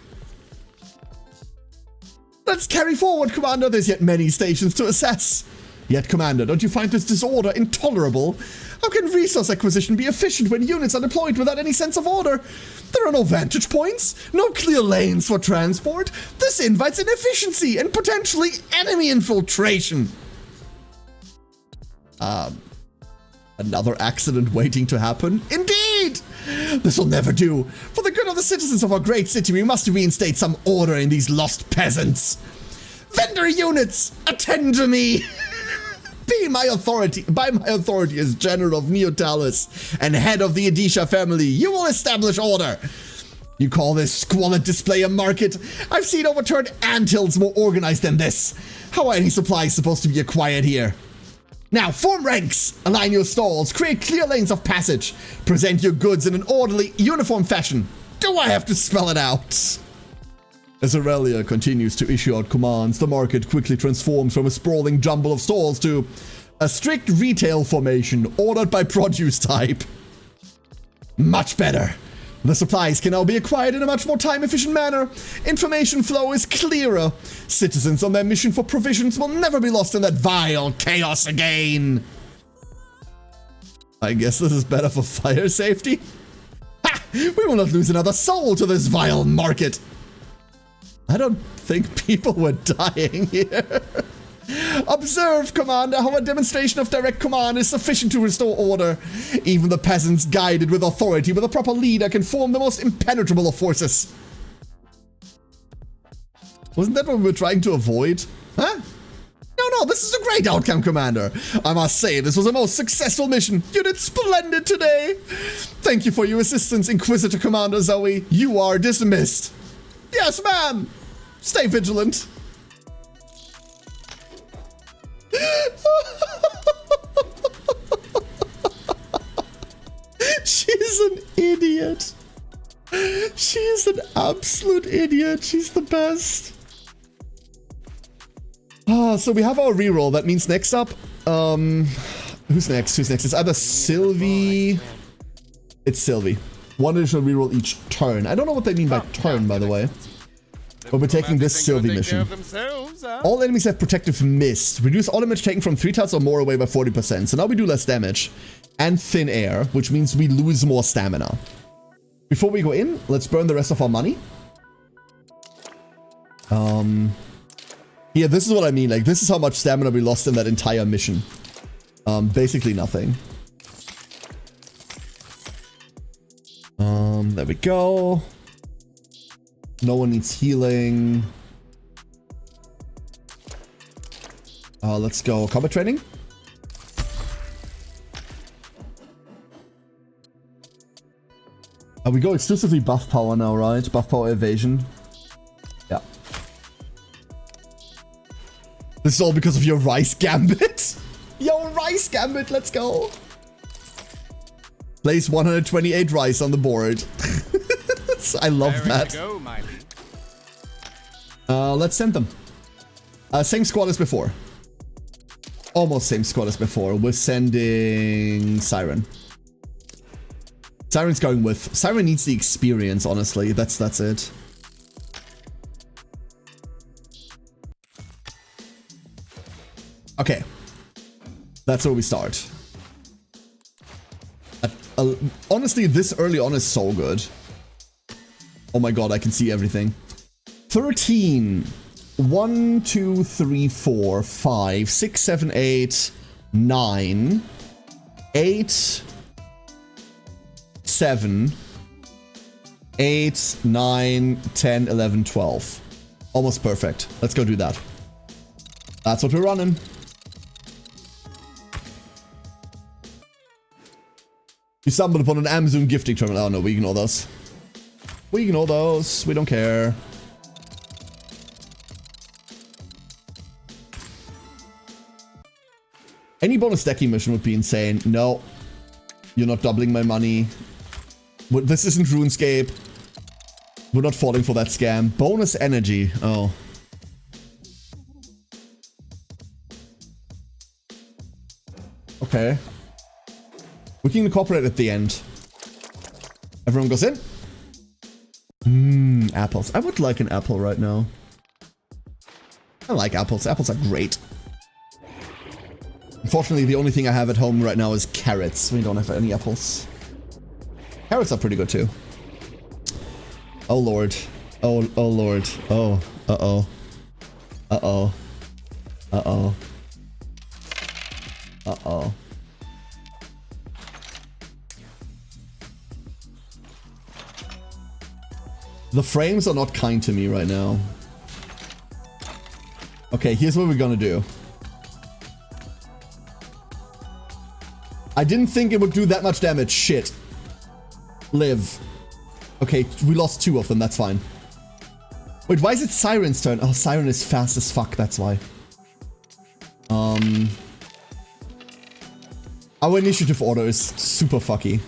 Let's carry forward, Commander. There's yet many stations to assess. Yet, Commander, don't you find this disorder intolerable? How can resource acquisition be efficient when units are deployed without any sense of order? There are no vantage points, no clear lanes for transport. This invites inefficiency and potentially enemy infiltration. Another accident waiting to happen? Indeed! This will never do. For the good of the citizens of our great city, we must reinstate some order in these lost peasants. Vendor units, attend to me! By my authority as General of Neotalis and head of the Adisha family, you will establish order. You call this squalid display a market? I've seen overturned anthills more organized than this. How are any supplies supposed to be acquired here? Now, form ranks, align your stalls, create clear lanes of passage, present your goods in an orderly, uniform fashion. Do I have to spell it out? As Aurelia continues to issue out commands, the market quickly transforms from a sprawling jumble of stalls to a strict retail formation ordered by produce type. Much better. The supplies can now be acquired in a much more time-efficient manner. Information flow is clearer. Citizens on their mission for provisions will never be lost in that vile chaos again. I guess this is better for fire safety. Ha! We will not lose another soul to this vile market. I don't think people were dying here. Observe, Commander, how a demonstration of direct command is sufficient to restore order. Even the peasants guided with authority with a proper leader can form the most impenetrable of forces. Wasn't that what we were trying to avoid? Huh? No, this is a great outcome, Commander. I must say, this was a most successful mission. You did splendid today. Thank you for your assistance, Inquisitor Commander Zoe. You are dismissed. Yes, ma'am. Stay vigilant. She's an idiot. She is an absolute idiot. She's the best. So we have our reroll. That means next up, who's next? It's either Sylvie. It's Sylvie. One additional reroll each turn. I don't know what they mean by turn, by the way. But we're taking this Sylvie mission. All enemies have protective mist. Reduce all damage taken from 3 tiles or more away by 40%. So now we do less damage. And thin air, which means we lose more stamina. Before we go in, let's burn the rest of our money. Yeah, this is what I mean. Like, this is how much stamina we lost in that entire mission. Basically nothing. There we go. No one needs healing. Let's go combat training. We go exclusively buff power now, right? Buff power evasion. Yeah. This is all because of your rice gambit. Yo, rice gambit, let's go. Place 128 rice on the board. I love that. Let's send them. Same squad as before. Almost same squad as before. We're sending Siren. Siren's going with. Siren needs the experience, honestly. That's it. Okay. That's where we start. Honestly, this early on is so good. Oh my god, I can see everything. 13. 1, 2, 3, 4, 5, 6, 7, 8, 9, 8, 7, 8, 9, 10, 11, 12. Almost perfect. Let's go do that. That's what we're running. You stumbled upon an Amazon gifting terminal. Oh no, we ignore those. We ignore those. We don't care. Any bonus stacking mission would be insane. No. You're not doubling my money. This isn't RuneScape. We're not falling for that scam. Bonus energy. Oh. Okay. We can incorporate at the end. Everyone goes in. Apples. I would like an apple right now. I like apples. Apples are great. Unfortunately, the only thing I have at home right now is carrots. We don't have any apples. Carrots are pretty good too. Oh lord. Oh lord. Oh. Uh-oh. Uh-oh. Uh-oh. Uh-oh. The frames are not kind to me right now. Okay, here's what we're gonna do. I didn't think it would do that much damage. Shit. Live. Okay, we lost 2 of them. That's fine. Wait, why is it Siren's turn? Oh, Siren is fast as fuck. That's why. Our initiative order is super fucky.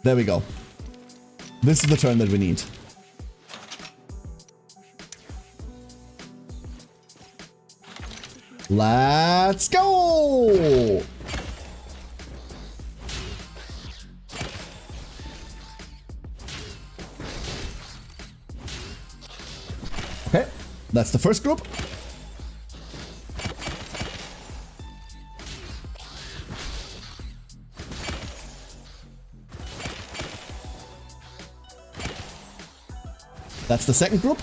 There we go. This is the turn that we need. Let's go! Okay, that's the first group. That's the second group.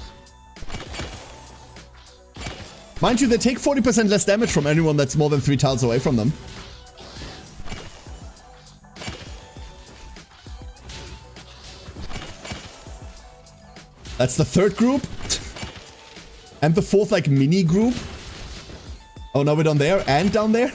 Mind you, they take 40% less damage from anyone that's more than 3 tiles away from them. That's the third group. And the fourth, like, mini group. Oh, now we're down there and down there.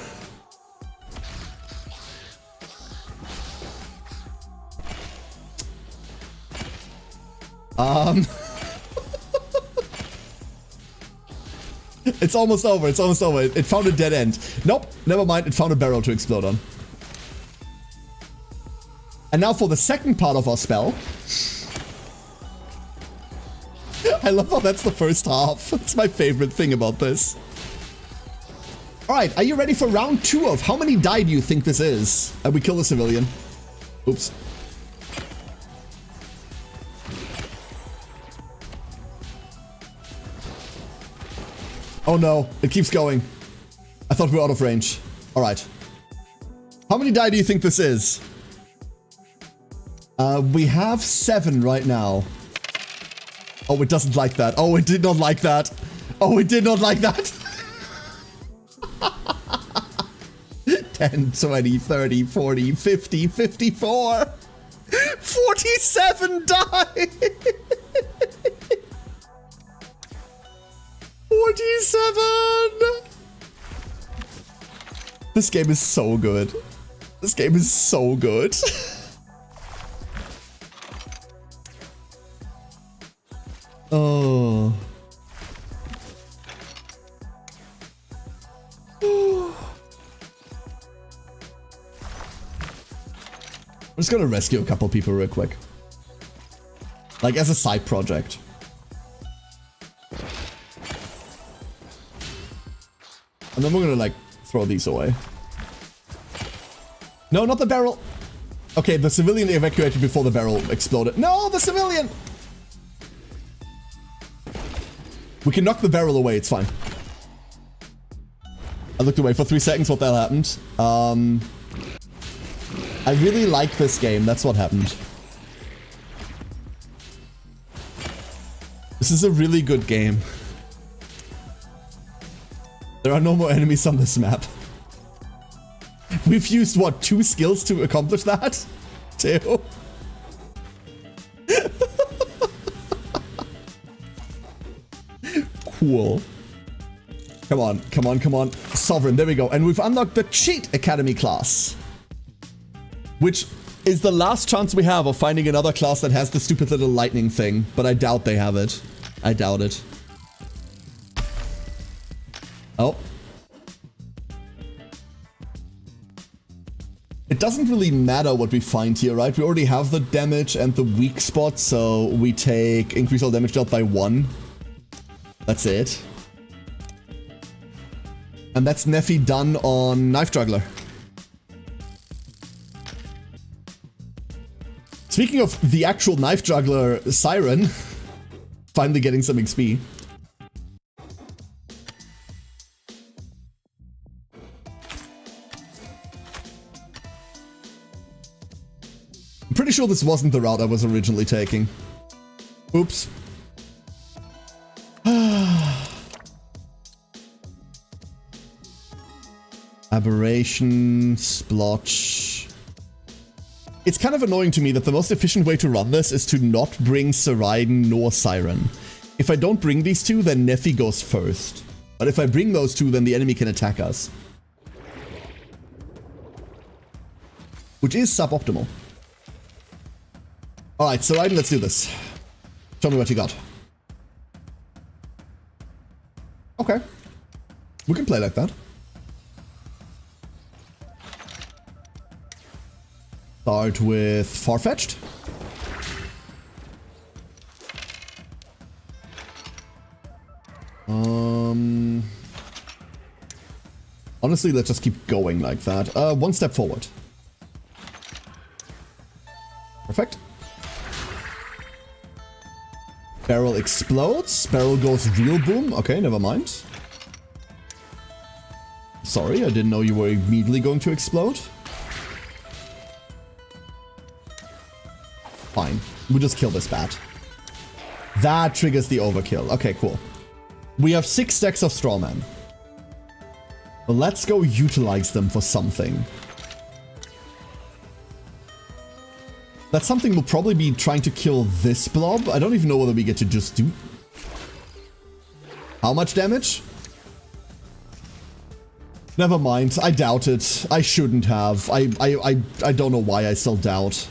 It's almost over. It's almost over. It found a dead end. Nope. Never mind. It found a barrel to explode on. And now for the second part of our spell. I love how that's the first half. That's my favorite thing about this. Alright, are you ready for round 2 of how many die do you think this is? And we kill the civilian. Oops. Oh no, it keeps going. I thought we were out of range. Alright. How many die do you think this is? We have 7 right now. Oh, it doesn't like that. Oh, it did not like that. Oh, it did not like that. 10, 20, 30, 40, 50, 54. 47 die. 47. This game is so good. This game is so good. Oh. I'm just gonna rescue a couple people real quick. Like as a side project. And then we're gonna like throw these away. No, not the barrel. Okay, the civilian evacuated before the barrel exploded. No, the civilian! We can knock the barrel away, it's fine. I looked away for 3 seconds, what the hell happened? I really like this game, that's what happened. This is a really good game. There are no more enemies on this map. We've used, what, 2 skills to accomplish that? 2? Cool. Come on, come on, come on. Sovereign, there we go. And we've unlocked the Cheat Academy class. Which is the last chance we have of finding another class that has the stupid little lightning thing. But I doubt they have it. I doubt it. Oh. It doesn't really matter what we find here, right? We already have the damage and the weak spot, so we take increase all damage dealt by 1. That's it. And that's Neffy done on Knife Juggler. Speaking of the actual Knife Juggler Siren, finally getting some XP. I'm pretty sure this wasn't the route I was originally taking. Oops. Aberration, splotch. It's kind of annoying to me that the most efficient way to run this is to not bring Saraiden nor Siren. If I don't bring these two, then Neffy goes first. But if I bring those two, then the enemy can attack us. Which is suboptimal. Alright, Saraiden, let's do this. Show me what you got. Okay. We can play like that. Start with Farfetched. Honestly, let's just keep going like that. 1 step forward. Perfect. Barrel explodes. Barrel goes real boom. Okay, never mind. Sorry, I didn't know you were immediately going to explode. Fine. We'll just kill this bat. That triggers the overkill. Okay, cool. We have 6 stacks of Strawman. Well, let's go utilize them for something. That something will probably be trying to kill this blob. I don't even know whether we get to just do... How much damage? Never mind. I doubt it. I shouldn't have. I don't know why I still doubt.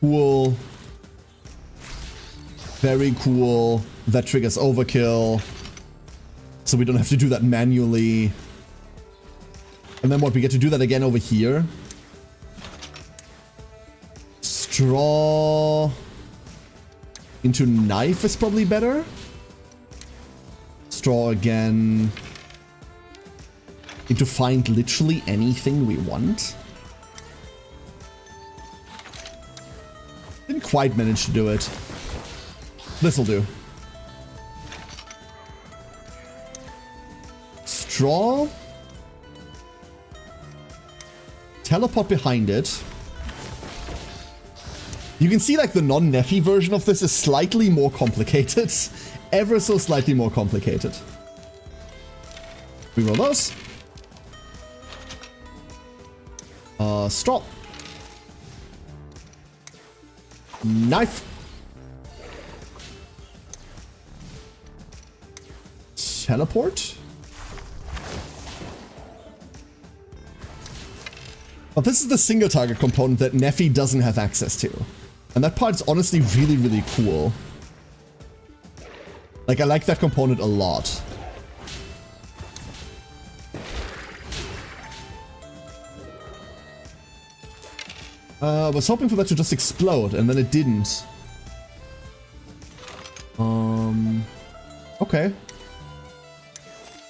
Cool. Very cool. That triggers overkill. So we don't have to do that manually. And then what? We get to do that again over here. Straw into knife is probably better. Straw again into find literally anything we want. Didn't quite manage to do it. This'll do. draw. Teleport behind it. You can see like the non-Neffy version of this is slightly more complicated. Ever so slightly more complicated. We roll those. Straw. Knife. Teleport. But this is the single target component that Neffy doesn't have access to. And that part's honestly really, really cool. Like, I like that component a lot. I was hoping for that to just explode, and then it didn't. Okay.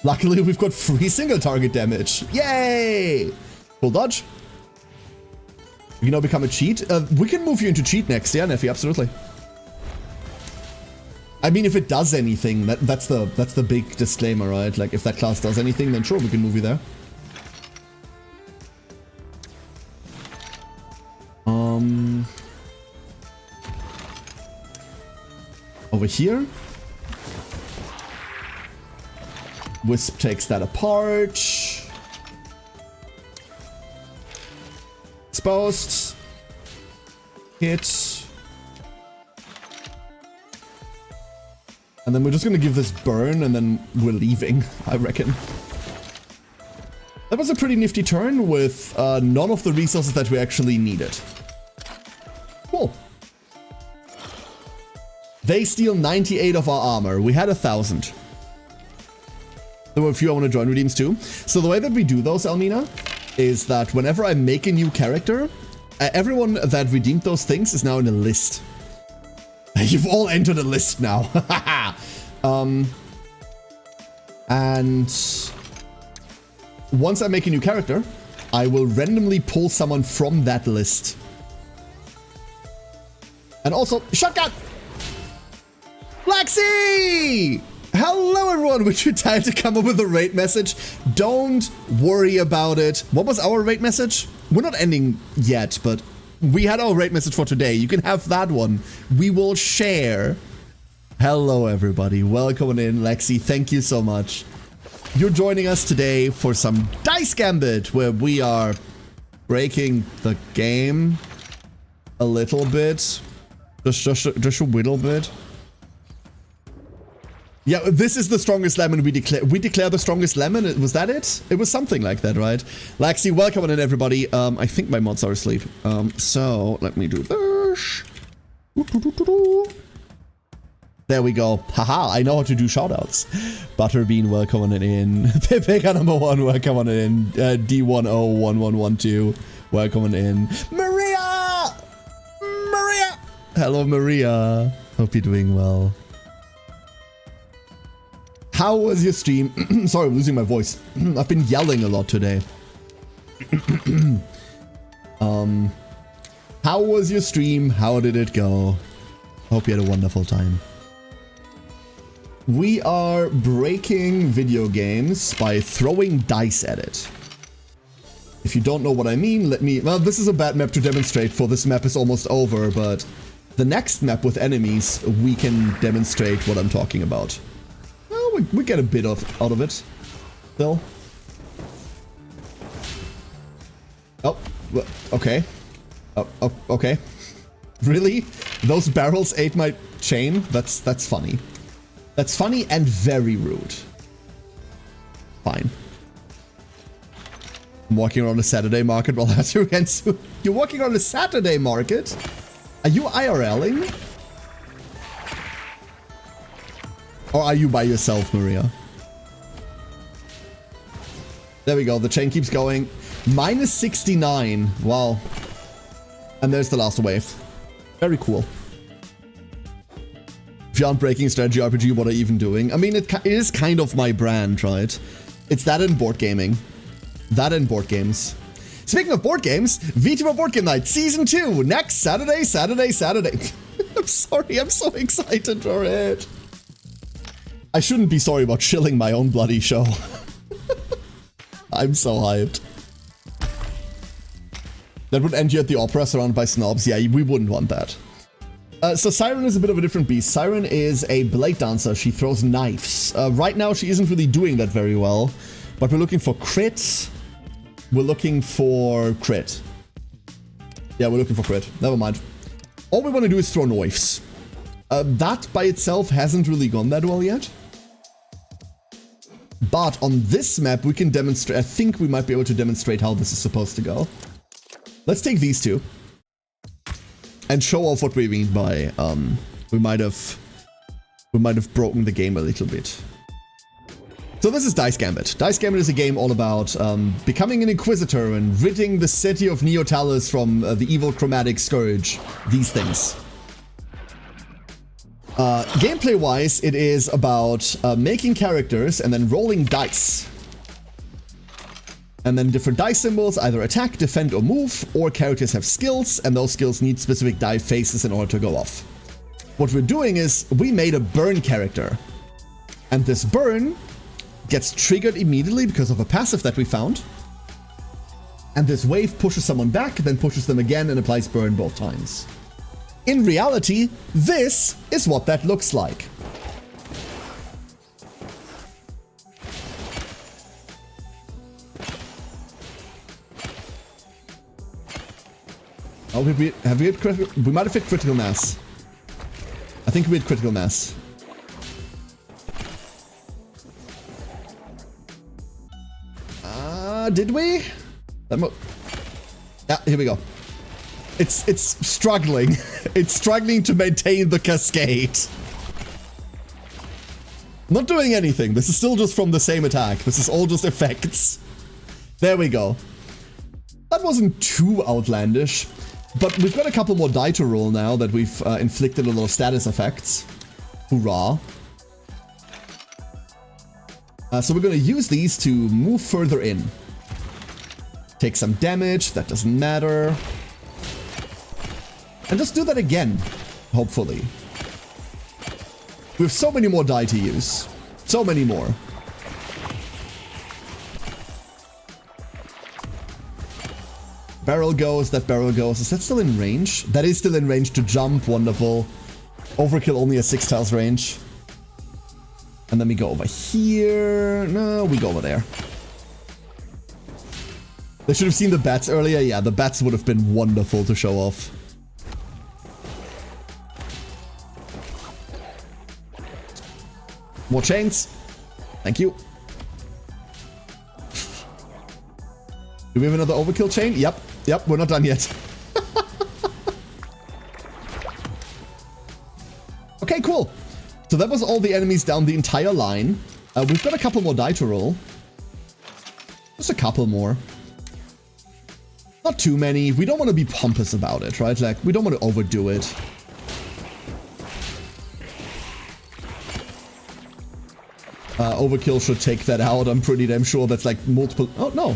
Luckily, we've got free single target damage. Yay! Full dodge. You can now become a cheat. We can move you into cheat next, yeah, Neffy, absolutely. I mean, if it does anything, that's the big disclaimer, right? Like, if that class does anything, then sure, we can move you there. Over here. Wisp takes that apart. Exposed. Hit. And then we're just gonna give this burn and then we're leaving, I reckon. That was a pretty nifty turn with none of the resources that we actually needed. Cool. They steal 98 of our armor. We had 1,000. There were a few I want to join redeems too. So the way that we do those, Almina, is that whenever I make a new character, everyone that redeemed those things is now in a list. You've all entered a list now. And once I make a new character, I will randomly pull someone from that list. And also, shotgun! Lexi! Hello everyone, we're too tired to come up with a rate message. Don't worry about it. What was our rate message? We're not ending yet, but we had our rate message for today. You can have that one. We will share. Hello everybody, welcome in, Lexi, thank you so much. You're joining us today for some Dice Gambit, where we are breaking the game a little bit. Just a little bit. Yeah, this is the strongest lemon we declare. We declare the strongest lemon. Was that it? It was something like that, right? Lexi, welcome in, everybody. I think my mods are asleep. So let me do this. There we go. Haha, I know how to do shoutouts. Butterbean, welcome on it in. Pipeka number 1, welcome on it in. D101112, welcome on in. Maria! Maria! Hello, Maria. Hope you're doing well. How was your stream? Sorry, I'm losing my voice. I've been yelling a lot today. How was your stream? How did it go? Hope you had a wonderful time. We are breaking video games by throwing dice at it. If you don't know what I mean, let me... Well, this is a bad map to demonstrate, for this map is almost over, but the next map with enemies, we can demonstrate what I'm talking about. Well, we get a bit out of it, still. Oh, okay. Oh, okay. Really? Those barrels ate my chain? That's funny. That's funny and very rude. Fine. I'm walking around a Saturday market while that's your Gensu. You're walking around a Saturday market? Are you IRLing? Or are you by yourself, Maria? There we go. The chain keeps going. Minus 69. Wow. And there's the last wave. Very cool. If you aren't breaking strategy RPG, what are you even doing? I mean, it is kind of my brand, right? It's that in board gaming. That in board games. Speaking of board games, VTuber Board Game Night Season 2, next Saturday. I'm sorry, I'm so excited for it. I shouldn't be sorry about chilling my own bloody show. I'm so hyped. That would end you at the opera surrounded by snobs. Yeah, we wouldn't want that. So Siren is a bit of a different beast. Siren is a blade dancer. She throws knives. Right now, she isn't really doing that very well. But we're looking for crit. We're looking for crit. Yeah, we're looking for crit. Never mind. All we want to do is throw knives. That by itself hasn't really gone that well yet. But on this map, we can demonstrate... I think we might be able to demonstrate how this is supposed to go. Let's take these two. And show off what we mean by, we might have broken the game a little bit. So this is Dice Gambit. Dice Gambit is a game all about becoming an Inquisitor and ridding the city of Neotalis from the evil chromatic scourge. These things. Gameplay-wise, it is about making characters and then rolling dice. And then different dice symbols either attack, defend, or move, or characters have skills, and those skills need specific die faces in order to go off. What we're doing is, we made a burn character. And this burn gets triggered immediately because of a passive that we found. And this wave pushes someone back, then pushes them again and applies burn both times. In reality, this is what that looks like. Oh, we might have hit critical mass. I think we hit critical mass. Did we? Yeah, here we go. It's struggling. It's struggling to maintain the cascade. Not doing anything. This is still just from the same attack. This is all just effects. There we go. That wasn't too outlandish. But we've got a couple more die to roll now that we've inflicted a lot of status effects. Hoorah. So we're going to use these to move further in. Take some damage, that doesn't matter. And just do that again, hopefully. We have so many more die to use. So many more. Barrel goes, that barrel goes. Is that still in range? That is still in range to jump, wonderful. Overkill only has 6 tiles range. And then we go over here. No, we go over there. They should have seen the bats earlier. Yeah, the bats would have been wonderful to show off. More chains. Thank you. Do we have another overkill chain? Yep. Yep, we're not done yet. Okay, cool. So that was all the enemies down the entire line. We've got a couple more die to roll. Just a couple more. Not too many. We don't want to be pompous about it, right? Like, we don't want to overdo it. Overkill should take that out. I'm pretty damn sure that's like multiple... Oh, no.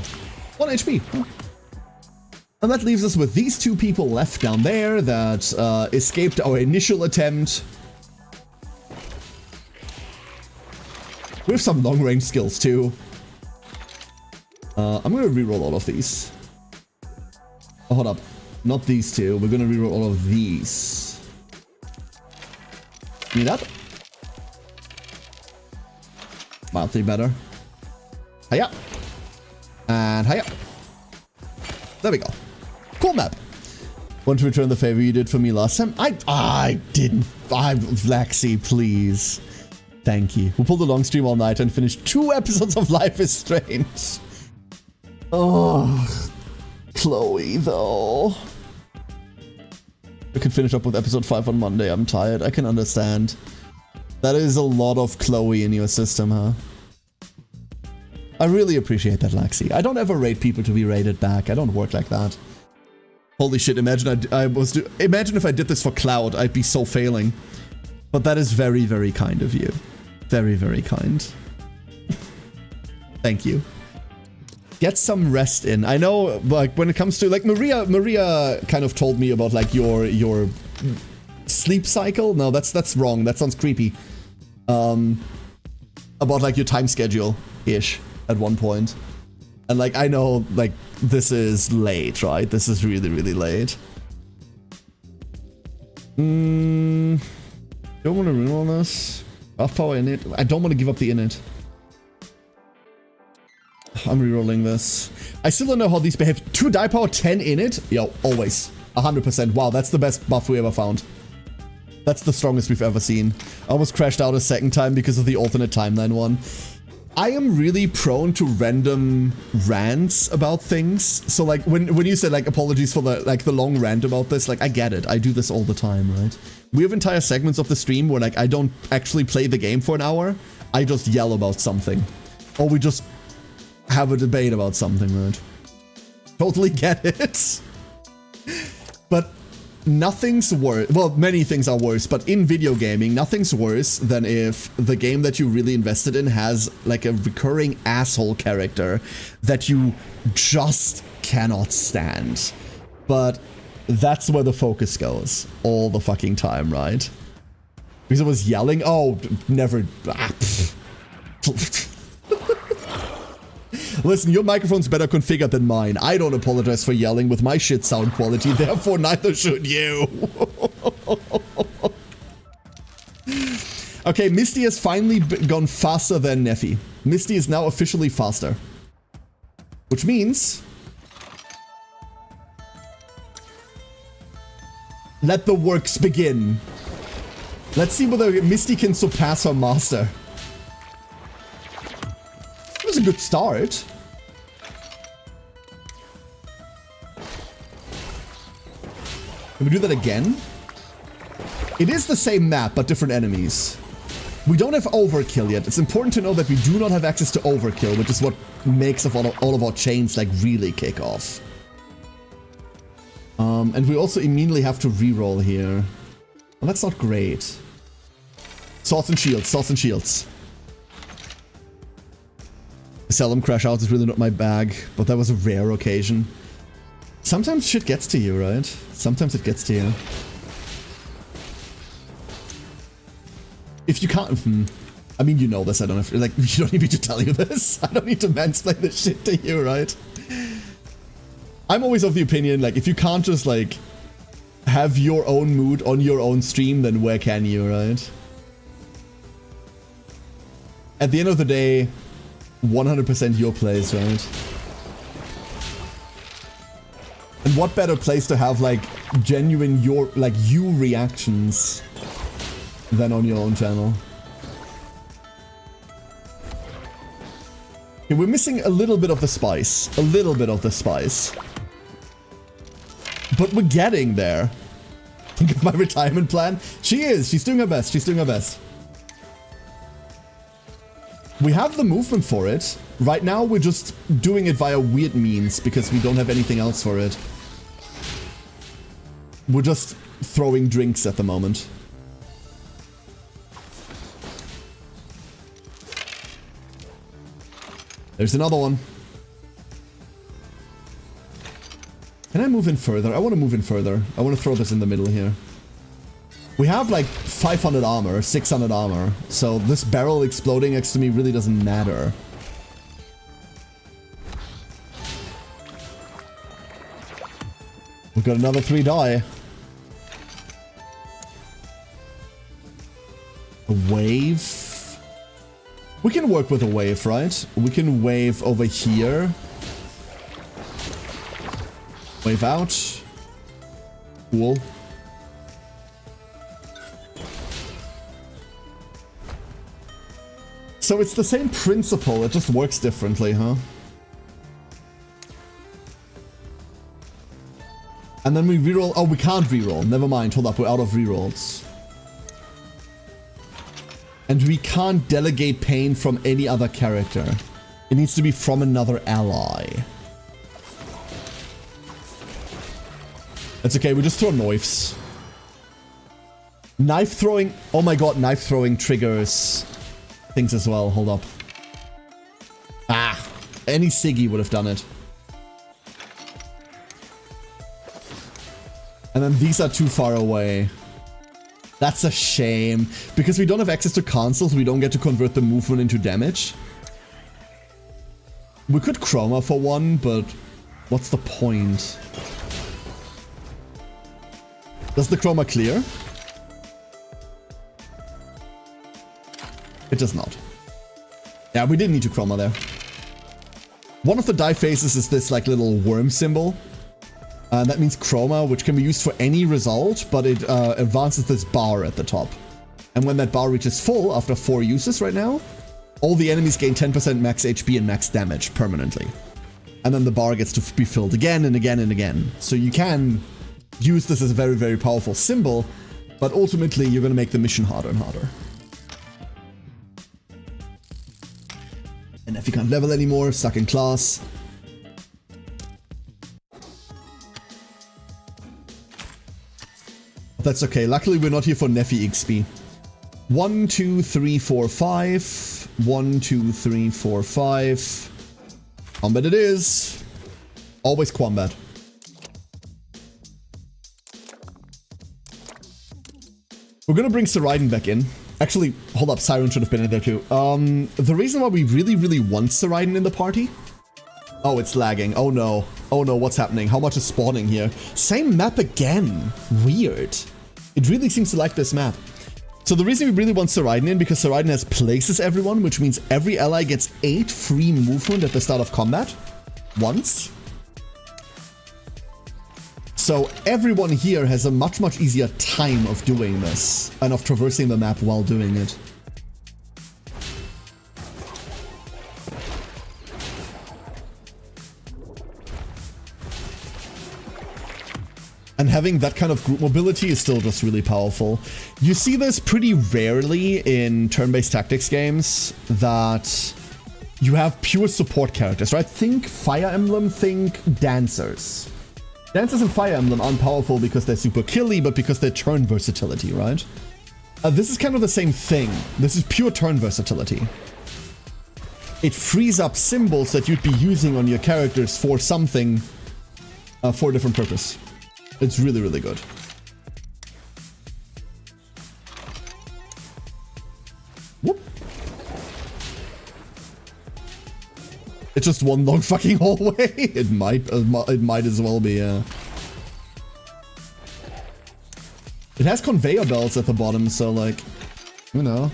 1 HP. Oh. And that leaves us with these two people left down there that escaped our initial attempt. We have some long-range skills too. I'm going to reroll all of these. Oh, hold up. Not these two. We're going to reroll all of these. Need that? Mildly better. Hiya. And hiya. There we go. Cool map. Want to return the favor you did for me last time? I didn't. Laxi, please. Thank you. We'll pull the long stream all night and finish 2 episodes of Life is Strange. Oh, Chloe, though. We could finish up with episode 5 on Monday. I'm tired. I can understand. That is a lot of Chloe in your system, huh? I really appreciate that, Laxi. I don't ever rate people to be rated back. I don't work like that. Holy shit, imagine imagine if I did this for Cloud, I'd be so failing. But that is very, very kind of you. Very, very kind. Thank you. Get some rest in. I know, like, when it comes to, like, Maria kind of told me about, like, your sleep cycle. No, that's wrong. That sounds creepy. About, like, your time schedule-ish at one point. And like, I know, like, this is late, right? This is really, really late. Don't want to reroll this. Buff power in it. I don't want to give up the init. I'm rerolling this. I still don't know how these behave. 2 die power, 10 in it? Yo, always. 100%. Wow, that's the best buff we ever found. That's the strongest we've ever seen. I almost crashed out a second time because of the alternate timeline one. I am really prone to random rants about things. So like when you said like apologies for the long rant about this, like I get it. I do this all the time, right? We have entire segments of the stream where like I don't actually play the game for an hour. I just yell about something. Or we just have a debate about something, right? Totally get it. But nothing's worse. Well, many things are worse, but in video gaming, nothing's worse than if the game that you really invested in has like a recurring asshole character that you just cannot stand. But that's where the focus goes all the fucking time, right? Because I was yelling. Oh, never. Listen, your microphone's better configured than mine. I don't apologize for yelling with my shit sound quality, therefore neither should you. Okay, Misty has finally gone faster than Neffy. Misty is now officially faster. Which means... let the works begin. Let's see whether Misty can surpass her master. It was a good start. Can we do that again? It is the same map, but different enemies. We don't have overkill yet. It's important to know that we do not have access to overkill, which is what makes all of our chains like really kick off. And we also immediately have to reroll here. Well, that's not great. Swords and shields, swords and shields. Seldom crash out is really not my bag, but that was a rare occasion. Sometimes shit gets to you, right? Sometimes it gets to you. If you can't... I mean, you know this, I don't have to... Like, you don't need me to tell you this. I don't need to mansplain this shit to you, right? I'm always of the opinion, like, if you can't just, like, have your own mood on your own stream, then where can you, right? At the end of the day, 100% your place, right? And what better place to have, like, genuine you reactions than on your own channel? Okay, we're missing a little bit of the spice. A little bit of the spice. But we're getting there. Think of my retirement plan. She is. She's doing her best. She's doing her best. We have the movement for it. Right now, we're just doing it via weird means because we don't have anything else for it. We're just throwing drinks at the moment. There's another one. Can I move in further? I want to move in further. I want to throw this in the middle here. We have like 500 armor, 600 armor. So this barrel exploding next to me really doesn't matter. We've got another 3 die. A wave? We can work with a wave, right? We can wave over here. Wave out. Cool. So it's the same principle, it just works differently, huh? And then we reroll. Oh, we can't reroll. Never mind. Hold up, we're out of rerolls. And we can't delegate pain from any other character. It needs to be from another ally. It's okay, we just throw knives. Knife throwing... Oh my god, knife throwing triggers things as well. Hold up. Ah! Any Siggy would have done it. And then these are too far away. That's a shame. Because we don't have access to consoles, we don't get to convert the movement into damage. We could chroma for one, but what's the point? Does the chroma clear? It does not. Yeah, we didn't need to chroma there. One of the die faces is this like little worm symbol. That means chroma, which can be used for any result, but it advances this bar at the top. And when that bar reaches full after 4 uses right now, all the enemies gain 10% max HP and max damage permanently. And then the bar gets to be filled again and again and again. So you can use this as a very, very powerful symbol, but ultimately you're going to make the mission harder and harder. And if you can't level anymore, stuck in class. That's okay. Luckily, we're not here for Neffy XP. 1, 2, 3, 4, 5. 1, 2, 3, 4, 5. Combat it is. Always combat. We're gonna bring Saraiden back in. Actually, hold up, Siren should have been in there too. The reason why we really want Saraiden in the party... Oh, it's lagging. Oh no. Oh no, what's happening? How much is spawning here? Same map again. Weird. It really seems to like this map. So the reason we really want Saraiden in, because Saraiden has places everyone, which means every ally gets 8 free movement at the start of combat. Once. So everyone here has a much easier time of doing this and of traversing the map while doing it. And having that kind of group mobility is still just really powerful. You see this pretty rarely in turn-based tactics games, that you have pure support characters, right? Think Fire Emblem, think Dancers. Dancers in Fire Emblem aren't powerful because they're super killy, but because they're turn versatility, right? This is kind of the same thing. This is pure turn versatility. It frees up symbols that you'd be using on your characters for something, for a different purpose. It's really good. Whoop. It's just one long fucking hallway. It might as well be. It has conveyor belts at the bottom, so like, you know,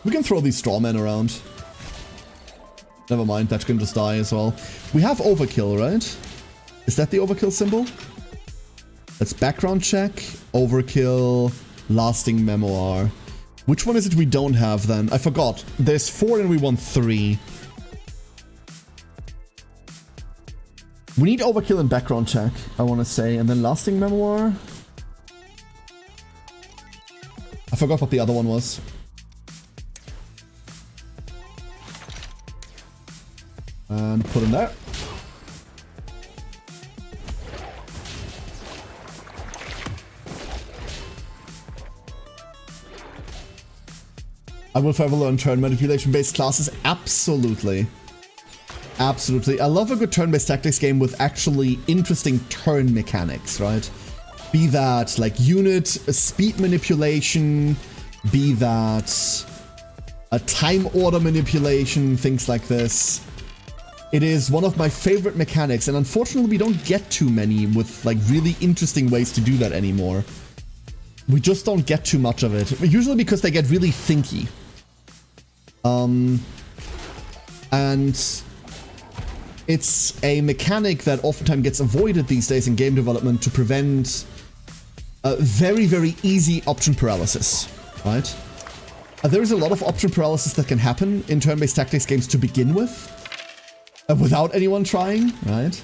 we can throw these straw men around. Never mind, that can just die as well. We have overkill, right? Is that the overkill symbol? That's background check, overkill, lasting memoir. Which one is it we don't have then? I forgot. There's 4 and we want 3. We need overkill and background check, I want to say. And then lasting memoir. I forgot what the other one was. And put in there. I will forever learn turn manipulation-based classes. Absolutely. Absolutely. I love a good turn-based tactics game with actually interesting turn mechanics, right? Be that like unit speed manipulation, be that a time order manipulation, things like this. It is one of my favorite mechanics, and unfortunately we don't get too many with like really interesting ways to do that anymore. We just don't get too much of it. Usually because they get really thinky. And it's a mechanic that oftentimes gets avoided these days in game development to prevent very easy option paralysis, right? There is a lot of option paralysis that can happen in turn-based tactics games to begin with, without anyone trying, right?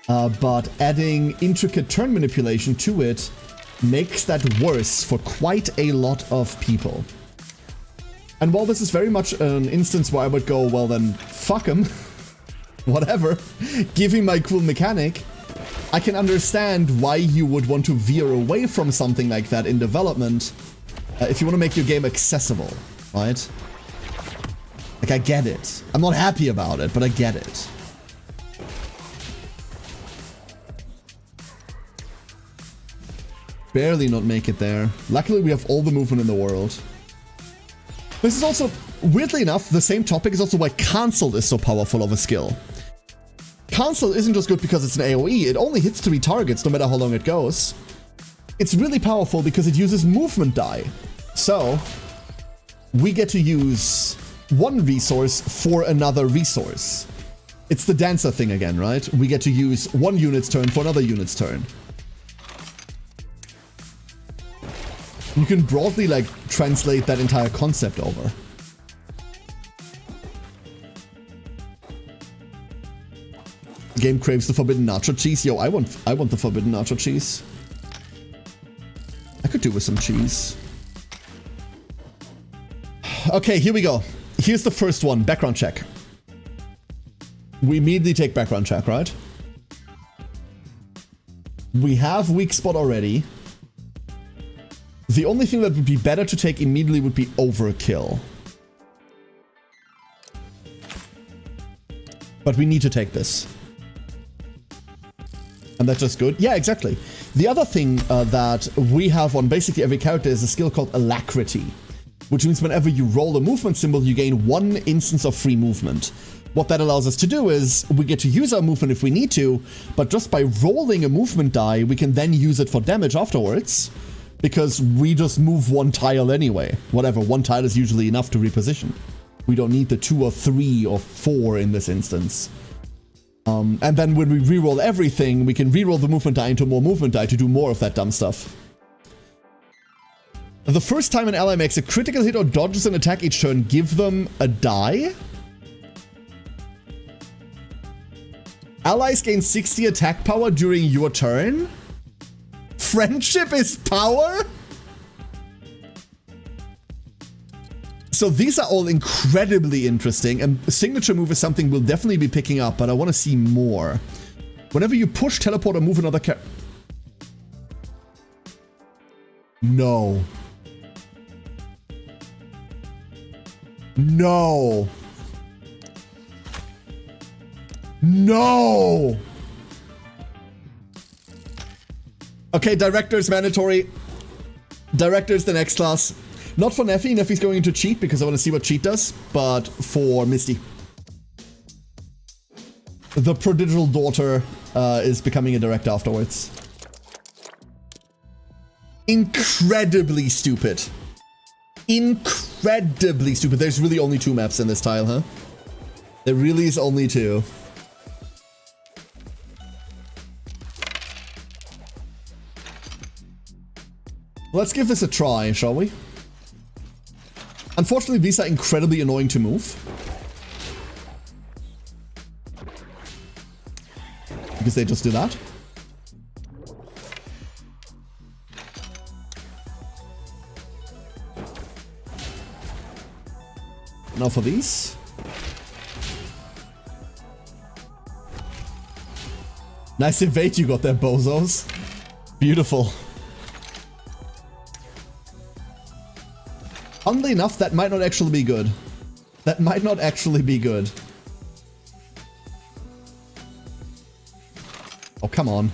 But adding intricate turn manipulation to it makes that worse for quite a lot of people. And while this is very much an instance where I would go, well then, fuck him, whatever, give him my cool mechanic, I can understand why you would want to veer away from something like that in development if you want to make your game accessible, right? Like, I get it. I'm not happy about it, but I get it. Barely not make it there. Luckily, we have all the movement in the world. This is also, weirdly enough, the same topic is also why Cancel is so powerful of a skill. Cancel isn't just good because it's an AoE, it only hits 3 targets no matter how long it goes. It's really powerful because it uses movement die. So, we get to use one resource for another resource. It's the dancer thing again, right? We get to use one unit's turn for another unit's turn. You can broadly, like, translate that entire concept over. Game craves the forbidden nacho cheese. Yo, I want the forbidden nacho cheese. I could do with some cheese. Okay, here we go. Here's the first one, background check. We immediately take background check, right? We have weak spot already. The only thing that would be better to take immediately would be overkill. But we need to take this. And that's just good. Yeah, exactly. The other thing that we have on basically every character is a skill called Alacrity, which means whenever you roll a movement symbol, you gain 1 instance of free movement. What that allows us to do is we get to use our movement if we need to, but just by rolling a movement die, we can then use it for damage afterwards, because we just move 1 tile anyway. Whatever, 1 tile is usually enough to reposition. We don't need the 2 or 3 or 4 in this instance. And then when we reroll everything, we can reroll the movement die into more movement die to do more of that dumb stuff. The first time an ally makes a critical hit or dodges an attack each turn, give them a die. Allies gain 60 attack power during your turn. Friendship is power? So these are all incredibly interesting, and signature move is something we'll definitely be picking up, but I want to see more. Whenever you push, teleport, or move another character... No. No. No. Okay, Director is mandatory. Director is the next class. Not for Neffy. Neffy's going into Cheat because I want to see what Cheat does, but for Misty. The prodigal daughter is becoming a director afterwards. Incredibly stupid. Incredibly stupid. There's really only 2 maps in this tile, huh? There really is only 2. Let's give this a try, shall we? Unfortunately, these are incredibly annoying to move. Because they just do that. Now for these. Nice evade you got there, bozos. Beautiful. Funnily enough, that might not actually be good. That might not actually be good. Oh, come on.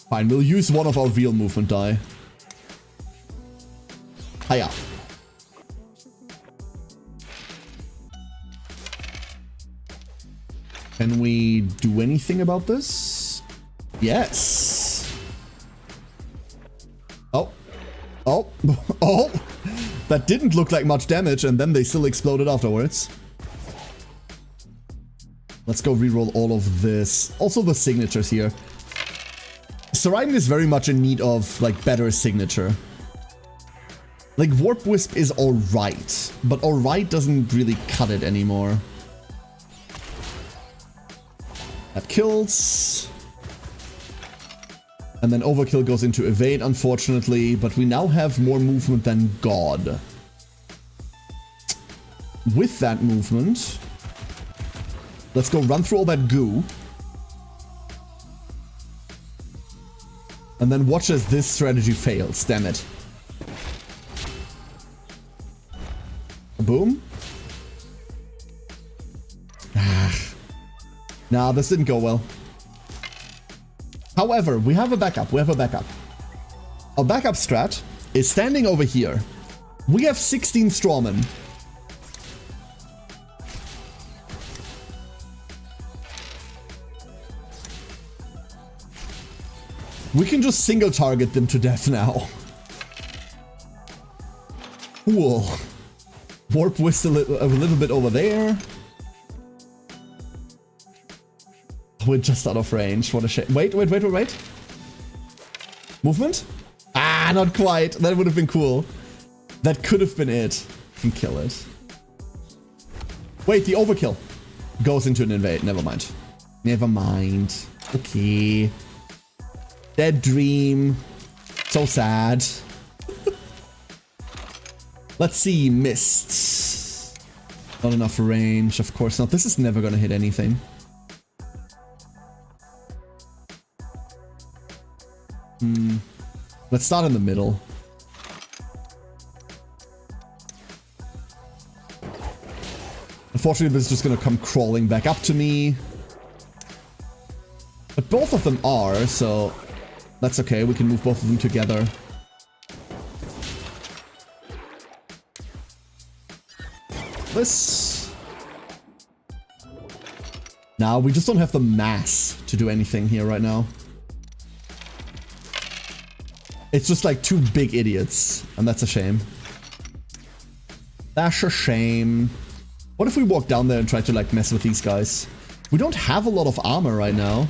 Fine, we'll use one of our real movement die. Hiya. Can we do anything about this? Yes. Oh. Oh. Oh. That didn't look like much damage, and then they still exploded afterwards. Let's go reroll all of this. Also the signatures here. Saraim is very much in need of, like, better signature. Like, Warp Wisp is alright, but alright doesn't really cut it anymore. That kills. And then Overkill goes into Evade, unfortunately, but we now have more movement than God. With that movement, let's go run through all that goo. And then watch as this strategy fails, damn it. Boom. Nah, this didn't go well. However, we have a backup. We have a backup. Our backup strat is standing over here. We have 16 strawmen. We can just single target them to death now. Cool. Warp whisk a little bit over there. We're just out of range. What a shame. Wait. Movement? Ah, not quite. That would have been cool. That could have been it. Can kill it. Wait, the overkill goes into an invade. Never mind. Never mind. Okay. Dead dream. So sad. Let's see. Missed. Not enough range. Of course not. This is never gonna hit anything. Let's start in the middle. Unfortunately, this is just gonna come crawling back up to me. But both of them are, so that's okay. We can move both of them together. This. Now, we just don't have the mass to do anything here right now. It's just like two big idiots, and that's a shame. That's a shame. What if we walk down there and try to like mess with these guys? We don't have a lot of armor right now.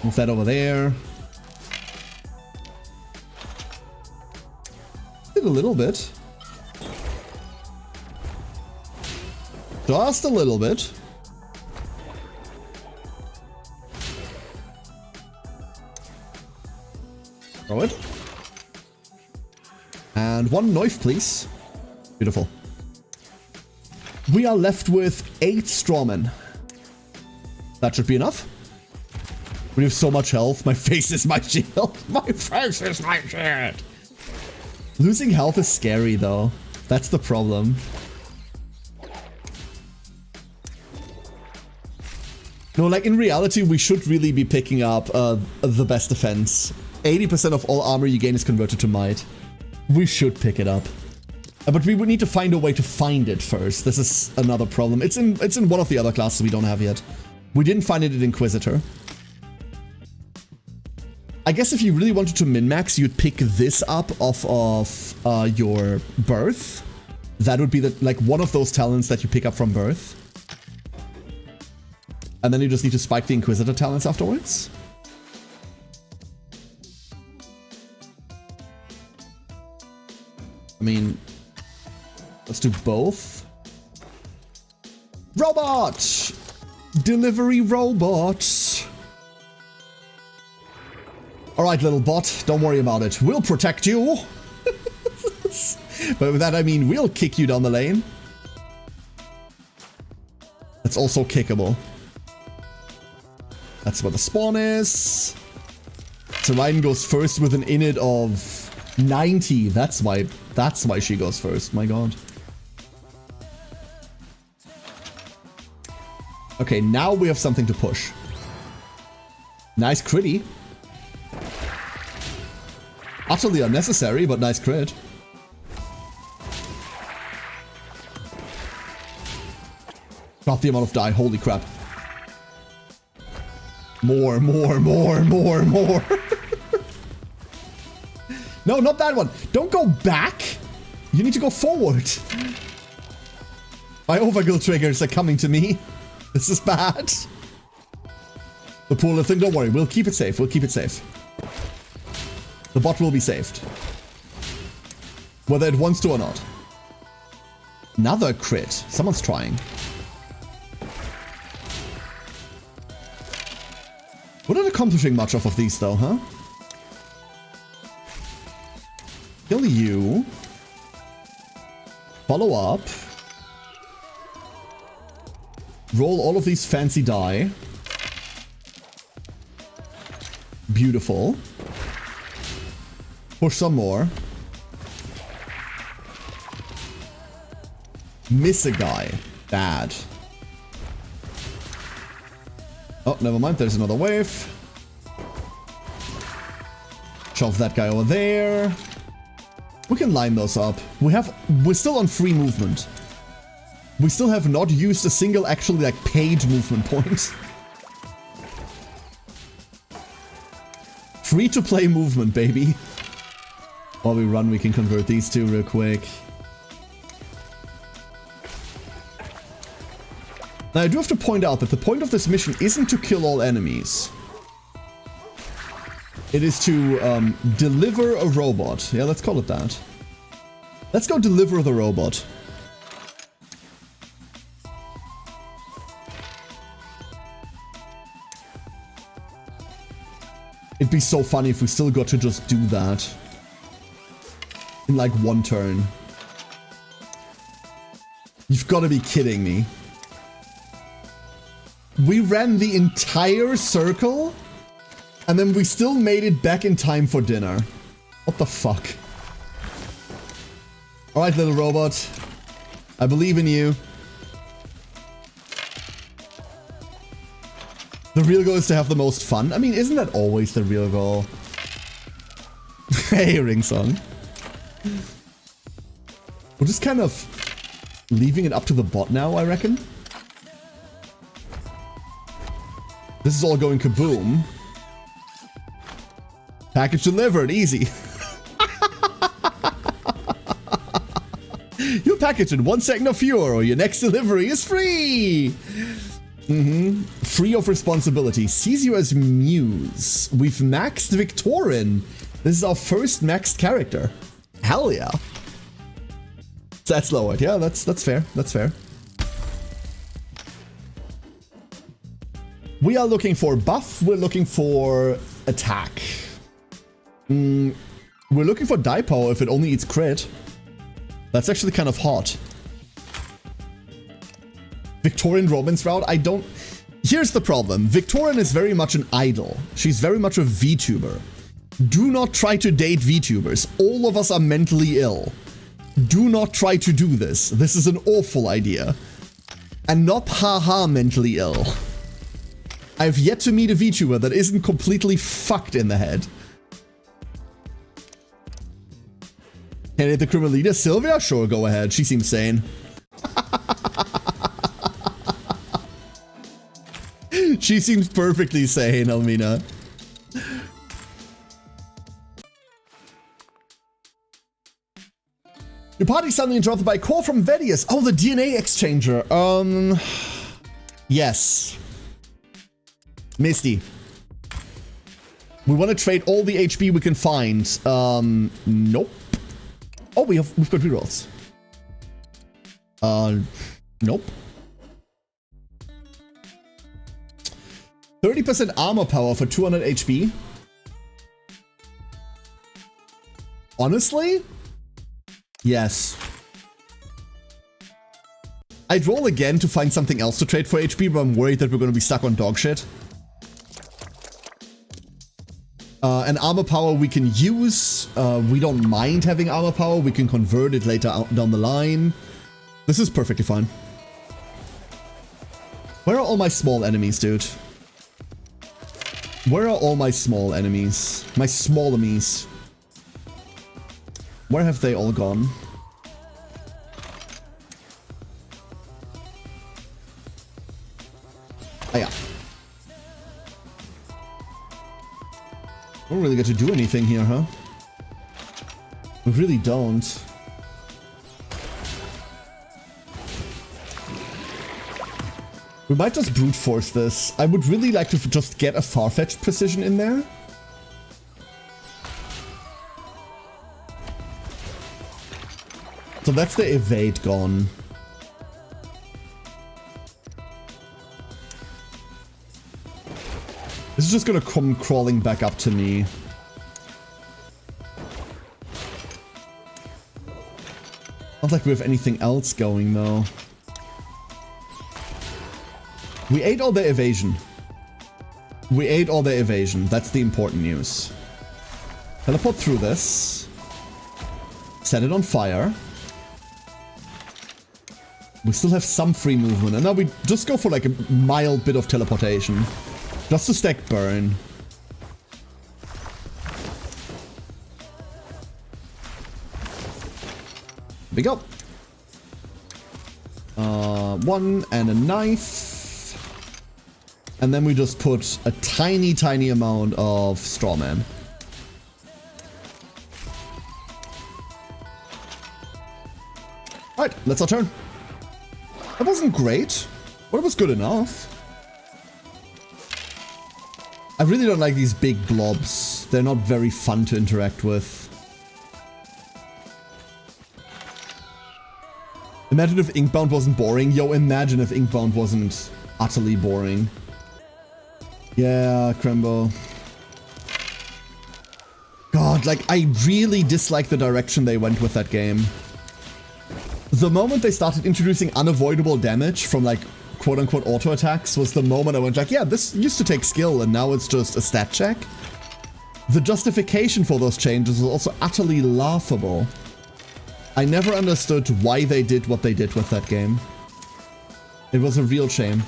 Move that over there. Did a little bit. Just a little bit. Throw it. And one knife, please. Beautiful. We are left with 8 strawmen. That should be enough. We have so much health. My face is my shield. My face is my shield. Losing health is scary, though. That's the problem. No, like in reality, we should really be picking up the best defense. 80% of all armor you gain is converted to might. We should pick it up. But we would need to find a way to find it first. This is another problem. It's in one of the other classes we don't have yet. We didn't find it in Inquisitor. I guess if you really wanted to min-max, you'd pick this up off of your birth. That would be like one of those talents that you pick up from birth. And then you just need to spike the Inquisitor talents afterwards. I mean, let's do both. Robot! Delivery robot! Alright, little bot, don't worry about it. We'll protect you! But with that I mean, we'll kick you down the lane. That's also kickable. That's where the spawn is. Raiden goes first with an init of 90. That's why she goes first. My god. Okay, now we have something to push. Nice critty. Utterly unnecessary, but nice crit. Drop the amount of die. Holy crap. More. No, not that one. Don't go back. You need to go forward. My overkill triggers are coming to me. This is bad. The poor little thing, don't worry. We'll keep it safe. We'll keep it safe. The bot will be saved. Whether it wants to or not. Another crit. Someone's trying. We're not accomplishing much off of these though, huh? Kill you. Follow up. Roll all of these fancy die. Beautiful. Push some more. Miss a guy. Bad. Oh, never mind. There's another wave. Shove that guy over there. We can line those up. We're still on free movement. We still have not used a single actually like paid movement point. Free to play movement, baby. While we run, we can convert these two real quick. Now I do have to point out that the point of this mission isn't to kill all enemies. It is to deliver a robot. Yeah, let's call it that. Let's go deliver the robot. It'd be so funny if we still got to just do that. In like one turn. You've got to be kidding me. We ran the entire circle? And then we still made it back in time for dinner. What the fuck? Alright, little robot. I believe in you. The real goal is to have the most fun. I mean, isn't that always the real goal? Hey, Ring Song. We're just kind of leaving it up to the bot now, I reckon. This is all going kaboom. Package delivered, easy. Your package in 1 second or fewer, or your next delivery is free. Free of responsibility. Sees you as Muse. We've maxed Victorin. This is our first maxed character. Hell yeah. That's lowered. Yeah, that's fair. That's fair. We are looking for buff. We're looking for attack. We're looking for die power if it only eats crit. That's actually kind of hot. Victorian romance route, I don't... Here's the problem. Victorian is very much an idol. She's very much a VTuber. Do not try to date VTubers. All of us are mentally ill. Do not try to do this. This is an awful idea. And not haha mentally ill. I've yet to meet a VTuber that isn't completely fucked in the head. Candidate the criminal leader, Sylvia? Sure, go ahead. She seems sane. She seems perfectly sane, Almina. Your party's suddenly interrupted by a call from Vedius. Oh, the DNA exchanger. Yes. Misty. We want to trade all the HP we can find. Nope. Oh, we've got rerolls. Nope. 30% armor power for 200 HP. Honestly? Yes. I'd roll again to find something else to trade for HP, but I'm worried that we're going to be stuck on dog shit. And armor power we can use. We don't mind having armor power. We can convert it later down the line. This is perfectly fine. Where are all my small enemies, dude? Where are all my small enemies? My small enemies. Where have they all gone? Oh yeah. We don't really get to do anything here, huh? We really don't. We might just brute force this. I would really like to just get a far-fetched precision in there. So that's the evade gone. This is just gonna come crawling back up to me. Not like we have anything else going though. We ate all the evasion. We ate all the evasion. That's the important news. Teleport through this. Set it on fire. We still have some free movement. And now we just go for like a mild bit of teleportation. Just to stack burn. we go. One and a knife. And then we just put a tiny, tiny amount of straw man. Alright, that's our turn. That wasn't great, but it was good enough. I really don't like these big blobs. They're not very fun to interact with. Imagine if Inkbound wasn't boring. Yo, imagine if Inkbound wasn't utterly boring. Yeah, Crembo. God, like, I really dislike the direction they went with that game. The moment they started introducing unavoidable damage from, like, quote-unquote auto attacks was the moment I went like, yeah, this used to take skill and now it's just a stat check. The justification for those changes was also utterly laughable. I never understood why they did what they did with that game. It was a real shame.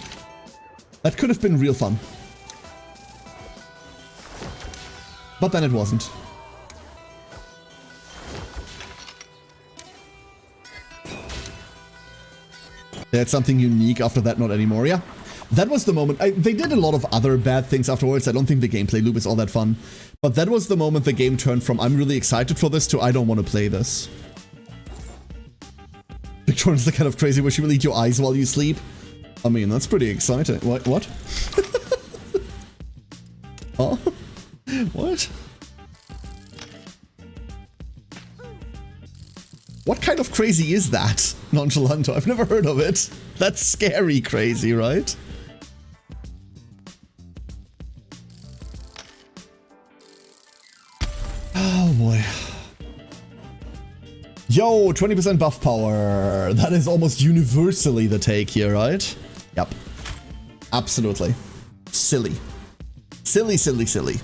That could have been real fun. But then it wasn't. They had something unique after that, not anymore. Yeah, that was the moment. They did a lot of other bad things afterwards. I don't think the gameplay loop is all that fun. But that was the moment the game turned from I'm really excited for this to I don't want to play this. Victorian's the kind of crazy where she will eat your eyes while you sleep. I mean, that's pretty exciting. What? Oh? What? What kind of crazy is that? Nonchalanto, I've never heard of it. That's scary crazy, right? Oh boy. Yo, 20% buff power. That is almost universally the take here, right? Yep. Absolutely. Silly. Silly, silly, silly.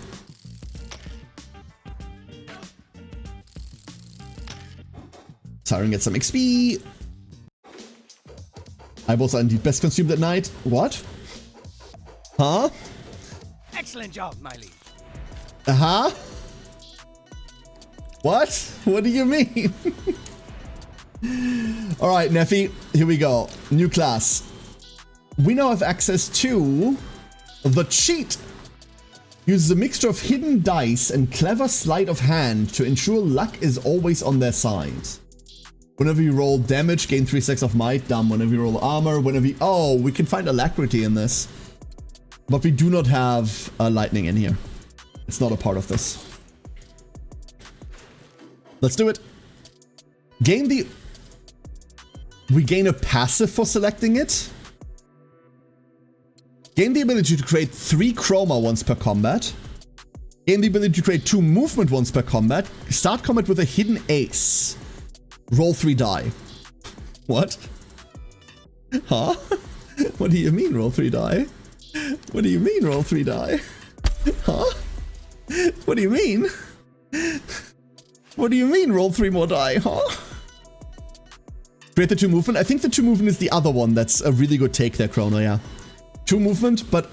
Siren gets some XP. Eyeballs are indeed best consumed at night. What? Huh? Excellent job, my lead. Uh-huh? What? What do you mean? Alright, Neffy, here we go. New class. We now have access to the cheat. Uses a mixture of hidden dice and clever sleight of hand to ensure luck is always on their side. Whenever you roll damage, gain 3 stacks of might. Dumb. Whenever you roll armor, whenever you... Oh, we can find alacrity in this. But we do not have lightning in here. It's not a part of this. Let's do it. Gain the... We gain a passive for selecting it. Gain the ability to create 3 chroma once per combat. Gain the ability to create 2 movement once per combat. Start combat with a hidden ace. Roll 3 die. What? Huh? What do you mean roll 3 die? What do you mean roll 3 die? Huh? What do you mean? What do you mean roll 3 more die, huh? Create the 2 movement. I think the 2 movement is the other one. That's a really good take there, Chrono, yeah. 2 movement, but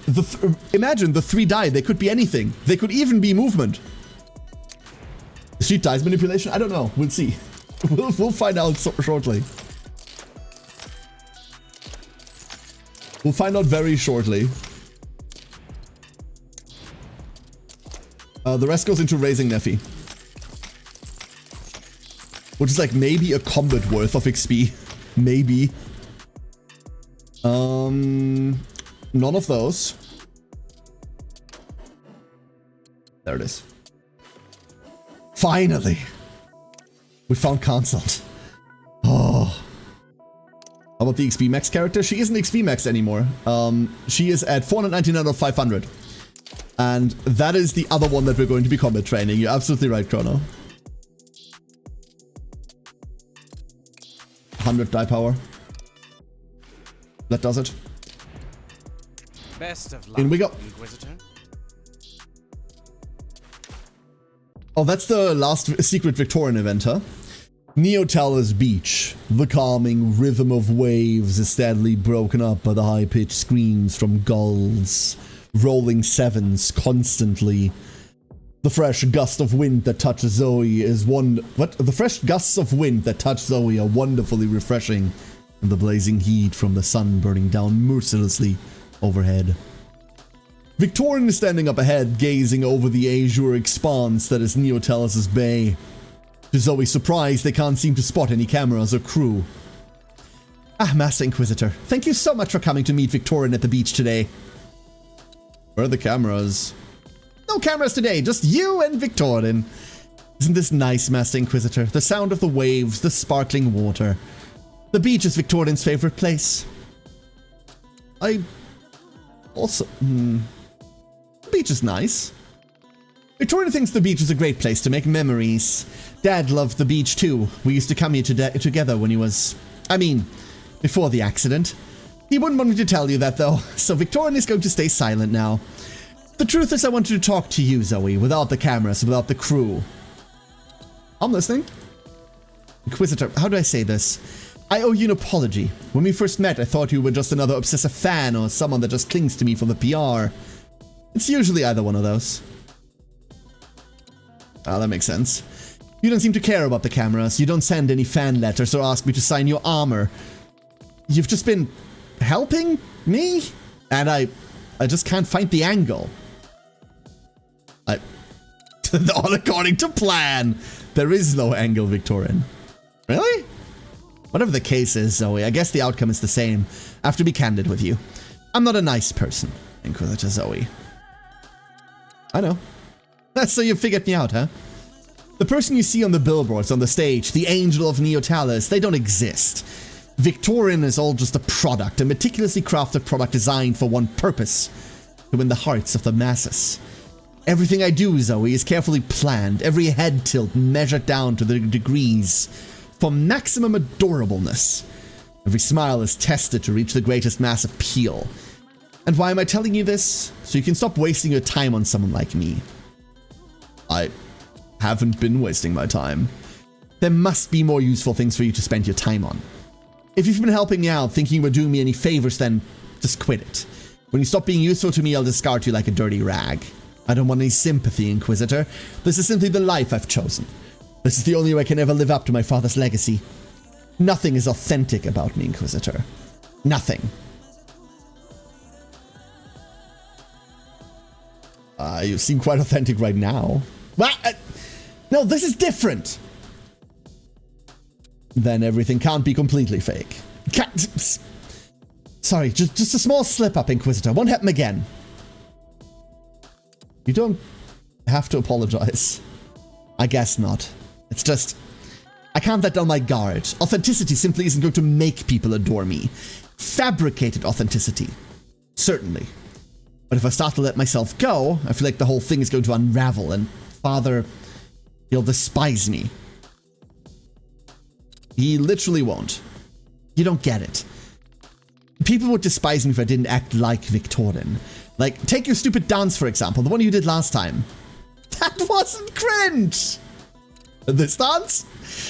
imagine the 3 die. They could be anything. They could even be movement. Street dice manipulation? I don't know. We'll see. We'll find out shortly. We'll find out very shortly. The rest goes into raising Neffy. Which is like maybe a combat worth of XP. Maybe. None of those. There it is. Finally. We found cancelled. Oh. How about the XP max character? She isn't XP max anymore. She is at 499 out of 500. And that is the other one that we're going to be combat training. You're absolutely right, Chrono. 100 die power. That does it. Best of luck, in we go. Inquisitor. Oh, that's the last secret Victorian event, huh? Neotalis Beach. The calming rhythm of waves is steadily broken up by the high-pitched screams from gulls. Rolling sevens constantly. The fresh gust of wind that touches Zoe is The fresh gusts of wind that touch Zoe are wonderfully refreshing, and the blazing heat from the sun burning down mercilessly overhead. Victorian is standing up ahead, gazing over the azure expanse that is Neotelus's bay. To Zoe's surprise, they can't seem to spot any cameras or crew. Ah, Master Inquisitor, thank you so much for coming to meet Victorian at the beach today. Where are the cameras? No cameras today, just you and Victorian. Isn't this nice, Master Inquisitor? The sound of the waves, the sparkling water. The beach is Victorian's favorite place. I also... The beach is nice. Victorian thinks the beach is a great place to make memories. Dad loved the beach too. We used to come here together when he was... before the accident. He wouldn't want me to tell you that though, so Victorian is going to stay silent now. The truth is I wanted to talk to you, Zoe, without the cameras, without the crew. I'm listening. Inquisitor, how do I say this? I owe you an apology. When we first met, I thought you were just another obsessive fan or someone that just clings to me for the PR. It's usually either one of those. Ah, that makes sense. You don't seem to care about the cameras. You don't send any fan letters or ask me to sign your armor. You've just been helping me? And I just can't find the angle. All according to plan. There is no angle, Victorian. Really? Whatever the case is, Zoe, I guess the outcome is the same. I have to be candid with you. I'm not a nice person, Inquisitor Zoe. I know. So you figured me out, huh? The person you see on the billboards, on the stage, the angel of Neotalus, they don't exist. Victorian is all just a product, a meticulously crafted product designed for one purpose, to win the hearts of the masses. Everything I do, Zoe, is carefully planned, every head tilt measured down to the degrees, for maximum adorableness. Every smile is tested to reach the greatest mass appeal. And why am I telling you this? So you can stop wasting your time on someone like me. I haven't been wasting my time. There must be more useful things for you to spend your time on. If you've been helping me out thinking you were doing me any favors, then just quit it. When you stop being useful to me, I'll discard you like a dirty rag. I don't want any sympathy, Inquisitor. This is simply the life I've chosen. This is the only way I can ever live up to my father's legacy. Nothing is authentic about me, Inquisitor. Nothing. You seem quite authentic right now. What? No, this is different. Then everything can't be completely fake. Sorry, just a small slip-up, Inquisitor. Won't happen again. You don't have to apologize. I guess not. It's just... I can't let down my guard. Authenticity simply isn't going to make people adore me. Fabricated authenticity. Certainly. But if I start to let myself go, I feel like the whole thing is going to unravel and Father, he'll despise me. He literally won't. You don't get it. People would despise me if I didn't act like Victorian. Like, take your stupid dance, for example, the one you did last time. That wasn't cringe! This dance?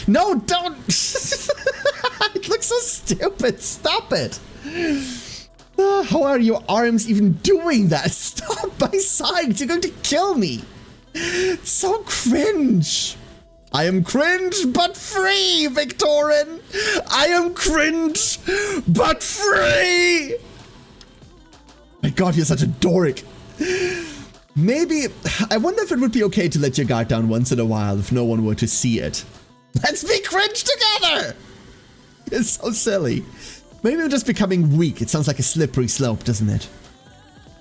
No, don't! It looks so stupid, stop it! How are your arms even doing that? Stop my sides, you're going to kill me! It's so cringe! I am cringe but free, Victorian! I am cringe but free! My god, you're such a dork. Maybe, I wonder if it would be okay to let your guard down once in a while if no one were to see it. Let's be cringe together! It's so silly. Maybe I'm just becoming weak. It sounds like a slippery slope, doesn't it?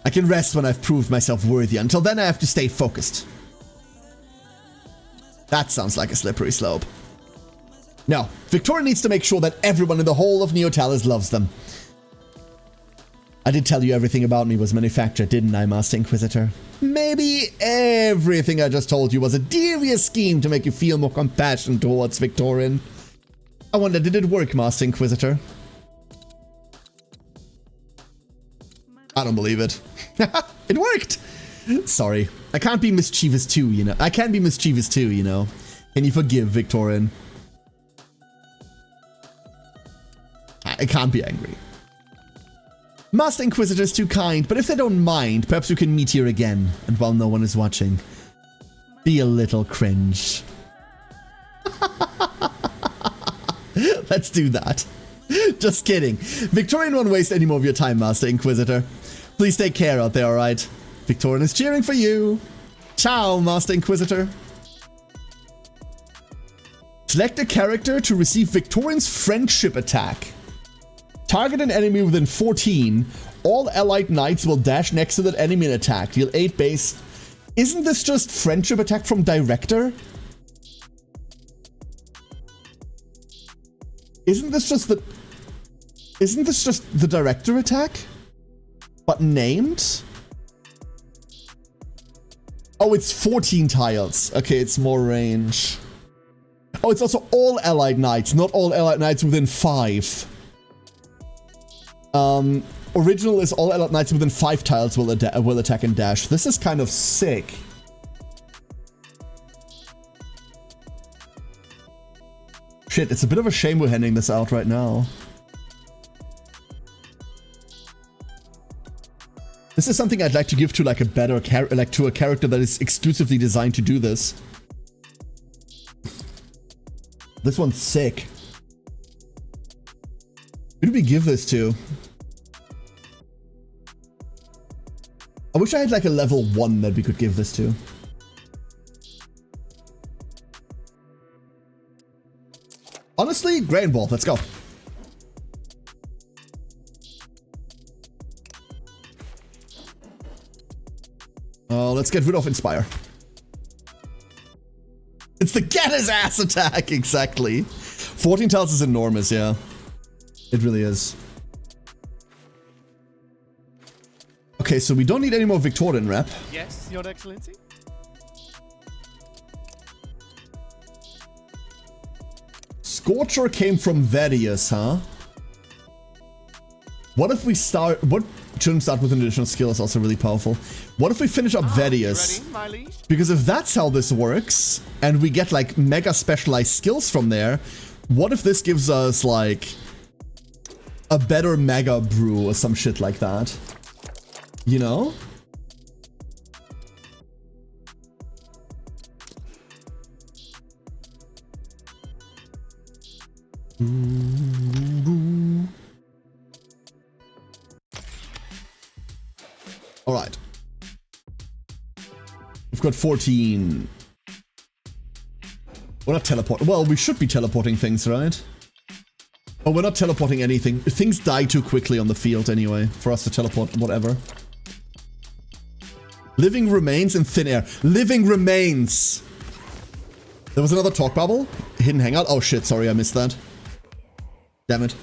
I can rest when I've proved myself worthy. Until then, I have to stay focused. That sounds like a slippery slope. No, Victoria needs to make sure that everyone in the whole of Neotalus loves them. I did tell you everything about me was manufactured, didn't I, Master Inquisitor? Maybe everything I just told you was a devious scheme to make you feel more compassion towards Victorian. I wonder, did it work, Master Inquisitor? I don't believe it. It worked! Sorry. I can't be mischievous too, you know. I can be mischievous too, you know. Can you forgive Victorian? I can't be angry. Master Inquisitor is too kind, but if they don't mind, perhaps we can meet here again, and while no one is watching. Be a little cringe. Let's do that. Just kidding. Victorian won't waste any more of your time, Master Inquisitor. Please take care out there, alright? Victorian is cheering for you. Ciao, Master Inquisitor. Select a character to receive Victorian's friendship attack. Target an enemy within 14. All allied knights will dash next to that enemy and attack. Deal 8 base. Isn't this just friendship attack from Director? Isn't this just the Director attack? But named? Oh, it's 14 tiles. Okay, it's more range. Oh, it's also all allied knights, not all allied knights within 5. Original is all allied knights within 5 tiles will attack and dash. This is kind of sick. Shit, it's a bit of a shame we're handing this out right now. This is something I'd like to give to like a better to a character that is exclusively designed to do this. This one's sick. Who do we give this to? I wish I had like a level 1 that we could give this to. Honestly, Grand Ball, let's go. Let's get rid of Inspire. It's the get his ass attack, exactly. 14 tiles is enormous, yeah. It really is. Okay, so we don't need any more Victorian rep. Yes, Your Excellency. Scorcher came from Varius, huh? What if we start... What shouldn't start with an additional skill is also really powerful. What if we finish up Varius? Ready, my liege? Because if that's how this works, and we get like mega specialized skills from there, what if this gives us like a better mega brew or some shit like that? You know? All right. We've got 14. We're not teleporting. Well, we should be teleporting things, right? Oh, we're not teleporting anything. Things die too quickly on the field anyway for us to teleport whatever. Living remains in thin air. Living remains. There was another talk bubble. Hidden hangout. Oh shit, sorry, I missed that. Damn it.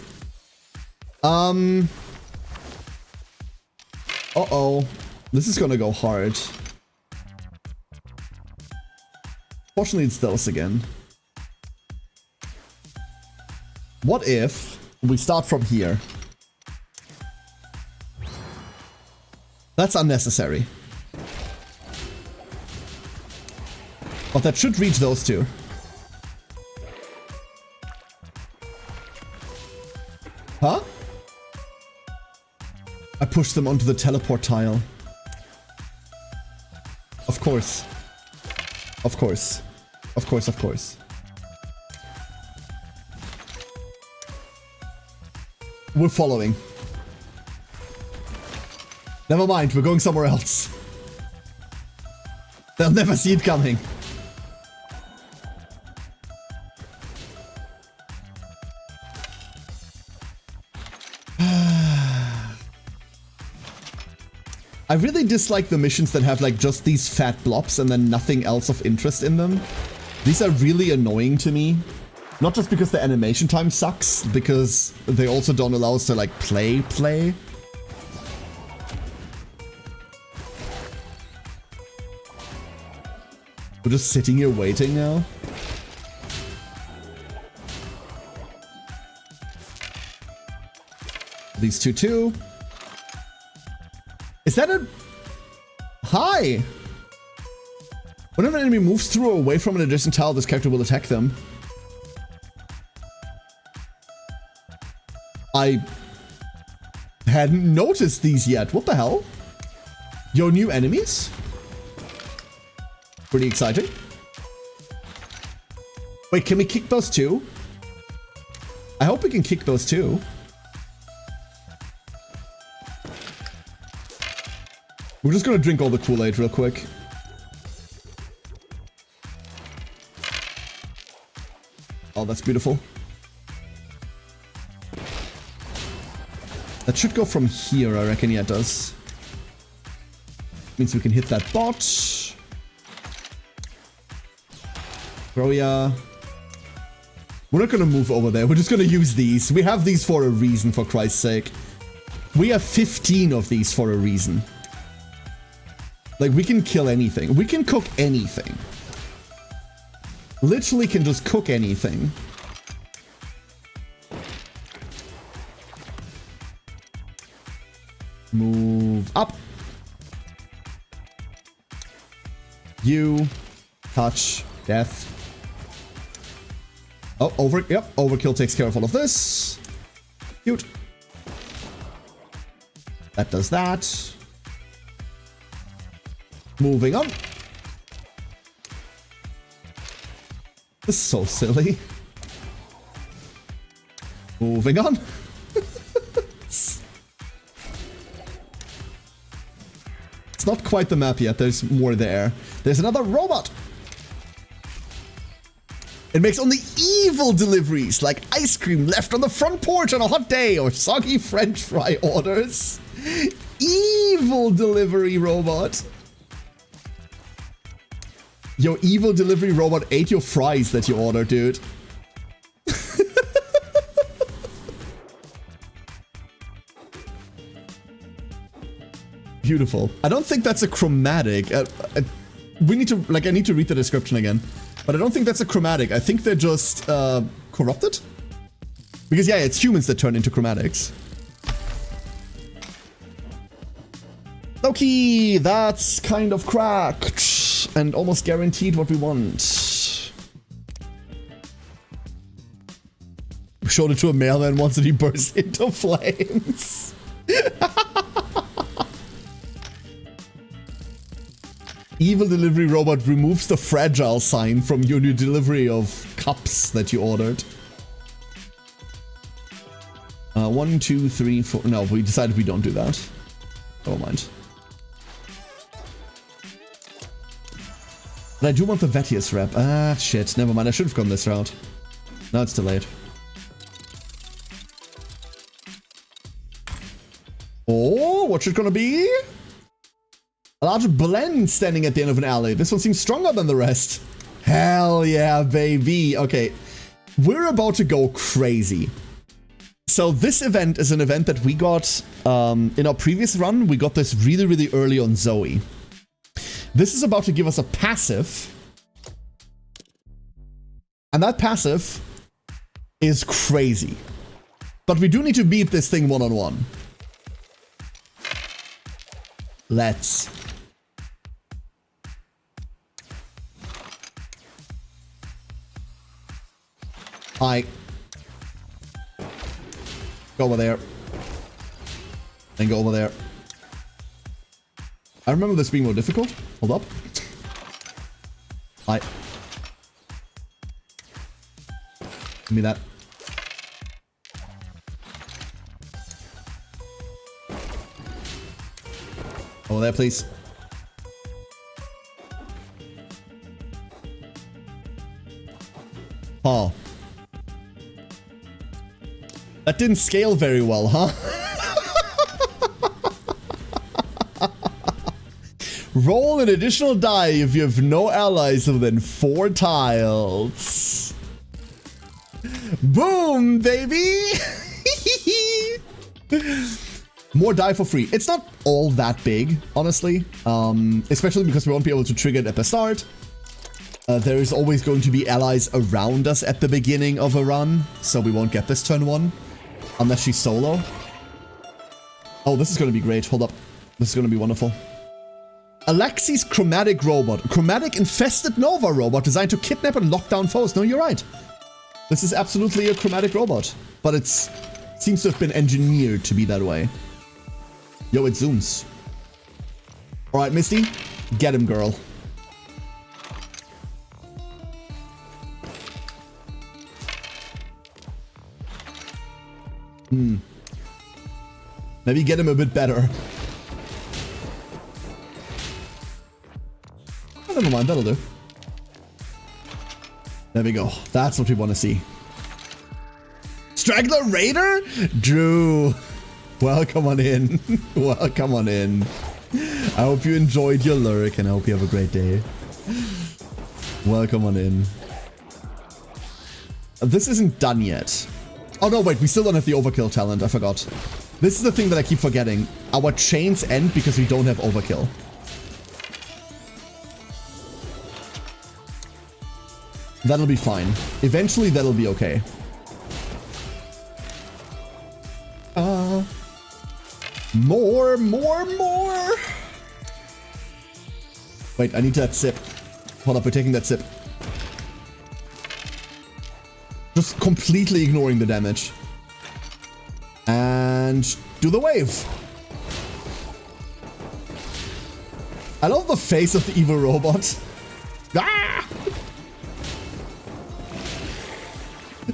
Uh-oh. This is gonna go hard. Fortunately, it's those again. What if we start from here? That's unnecessary. But that should reach those two. Huh? I pushed them onto the teleport tile. Of course. Of course. Of course, of course. We're following. Never mind, we're going somewhere else. They'll never see it coming. I really dislike the missions that have like just these fat blobs and then nothing else of interest in them. These are really annoying to me. Not just because the animation time sucks, because they also don't allow us to like play. We're just sitting here waiting now. These two too. Is that a... Hi! Whenever an enemy moves through or away from an adjacent tile, this character will attack them. I hadn't noticed these yet. What the hell? Yo, new enemies? Pretty exciting. Wait, can we kick those too? I hope we can kick those too. We're just gonna drink all the Kool-Aid real quick. Oh, that's beautiful. That should go from here, I reckon. Yeah, it does. Means we can hit that bot. Throw ya. We're not gonna move over there. We're just gonna use these. We have these for a reason, for Christ's sake. We have 15 of these for a reason. Like, we can kill anything. We can cook anything. Literally can just cook anything. Move up. You. Touch. Death. Oh, yep, overkill takes care of all of this. Cute. That does that. Moving on. This is so silly. Moving on. It's not quite the map yet. There's more there. There's another robot. It makes only evil deliveries, like ice cream left on the front porch on a hot day or soggy French fry orders. Evil delivery robot. Your evil delivery robot ate your fries that you ordered, dude. Beautiful. I don't think that's a chromatic. We need to, like, I need to read the description again. But I don't think that's a chromatic. I think they're just corrupted. Because, yeah, it's humans that turn into chromatics. Okay, that's kind of cracked. And almost guaranteed what we want. We showed it to a mailman once and he burst into flames. Evil delivery robot removes the fragile sign from your new delivery of cups that you ordered. 1, 2, 3, 4. No, we decided we don't do that. Never mind. But I do want the Vetius rep. Ah, shit. Never mind. I should have gone this route. Now it's too late. Oh, what's it gonna be? A large blend standing at the end of an alley. This one seems stronger than the rest. Hell yeah, baby. Okay, we're about to go crazy. So this event is an event that we got in our previous run. We got this really, really early on Zoe. This is about to give us a passive. And that passive is crazy. But we do need to beat this thing one-on-one. Let's. Hi. Go over there. Then go over there. I remember this being more difficult. Hold up. Hi. Give me that. Over there, please. Oh. That didn't scale very well, huh? Roll an additional die if you have no allies within 4 tiles. Boom, baby! More die for free. It's not all that big, honestly. Especially because we won't be able to trigger it at the start. There is always going to be allies around us at the beginning of a run, so we won't get this turn 1. Unless she's solo. Oh, this is going to be great. Hold up. This is going to be wonderful. Alexi's chromatic robot. Chromatic infested Nova robot designed to kidnap and lock down foes. No, you're right. This is absolutely a chromatic robot. But it seems to have been engineered to be that way. Yo, it zooms. Alright, Misty. Get him, girl. Maybe get him a bit better. Oh, never mind, that'll do. There we go. That's what we want to see. Straggler Raider? Drew. Welcome on in. Welcome on in. I hope you enjoyed your lurk and I hope you have a great day. Welcome on in. This isn't done yet. Oh no, wait, we still don't have the overkill talent. I forgot. This is the thing that I keep forgetting. Our chains end because we don't have overkill. That'll be fine. Eventually, that'll be okay. More. Wait, I need that sip. Hold up, we're taking that sip. Just completely ignoring the damage. And do the wave. I love the face of the evil robot. Ah!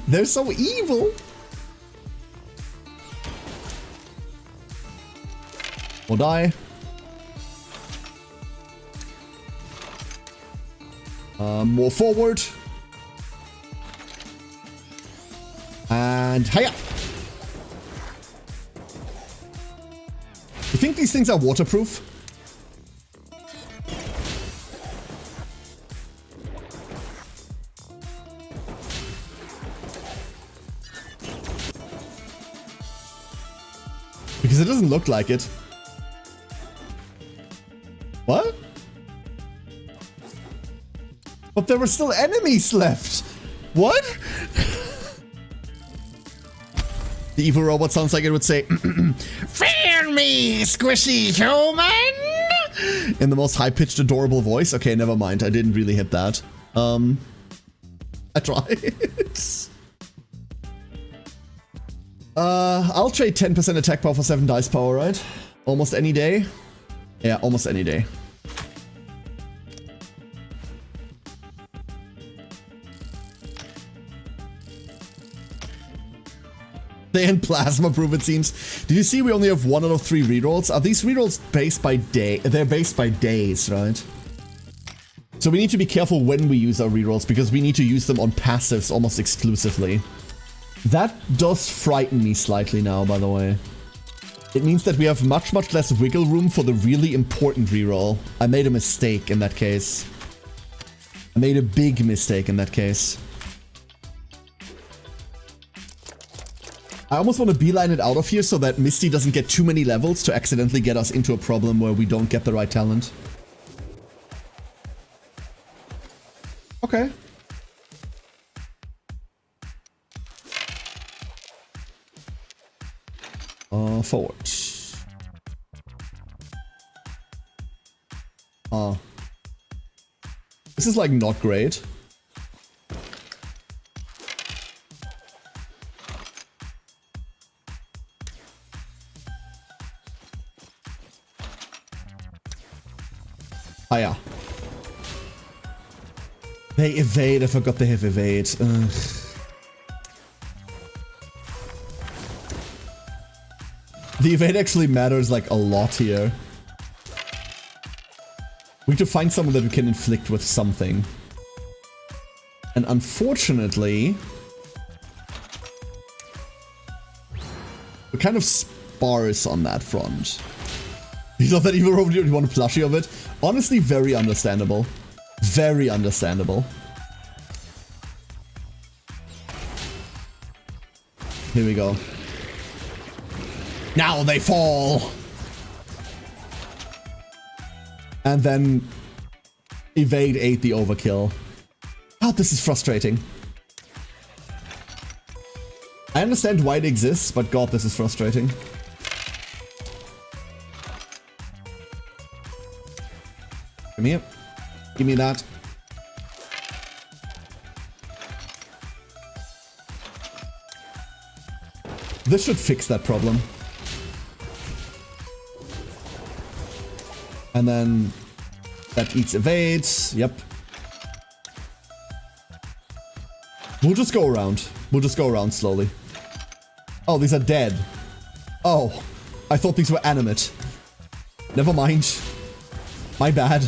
They're so evil. Or die. More forward. And hiya. You think these things are waterproof? Because it doesn't look like it. What? But there were still enemies left. What? The evil robot sounds like it would say, "Fear me, squishy human!" In the most high-pitched, adorable voice. Okay, never mind. I didn't really hit that. I tried. I'll trade 10% attack power for 7 dice power, right? Almost any day. Yeah, almost any day. They end plasma proof, it seems. Did you see we only have 1 out of 3 rerolls? Are these rerolls based by day? They're based by days, right? So we need to be careful when we use our rerolls because we need to use them on passives almost exclusively. That does frighten me slightly now, by the way. It means that we have much less wiggle room for the really important reroll. I made a mistake in that case. I made a big mistake in that case. I almost want to beeline it out of here so that Misty doesn't get too many levels to accidentally get us into a problem where we don't get the right talent. Okay. Forward. This is like not great. Ah yeah. They evade. I forgot they have evade. Ugh. The evade actually matters like a lot here. We need to find someone that we can inflict with something. And unfortunately, we're kind of sparse on that front. You thought that evil robot, you want a plushie of it? Honestly, very understandable. Very understandable. Here we go. Now they fall! And then evade ate the overkill. God, this is frustrating. I understand why it exists, but God, this is frustrating. Come here. Give me that. This should fix that problem. And then that eats evade. Yep. We'll just go around. We'll just go around slowly. Oh, these are dead. Oh, I thought these were animate. Never mind. My bad.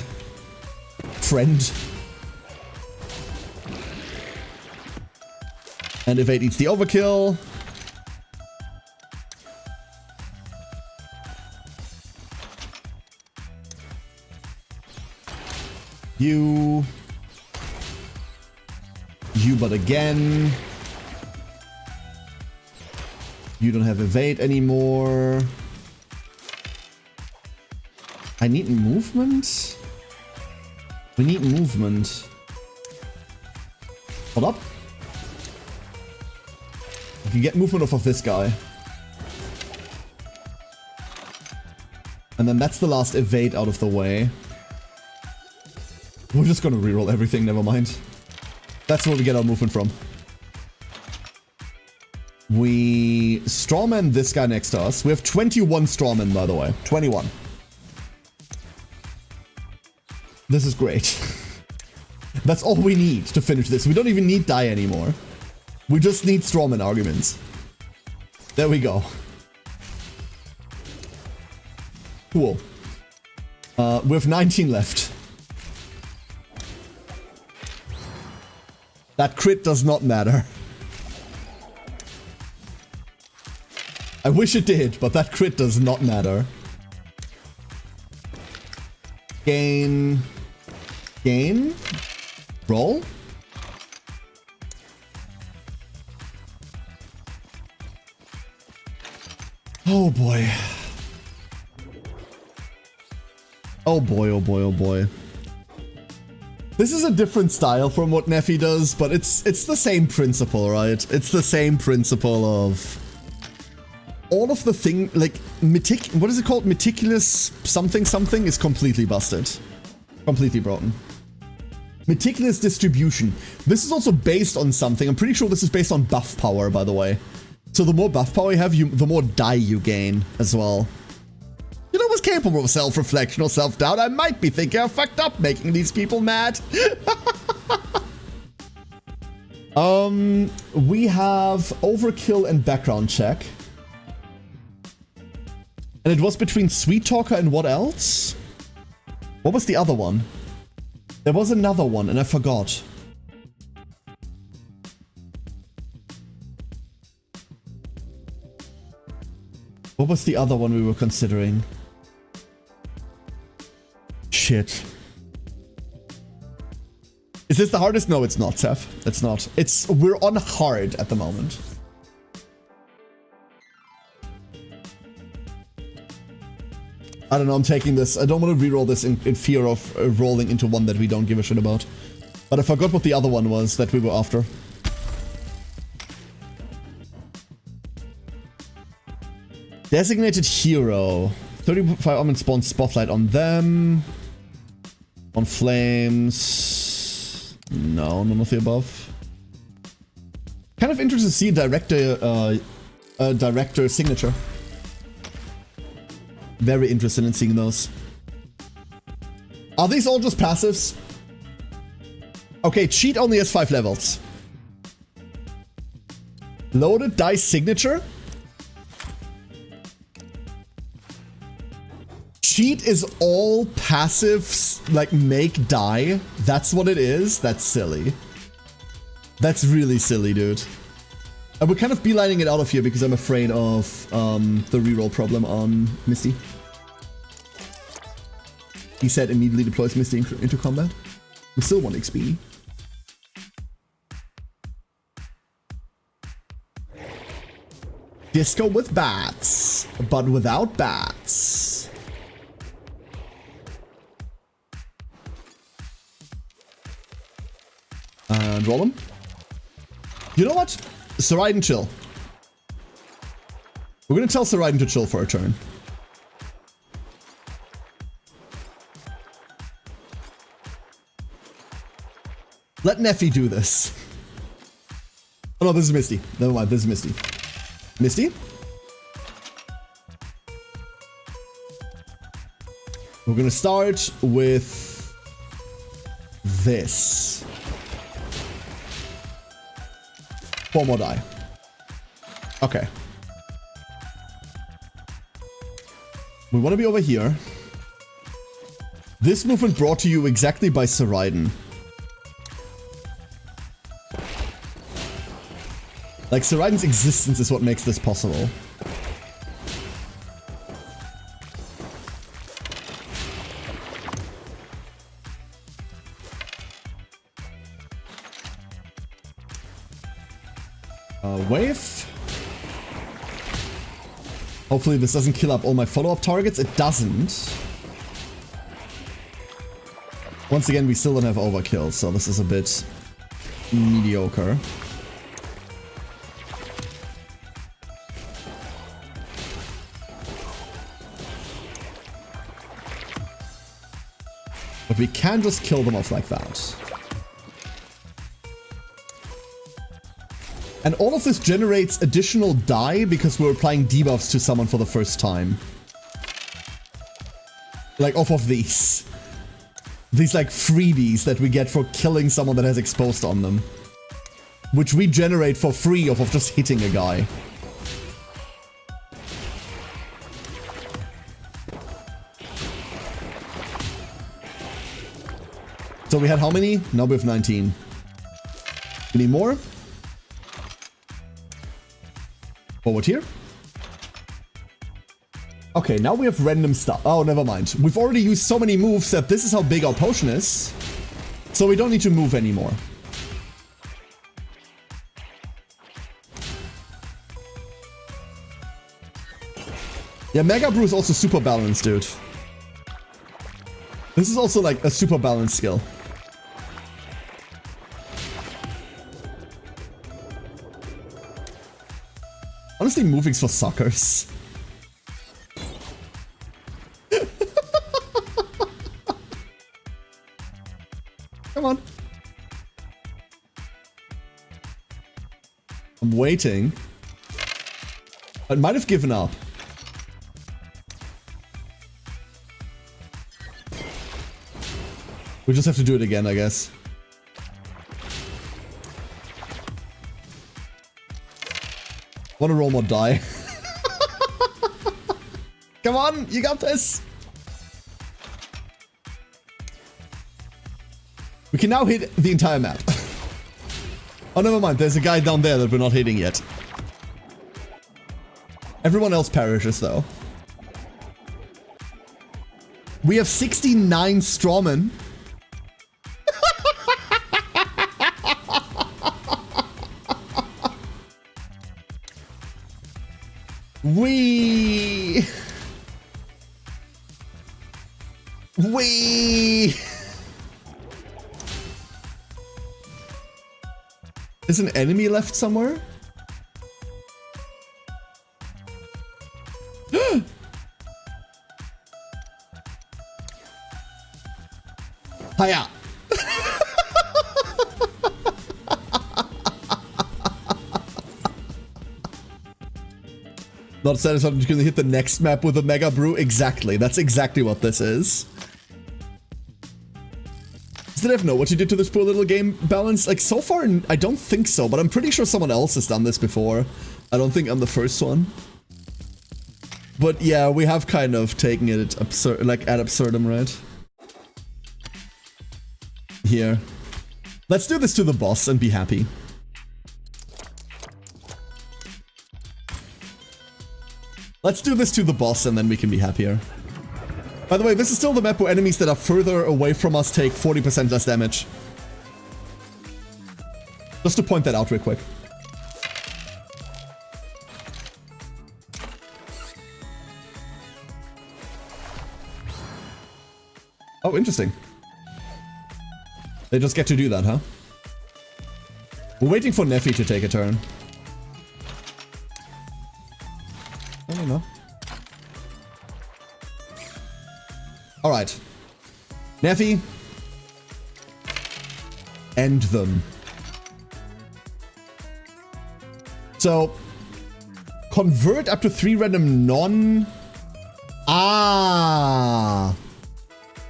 Friend. And evade eats the overkill. You but again. You don't have evade anymore. I need movement. We need movement. Hold up. You can get movement off of this guy. And then that's the last evade out of the way. We're just gonna reroll everything, never mind. That's where we get our movement from. We strawman this guy next to us. We have 21 strawmen, by the way. 21. This is great. That's all we need to finish this. We don't even need die anymore. We just need strawman arguments. There we go. Cool. We have 19 left. That crit does not matter. I wish it did, but that crit does not matter. Gain. Gain? Roll? Oh boy. Oh boy, oh boy, oh boy. This is a different style from what Neffy does, but it's the same principle, right? It's the same principle of all of the thing, like, what is it called? Meticulous something something is completely busted. Completely broken. Meticulous distribution. This is also based on something. I'm pretty sure this is based on buff power, by the way. So the more buff power you have, the more die you gain as well. You know what's capable of self-reflection or self-doubt? I might be thinking I fucked up making these people mad. We have overkill and background check. And it was between Sweet Talker and what else? What was the other one? There was another one and I forgot. What was the other one we were considering? Shit. Is this the hardest? No, it's not, Seth. It's not. We're on hard at the moment. I don't know, I'm taking this. I don't want to reroll this in fear of rolling into one that we don't give a shit about. But I forgot what the other one was that we were after. Designated hero. 35 armament spawn spotlight on them. On flames. No, none of the above. Kind of interested to see a director signature. Very interested in seeing those. Are these all just passives? Okay, cheat only has 5 levels. Loaded dice signature. Cheat is all passives, like make die. That's what it is. That's silly. That's really silly, dude. I would kind of beelining it out of here because I'm afraid of the reroll problem on Misty. He said immediately deploys Misty into combat. We still want XP. Disco with bats, but without bats. And roll them. You know what? Saraiden chill. We're gonna tell Saraiden to chill for a turn. Let Neffy do this. Oh no, this is Misty. Never mind, this is Misty. Misty? We're gonna start with this. 4 more die. Okay. We want to be over here. This movement brought to you exactly by Saraiden. Like, Saraiden's existence is what makes this possible. Wave. Hopefully this doesn't kill up all my follow-up targets. It doesn't. Once again, we still don't have overkill, so this is a bit mediocre. But we can just kill them off like that. And all of this generates additional die because we're applying debuffs to someone for the first time. Like off of these. These like freebies that we get for killing someone that has exposed on them. Which we generate for free off of just hitting a guy. So we had how many? Now we have 19. We need more. Forward here. Okay, now we have random stuff. Oh, never mind. We've already used so many moves that this is how big our potion is. So we don't need to move anymore. Yeah, Mega Brew is also super balanced, dude. This is also like a super balanced skill. Honestly, moving's for suckers. Come on. I'm waiting. I might have given up. We just have to do it again, I guess. Want to roll more die? Come on, you got this. We can now hit the entire map. Oh, never mind. There's a guy down there that we're not hitting yet. Everyone else perishes, though. We have 69 strawmen. Wee! Is an enemy left somewhere? Hiya! Not satisfied, I'm just gonna hit the next map with a Mega Brew. Exactly, that's exactly what this is. Did I know what you did to this poor little game balance? Like, so far, I don't think so, but I'm pretty sure someone else has done this before. I don't think I'm the first one. But yeah, we have kind of taken it absurd, like ad absurdum, right? Here. Let's do this to the boss and be happy. Let's do this to the boss and then we can be happier. By the way, this is still the map where enemies that are further away from us take 40% less damage. Just to point that out real quick. Oh, interesting. They just get to do that, huh? We're waiting for Neffy to take a turn. I don't know. Alright. Neffy. End them. So, convert up to 3 random non... Ah!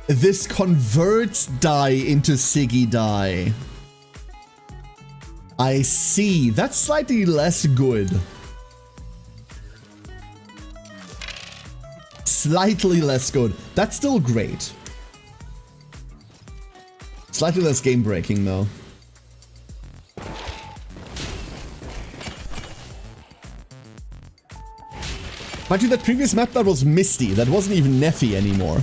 This converts die into Siggy die. I see. That's slightly less good. Slightly less good. That's still great. Slightly less game breaking though. Mind you, that previous map that was Misty. That wasn't even Neffy anymore.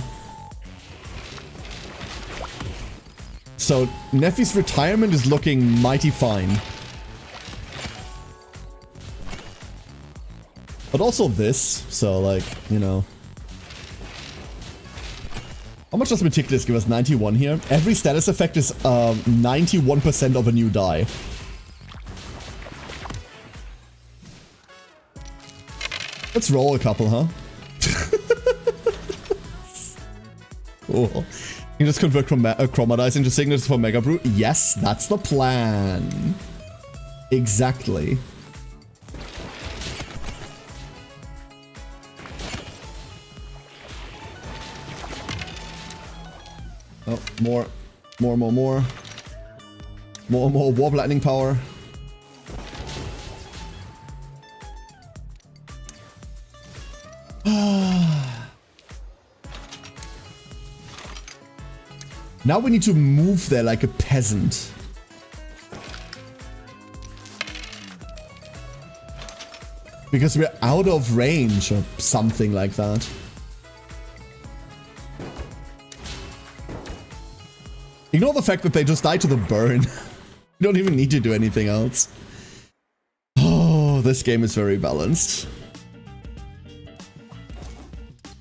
So Neffy's retirement is looking mighty fine. But also this, so like, you know. How much does Meticulous give us? 91 here. Every status effect is 91% of a new die. Let's roll a couple, huh? Cool. You can just convert Chroma Dice into signatures for Mega Brew. Yes, that's the plan. Exactly. Oh, more Warp Lightning power. Now we need to move there like a peasant. Because we're out of range or something like that. Ignore the fact that they just died to the burn. You don't even need to do anything else. Oh, this game is very balanced.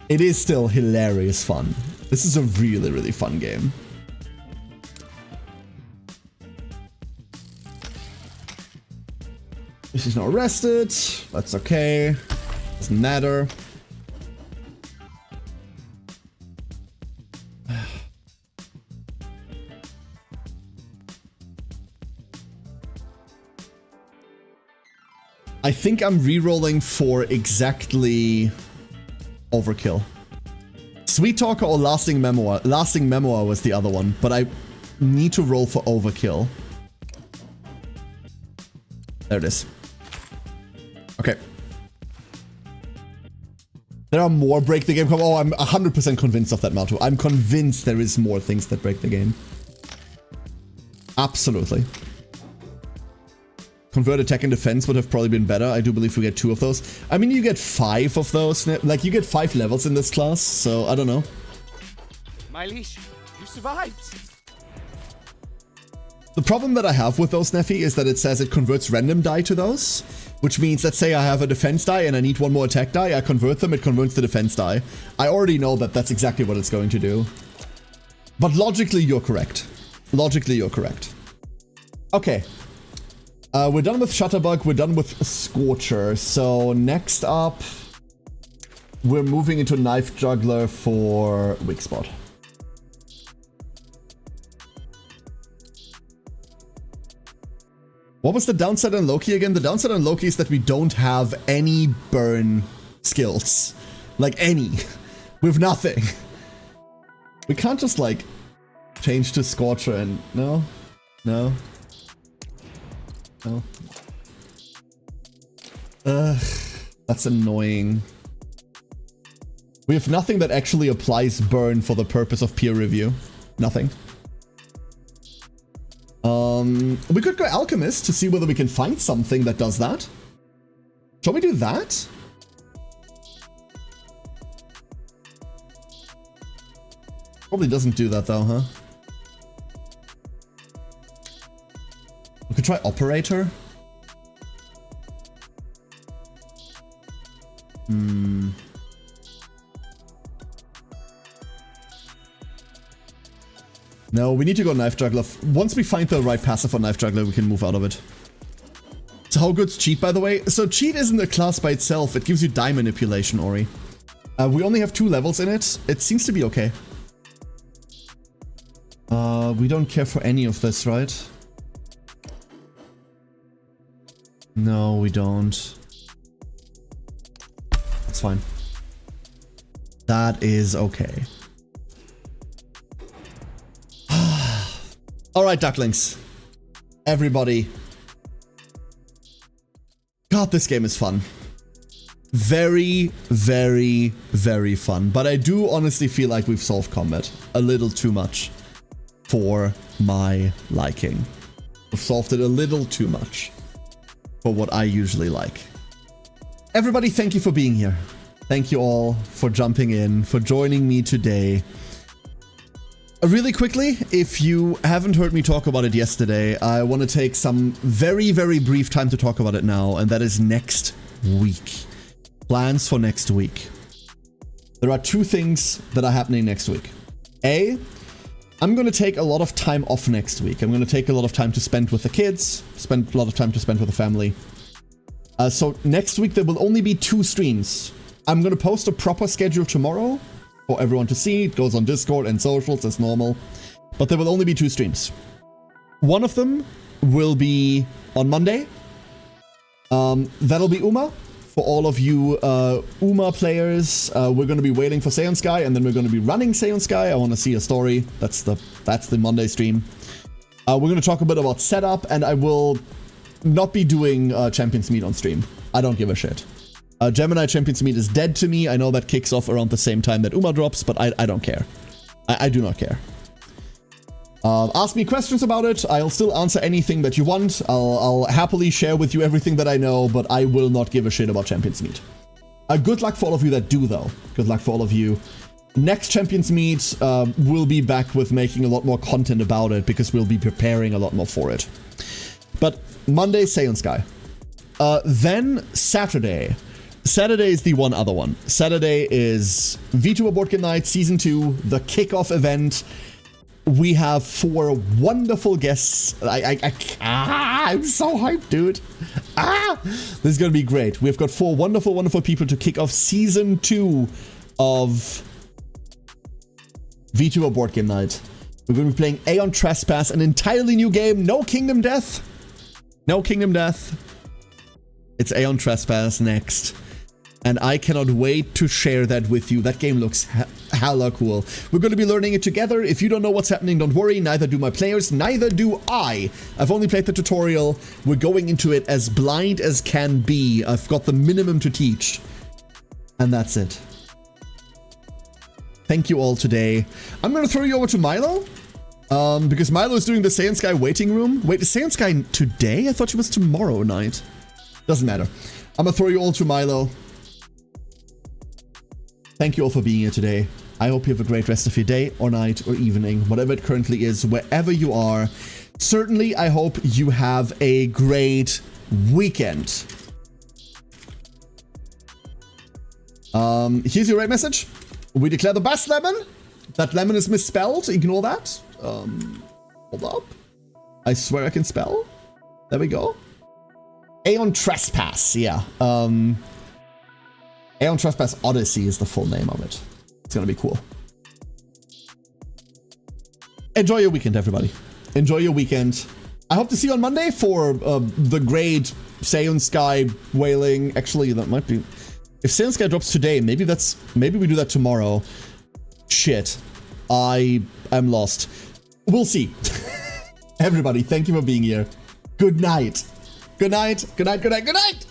It is still hilarious fun. This is a really, really fun game. She's not arrested. That's okay. Doesn't matter. I think I'm rerolling for exactly Overkill. Sweet Talker or Lasting Memoir? Lasting Memoir was the other one, but I need to roll for Overkill. There it is. Okay. There are more break the game. Oh, I'm 100% convinced of that, Malto. I'm convinced there is more things that break the game. Absolutely. Convert attack and defense would have probably been better. I do believe we get 2 of those. I mean, you get 5 of those. Like, you get 5 levels in this class, so I don't know. My leash, you survived. The problem that I have with those, Neffy, is that it says it converts random die to those. Which means, let's say I have a defense die and I need 1 more attack die. I convert them, it converts the defense die. I already know that that's exactly what it's going to do. But logically, you're correct. Logically, you're correct. Okay. We're done with Shutterbug, we're done with Scorcher. So next up, we're moving into Knife Juggler for Weak Spot. What was the downside on Loki again? The downside on Loki is that we don't have any burn skills. Like any. We have nothing. We can't just like change to Scorcher and... No? No? No? Ugh. That's annoying. We have nothing that actually applies burn for the purpose of peer review. Nothing. We could go Alchemist to see whether we can find something that does that. Shall we do that? Probably doesn't do that though, huh? We could try Operator. No, we need to go Knife Juggler. Once we find the right passive for Knife Juggler, we can move out of it. So how good's Cheat, by the way? So Cheat isn't a class by itself. It gives you die manipulation, Ori. We only have 2 levels in it. It seems to be okay. We don't care for any of this, right? No, we don't. That's fine. That is okay. Alright, ducklings. Everybody. God, this game is fun. Very, very, very fun. But I do honestly feel like we've solved combat a little too much for my liking. We've solved it a little too much for what I usually like. Everybody, thank you for being here. Thank you all for jumping in, for joining me today. Really quickly, if you haven't heard me talk about it yesterday, I want to take some very, very brief time to talk about it now, and that is next week. Plans for next week. There are two things that are happening next week. A, I'm going to take a lot of time off next week. I'm going to take a lot of time to spend with the kids, spend a lot of time to spend with the family. So next week there will only be 2 streams. I'm going to post a proper schedule tomorrow for everyone to see. It goes on Discord and socials as normal. But there will only be 2 streams. One of them will be on Monday. That'll be Uma. For all of you Uma players, we're going to be waiting for Seon Sky, and then we're going to be running Seon Sky. I want to see a story. That's the Monday stream. We're going to talk a bit about setup, and I will not be doing Champions Meet on stream. I don't give a shit. Gemini Champions Meet is dead to me. I know that kicks off around the same time that Uma drops, but I don't care. I do not care. Ask me questions about it. I'll still answer anything that you want. I'll happily share with you everything that I know, but I will not give a shit about Champions Meet. Good luck for all of you that do, though. Good luck for all of you. Next Champions Meet, we'll be back with making a lot more content about it, because we'll be preparing a lot more for it. But Monday, Seon Sky. Then Saturday. Saturday is the one other one. Saturday is VTuber Boardgame Night Season 2, the kickoff event. We have 4 wonderful guests. I'm so hyped, dude. This is going to be great. We've got 4 wonderful, wonderful people to kick off Season 2 of VTuber Boardgame Night. We're going to be playing Aeon Trespass, an entirely new game. No Kingdom Death. No Kingdom Death. It's Aeon Trespass next. And I cannot wait to share that with you. That game looks hella cool. We're going to be learning it together. If you don't know what's happening, don't worry. Neither do my players. Neither do I. I've only played the tutorial. We're going into it as blind as can be. I've got the minimum to teach. And that's it. Thank you all today. I'm going to throw you over to Milo. Because Milo is doing the Seon Sky waiting room. Wait, is Seon Sky today? I thought she was tomorrow night. Doesn't matter. I'm going to throw you all to Milo. Thank you all for being here today. I hope you have a great rest of your day or night or evening, whatever it currently is, wherever you are. Certainly, I hope you have a great weekend. Here's your right message. We declare the best lemon. That lemon is misspelled. Ignore that. Hold up. I swear I can spell. There we go. Aeon Trespass. Yeah. Aeon Trespass Odyssey is the full name of it. It's gonna be cool. Enjoy your weekend, everybody. Enjoy your weekend. I hope to see you on Monday for the great Seon Sky whaling. Actually, that might be... If Seon Sky drops today, maybe we do that tomorrow. Shit. I am lost. We'll see. Everybody, thank you for being here. Good night. Good night. Good night. Good night. Good night.